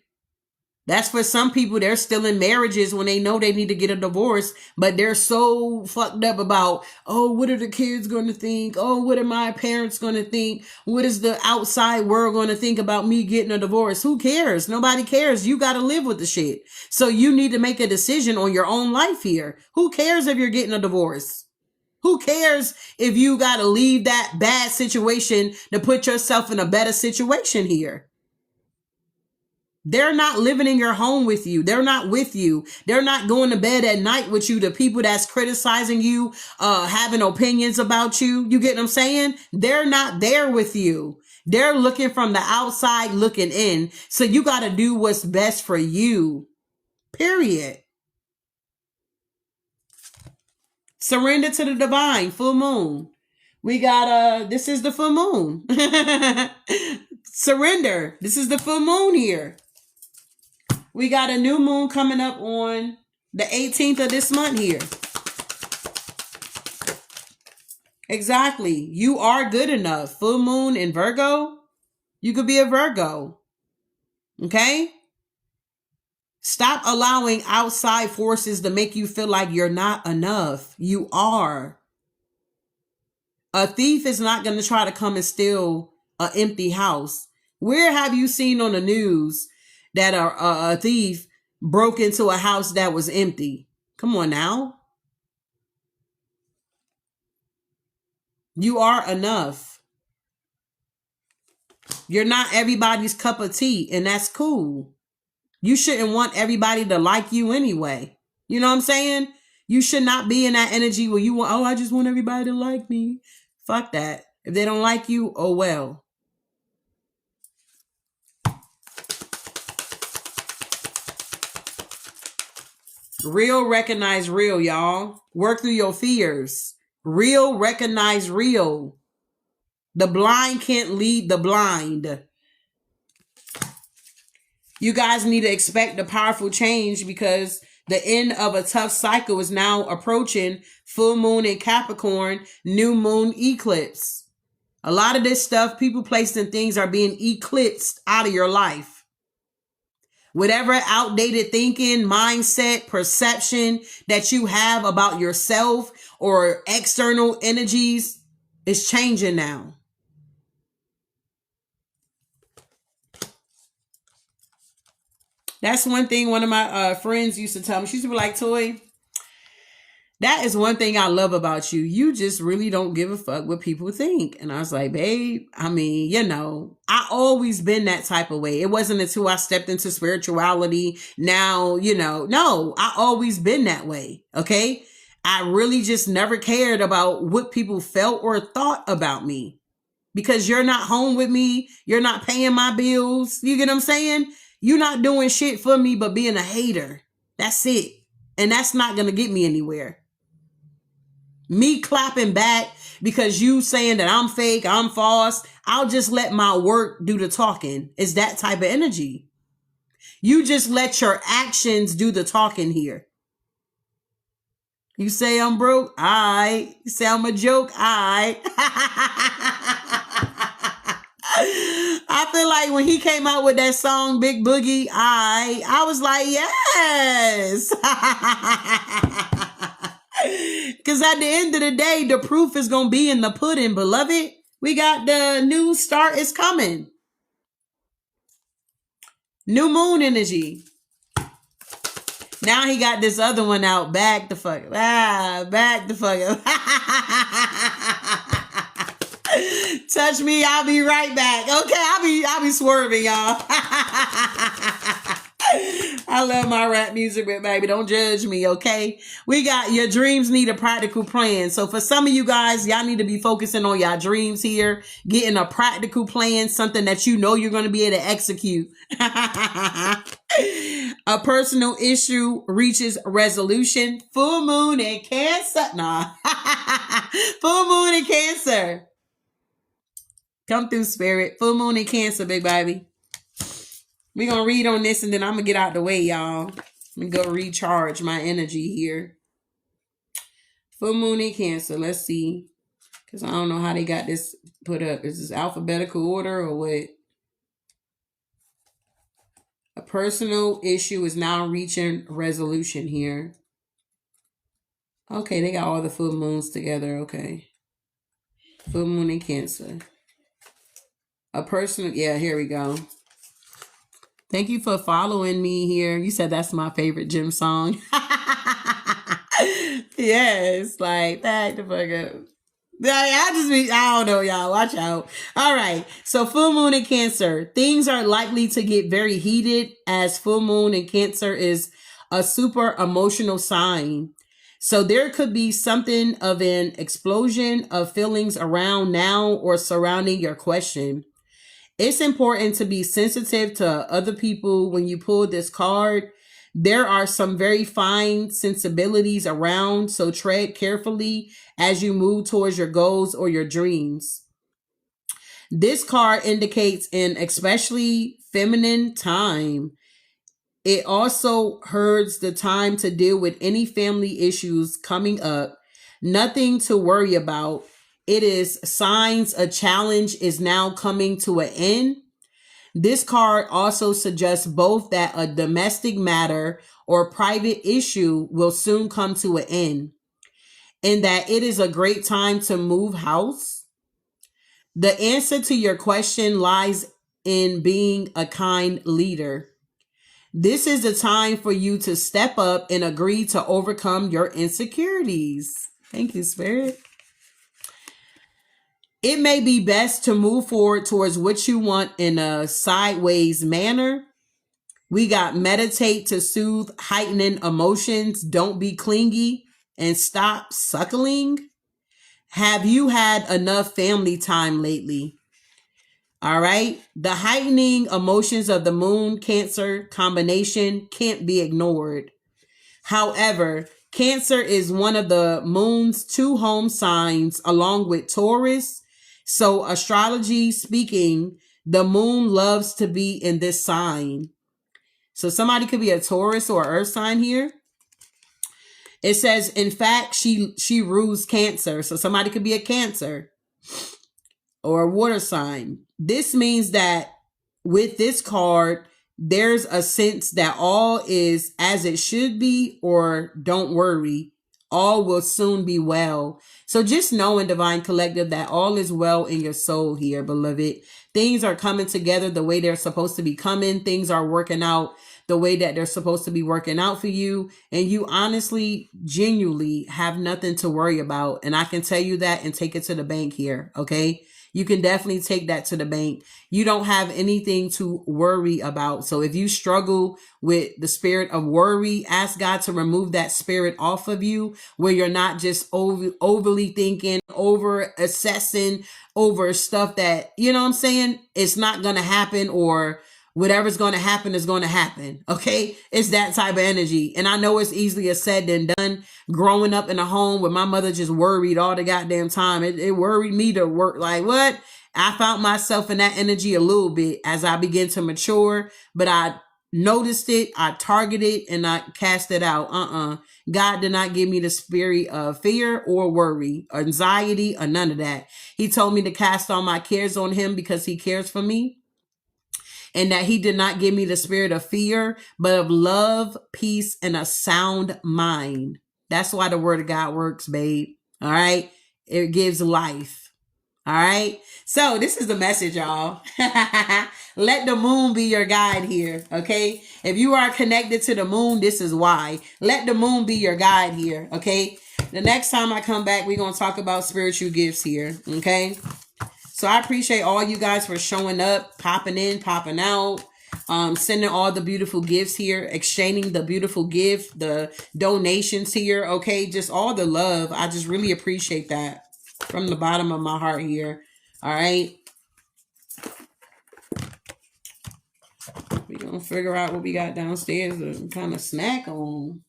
That's for some people. They're still in marriages when they know they need to get a divorce, but they're so fucked up about, what are the kids going to think? What are my parents going to think? What is the outside world going to think about me getting a divorce? Who cares? Nobody cares. You got to live with the shit. So you need to make a decision on your own life here. Who cares if you're getting a divorce? Who cares if you got to leave that bad situation to put yourself in a better situation here? They're not living in your home with you. They're not with you. They're not going to bed at night with you. The people that's criticizing you, having opinions about you. You get what I'm saying? They're not there with you. They're looking from the outside looking in. So you got to do what's best for you. Period. Surrender to the divine. Full moon. We got, this is the full moon. Surrender. This is the full moon here. We got a new moon coming up on the 18th of this month here. Exactly. You are good enough. Full moon in Virgo. You could be a Virgo. Okay? Stop allowing outside forces to make you feel like you're not enough. You are. A thief is not going to try to come and steal an empty house. Where have you seen on the news that a thief broke into a house that was empty? Come on now. You are enough. You're not everybody's cup of tea, and that's cool. You shouldn't want everybody to like you anyway. You know what I'm saying? You should not be in that energy where you want, I just want everybody to like me. Fuck that. If they don't like you, oh well. Real recognize real, y'all. Work through your fears. Real recognize real. The blind can't lead the blind. You guys need to expect a powerful change because the end of a tough cycle is now approaching. Full moon in Capricorn, new moon eclipse. A lot of this stuff, people, places, and things are being eclipsed out of your life. Whatever outdated thinking, mindset, perception that you have about yourself or external energies is changing now. That's one thing one of my friends used to tell me. She used to be like, Toy, that is one thing I love about you. You just really don't give a fuck what people think. And I was like, babe, I mean, I always been that type of way. It wasn't until I stepped into spirituality. Now, no, I always been that way. Okay. I really just never cared about what people felt or thought about me because you're not home with me. You're not paying my bills. You get what I'm saying? You're not doing shit for me, but being a hater. That's it. And that's not going to get me anywhere. Me clapping back because you saying that I'm fake, I'm false. I'll just let my work do the talking. It's that type of energy. You just let your actions do the talking here. You say I'm broke? Alright. You say I'm a joke? Alright. I feel like when he came out with that song, Big Boogie, I was like, yes. Because at the end of the day, the proof is going to be in the pudding, beloved. We got the new start is coming. New moon energy. Now he got this other one out. Back the fuck up. Back the fuck up. Touch me, I'll be right back. Okay, I'll be swerving, y'all. I love my rap music, but baby, don't judge me, okay? We got your dreams need a practical plan. So for some of you guys, y'all need to be focusing on your dreams here, getting a practical plan, something that you know you're going to be able to execute. A personal issue reaches resolution. Full moon in Cancer. Nah. Full moon in Cancer. Come through, spirit. Full moon in Cancer, big baby. We're going to read on this and then I'm going to get out the way, y'all. Let me go recharge my energy here. Full moon in Cancer. Let's see. Because I don't know how they got this put up. Is this alphabetical order or what? A personal issue is now reaching resolution here. Okay, they got all the full moons together. Okay. Full moon in Cancer. A personal, yeah, here we go. Thank you for following me here. You said that's my favorite gym song. Yes, like back the fuck up. I don't know, y'all. Watch out. All right. So full moon in Cancer. Things are likely to get very heated as full moon in Cancer is a super emotional sign. So there could be something of an explosion of feelings around now or surrounding your question. It's important to be sensitive to other people when you pull this card. There are some very fine sensibilities around, so tread carefully as you move towards your goals or your dreams. This card indicates an especially feminine time. It also herds the time to deal with any family issues coming up. Nothing to worry about. It is signs a challenge is now coming to an end. This card also suggests both that a domestic matter or private issue will soon come to an end, and that it is a great time to move house. The answer to your question lies in being a kind leader. This is the time for you to step up and agree to overcome your insecurities. Thank you, Spirit. It may be best to move forward towards what you want in a sideways manner. We got meditate to soothe heightening emotions. Don't be clingy and stop suckling. Have you had enough family time lately? All right. The heightening emotions of the moon Cancer combination can't be ignored. However, Cancer is one of the moon's 2 home signs along with Taurus. So astrology speaking, the moon loves to be in this sign. So somebody could be a Taurus or earth sign here. It says, in fact, she rules Cancer. So somebody could be a Cancer or a water sign. This means that with this card, there's a sense that all is as it should be, or don't worry, all will soon be well. So just know in Divine Collective that all is well in your soul here, beloved. Things are coming together the way they're supposed to be coming. Things are working out the way that they're supposed to be working out for you. And you honestly, genuinely have nothing to worry about. And I can tell you that and take it to the bank here. Okay. You can definitely take that to the bank. You don't have anything to worry about. So if you struggle with the spirit of worry, ask God to remove that spirit off of you, where you're not just overly thinking, over assessing over stuff that, you know what I'm saying, it's not going to happen, or whatever's going to happen is going to happen. Okay. It's that type of energy. And I know it's easier said than done. Growing up in a home where my mother just worried all the goddamn time. It worried me to work. Like what? I found myself in that energy a little bit as I began to mature, but I noticed it, I targeted, and I cast it out. God did not give me the spirit of fear or worry, or anxiety, or none of that. He told me to cast all my cares on him because he cares for me. And that he did not give me the spirit of fear, but of love, peace, and a sound mind. That's why the word of God works, babe. All right. It gives life. All right. So this is the message, y'all. Let the moon be your guide here. Okay. If you are connected to the moon, this is why. Let the moon be your guide here. Okay. The next time I come back, we're going to talk about spiritual gifts here. Okay. So I appreciate all you guys for showing up, popping in, popping out, sending all the beautiful gifts here, exchanging the beautiful gift, the donations here. Okay. Just all the love. I just really appreciate that from the bottom of my heart here. All right. We're going to figure out what we got downstairs to kind of snack on.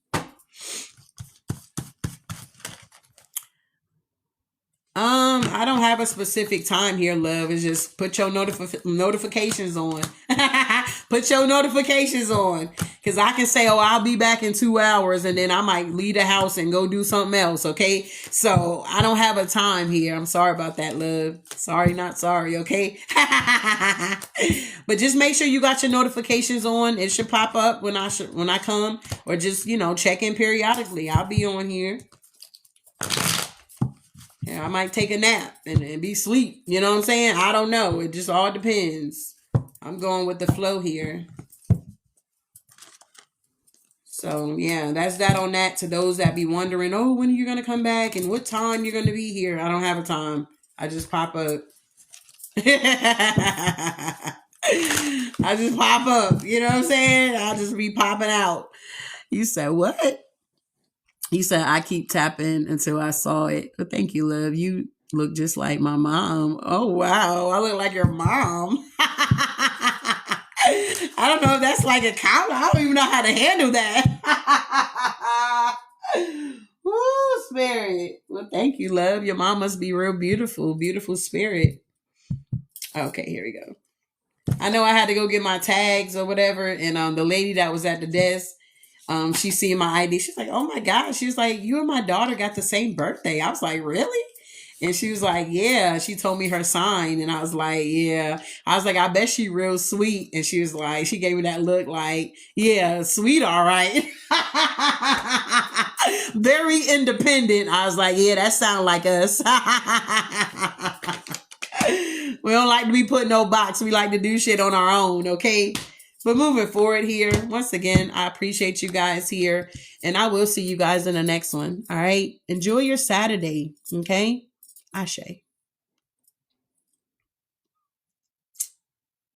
I don't have a specific time here, love. It's just put your notifications on. Put your notifications on. Because I can say, oh, I'll be back in 2 hours. And then I might leave the house and go do something else. Okay. So I don't have a time here. I'm sorry about that, love. Sorry, not sorry. Okay. But just make sure you got your notifications on. It should pop up when I come, or just, check in periodically. I'll be on here. Yeah, I might take a nap and be asleep. You know what I'm saying? I don't know. It just all depends. I'm going with the flow here. So, yeah, that's that on that. To those that be wondering, oh, when are you going to come back and what time you're going to be here? I don't have a time. I just pop up. I just pop up. You know what I'm saying? I'll just be popping out. You said, what? He said, I keep tapping until I saw it. But thank you, love. You look just like my mom. Oh, wow. I look like your mom. I don't know if that's like a count. I don't even know how to handle that. Woo, spirit. Well, thank you, love. Your mom must be real beautiful. Beautiful spirit. Okay, here we go. I know I had to go get my tags or whatever. And the lady that was at the desk, she seen my ID. She's like, oh my God. She was like, you and my daughter got the same birthday. I was like, really? And she was like, yeah. She told me her sign. And I was like, yeah. I was like, I bet she real sweet. And she was like, she gave me that look like, yeah, sweet. All right. Very independent. I was like, yeah, that sounds like us. We don't like to be put in no box. We like to do shit on our own. Okay. But moving forward here, once again, I appreciate you guys here. And I will see you guys in the next one. All right. Enjoy your Saturday. Okay. Ashe.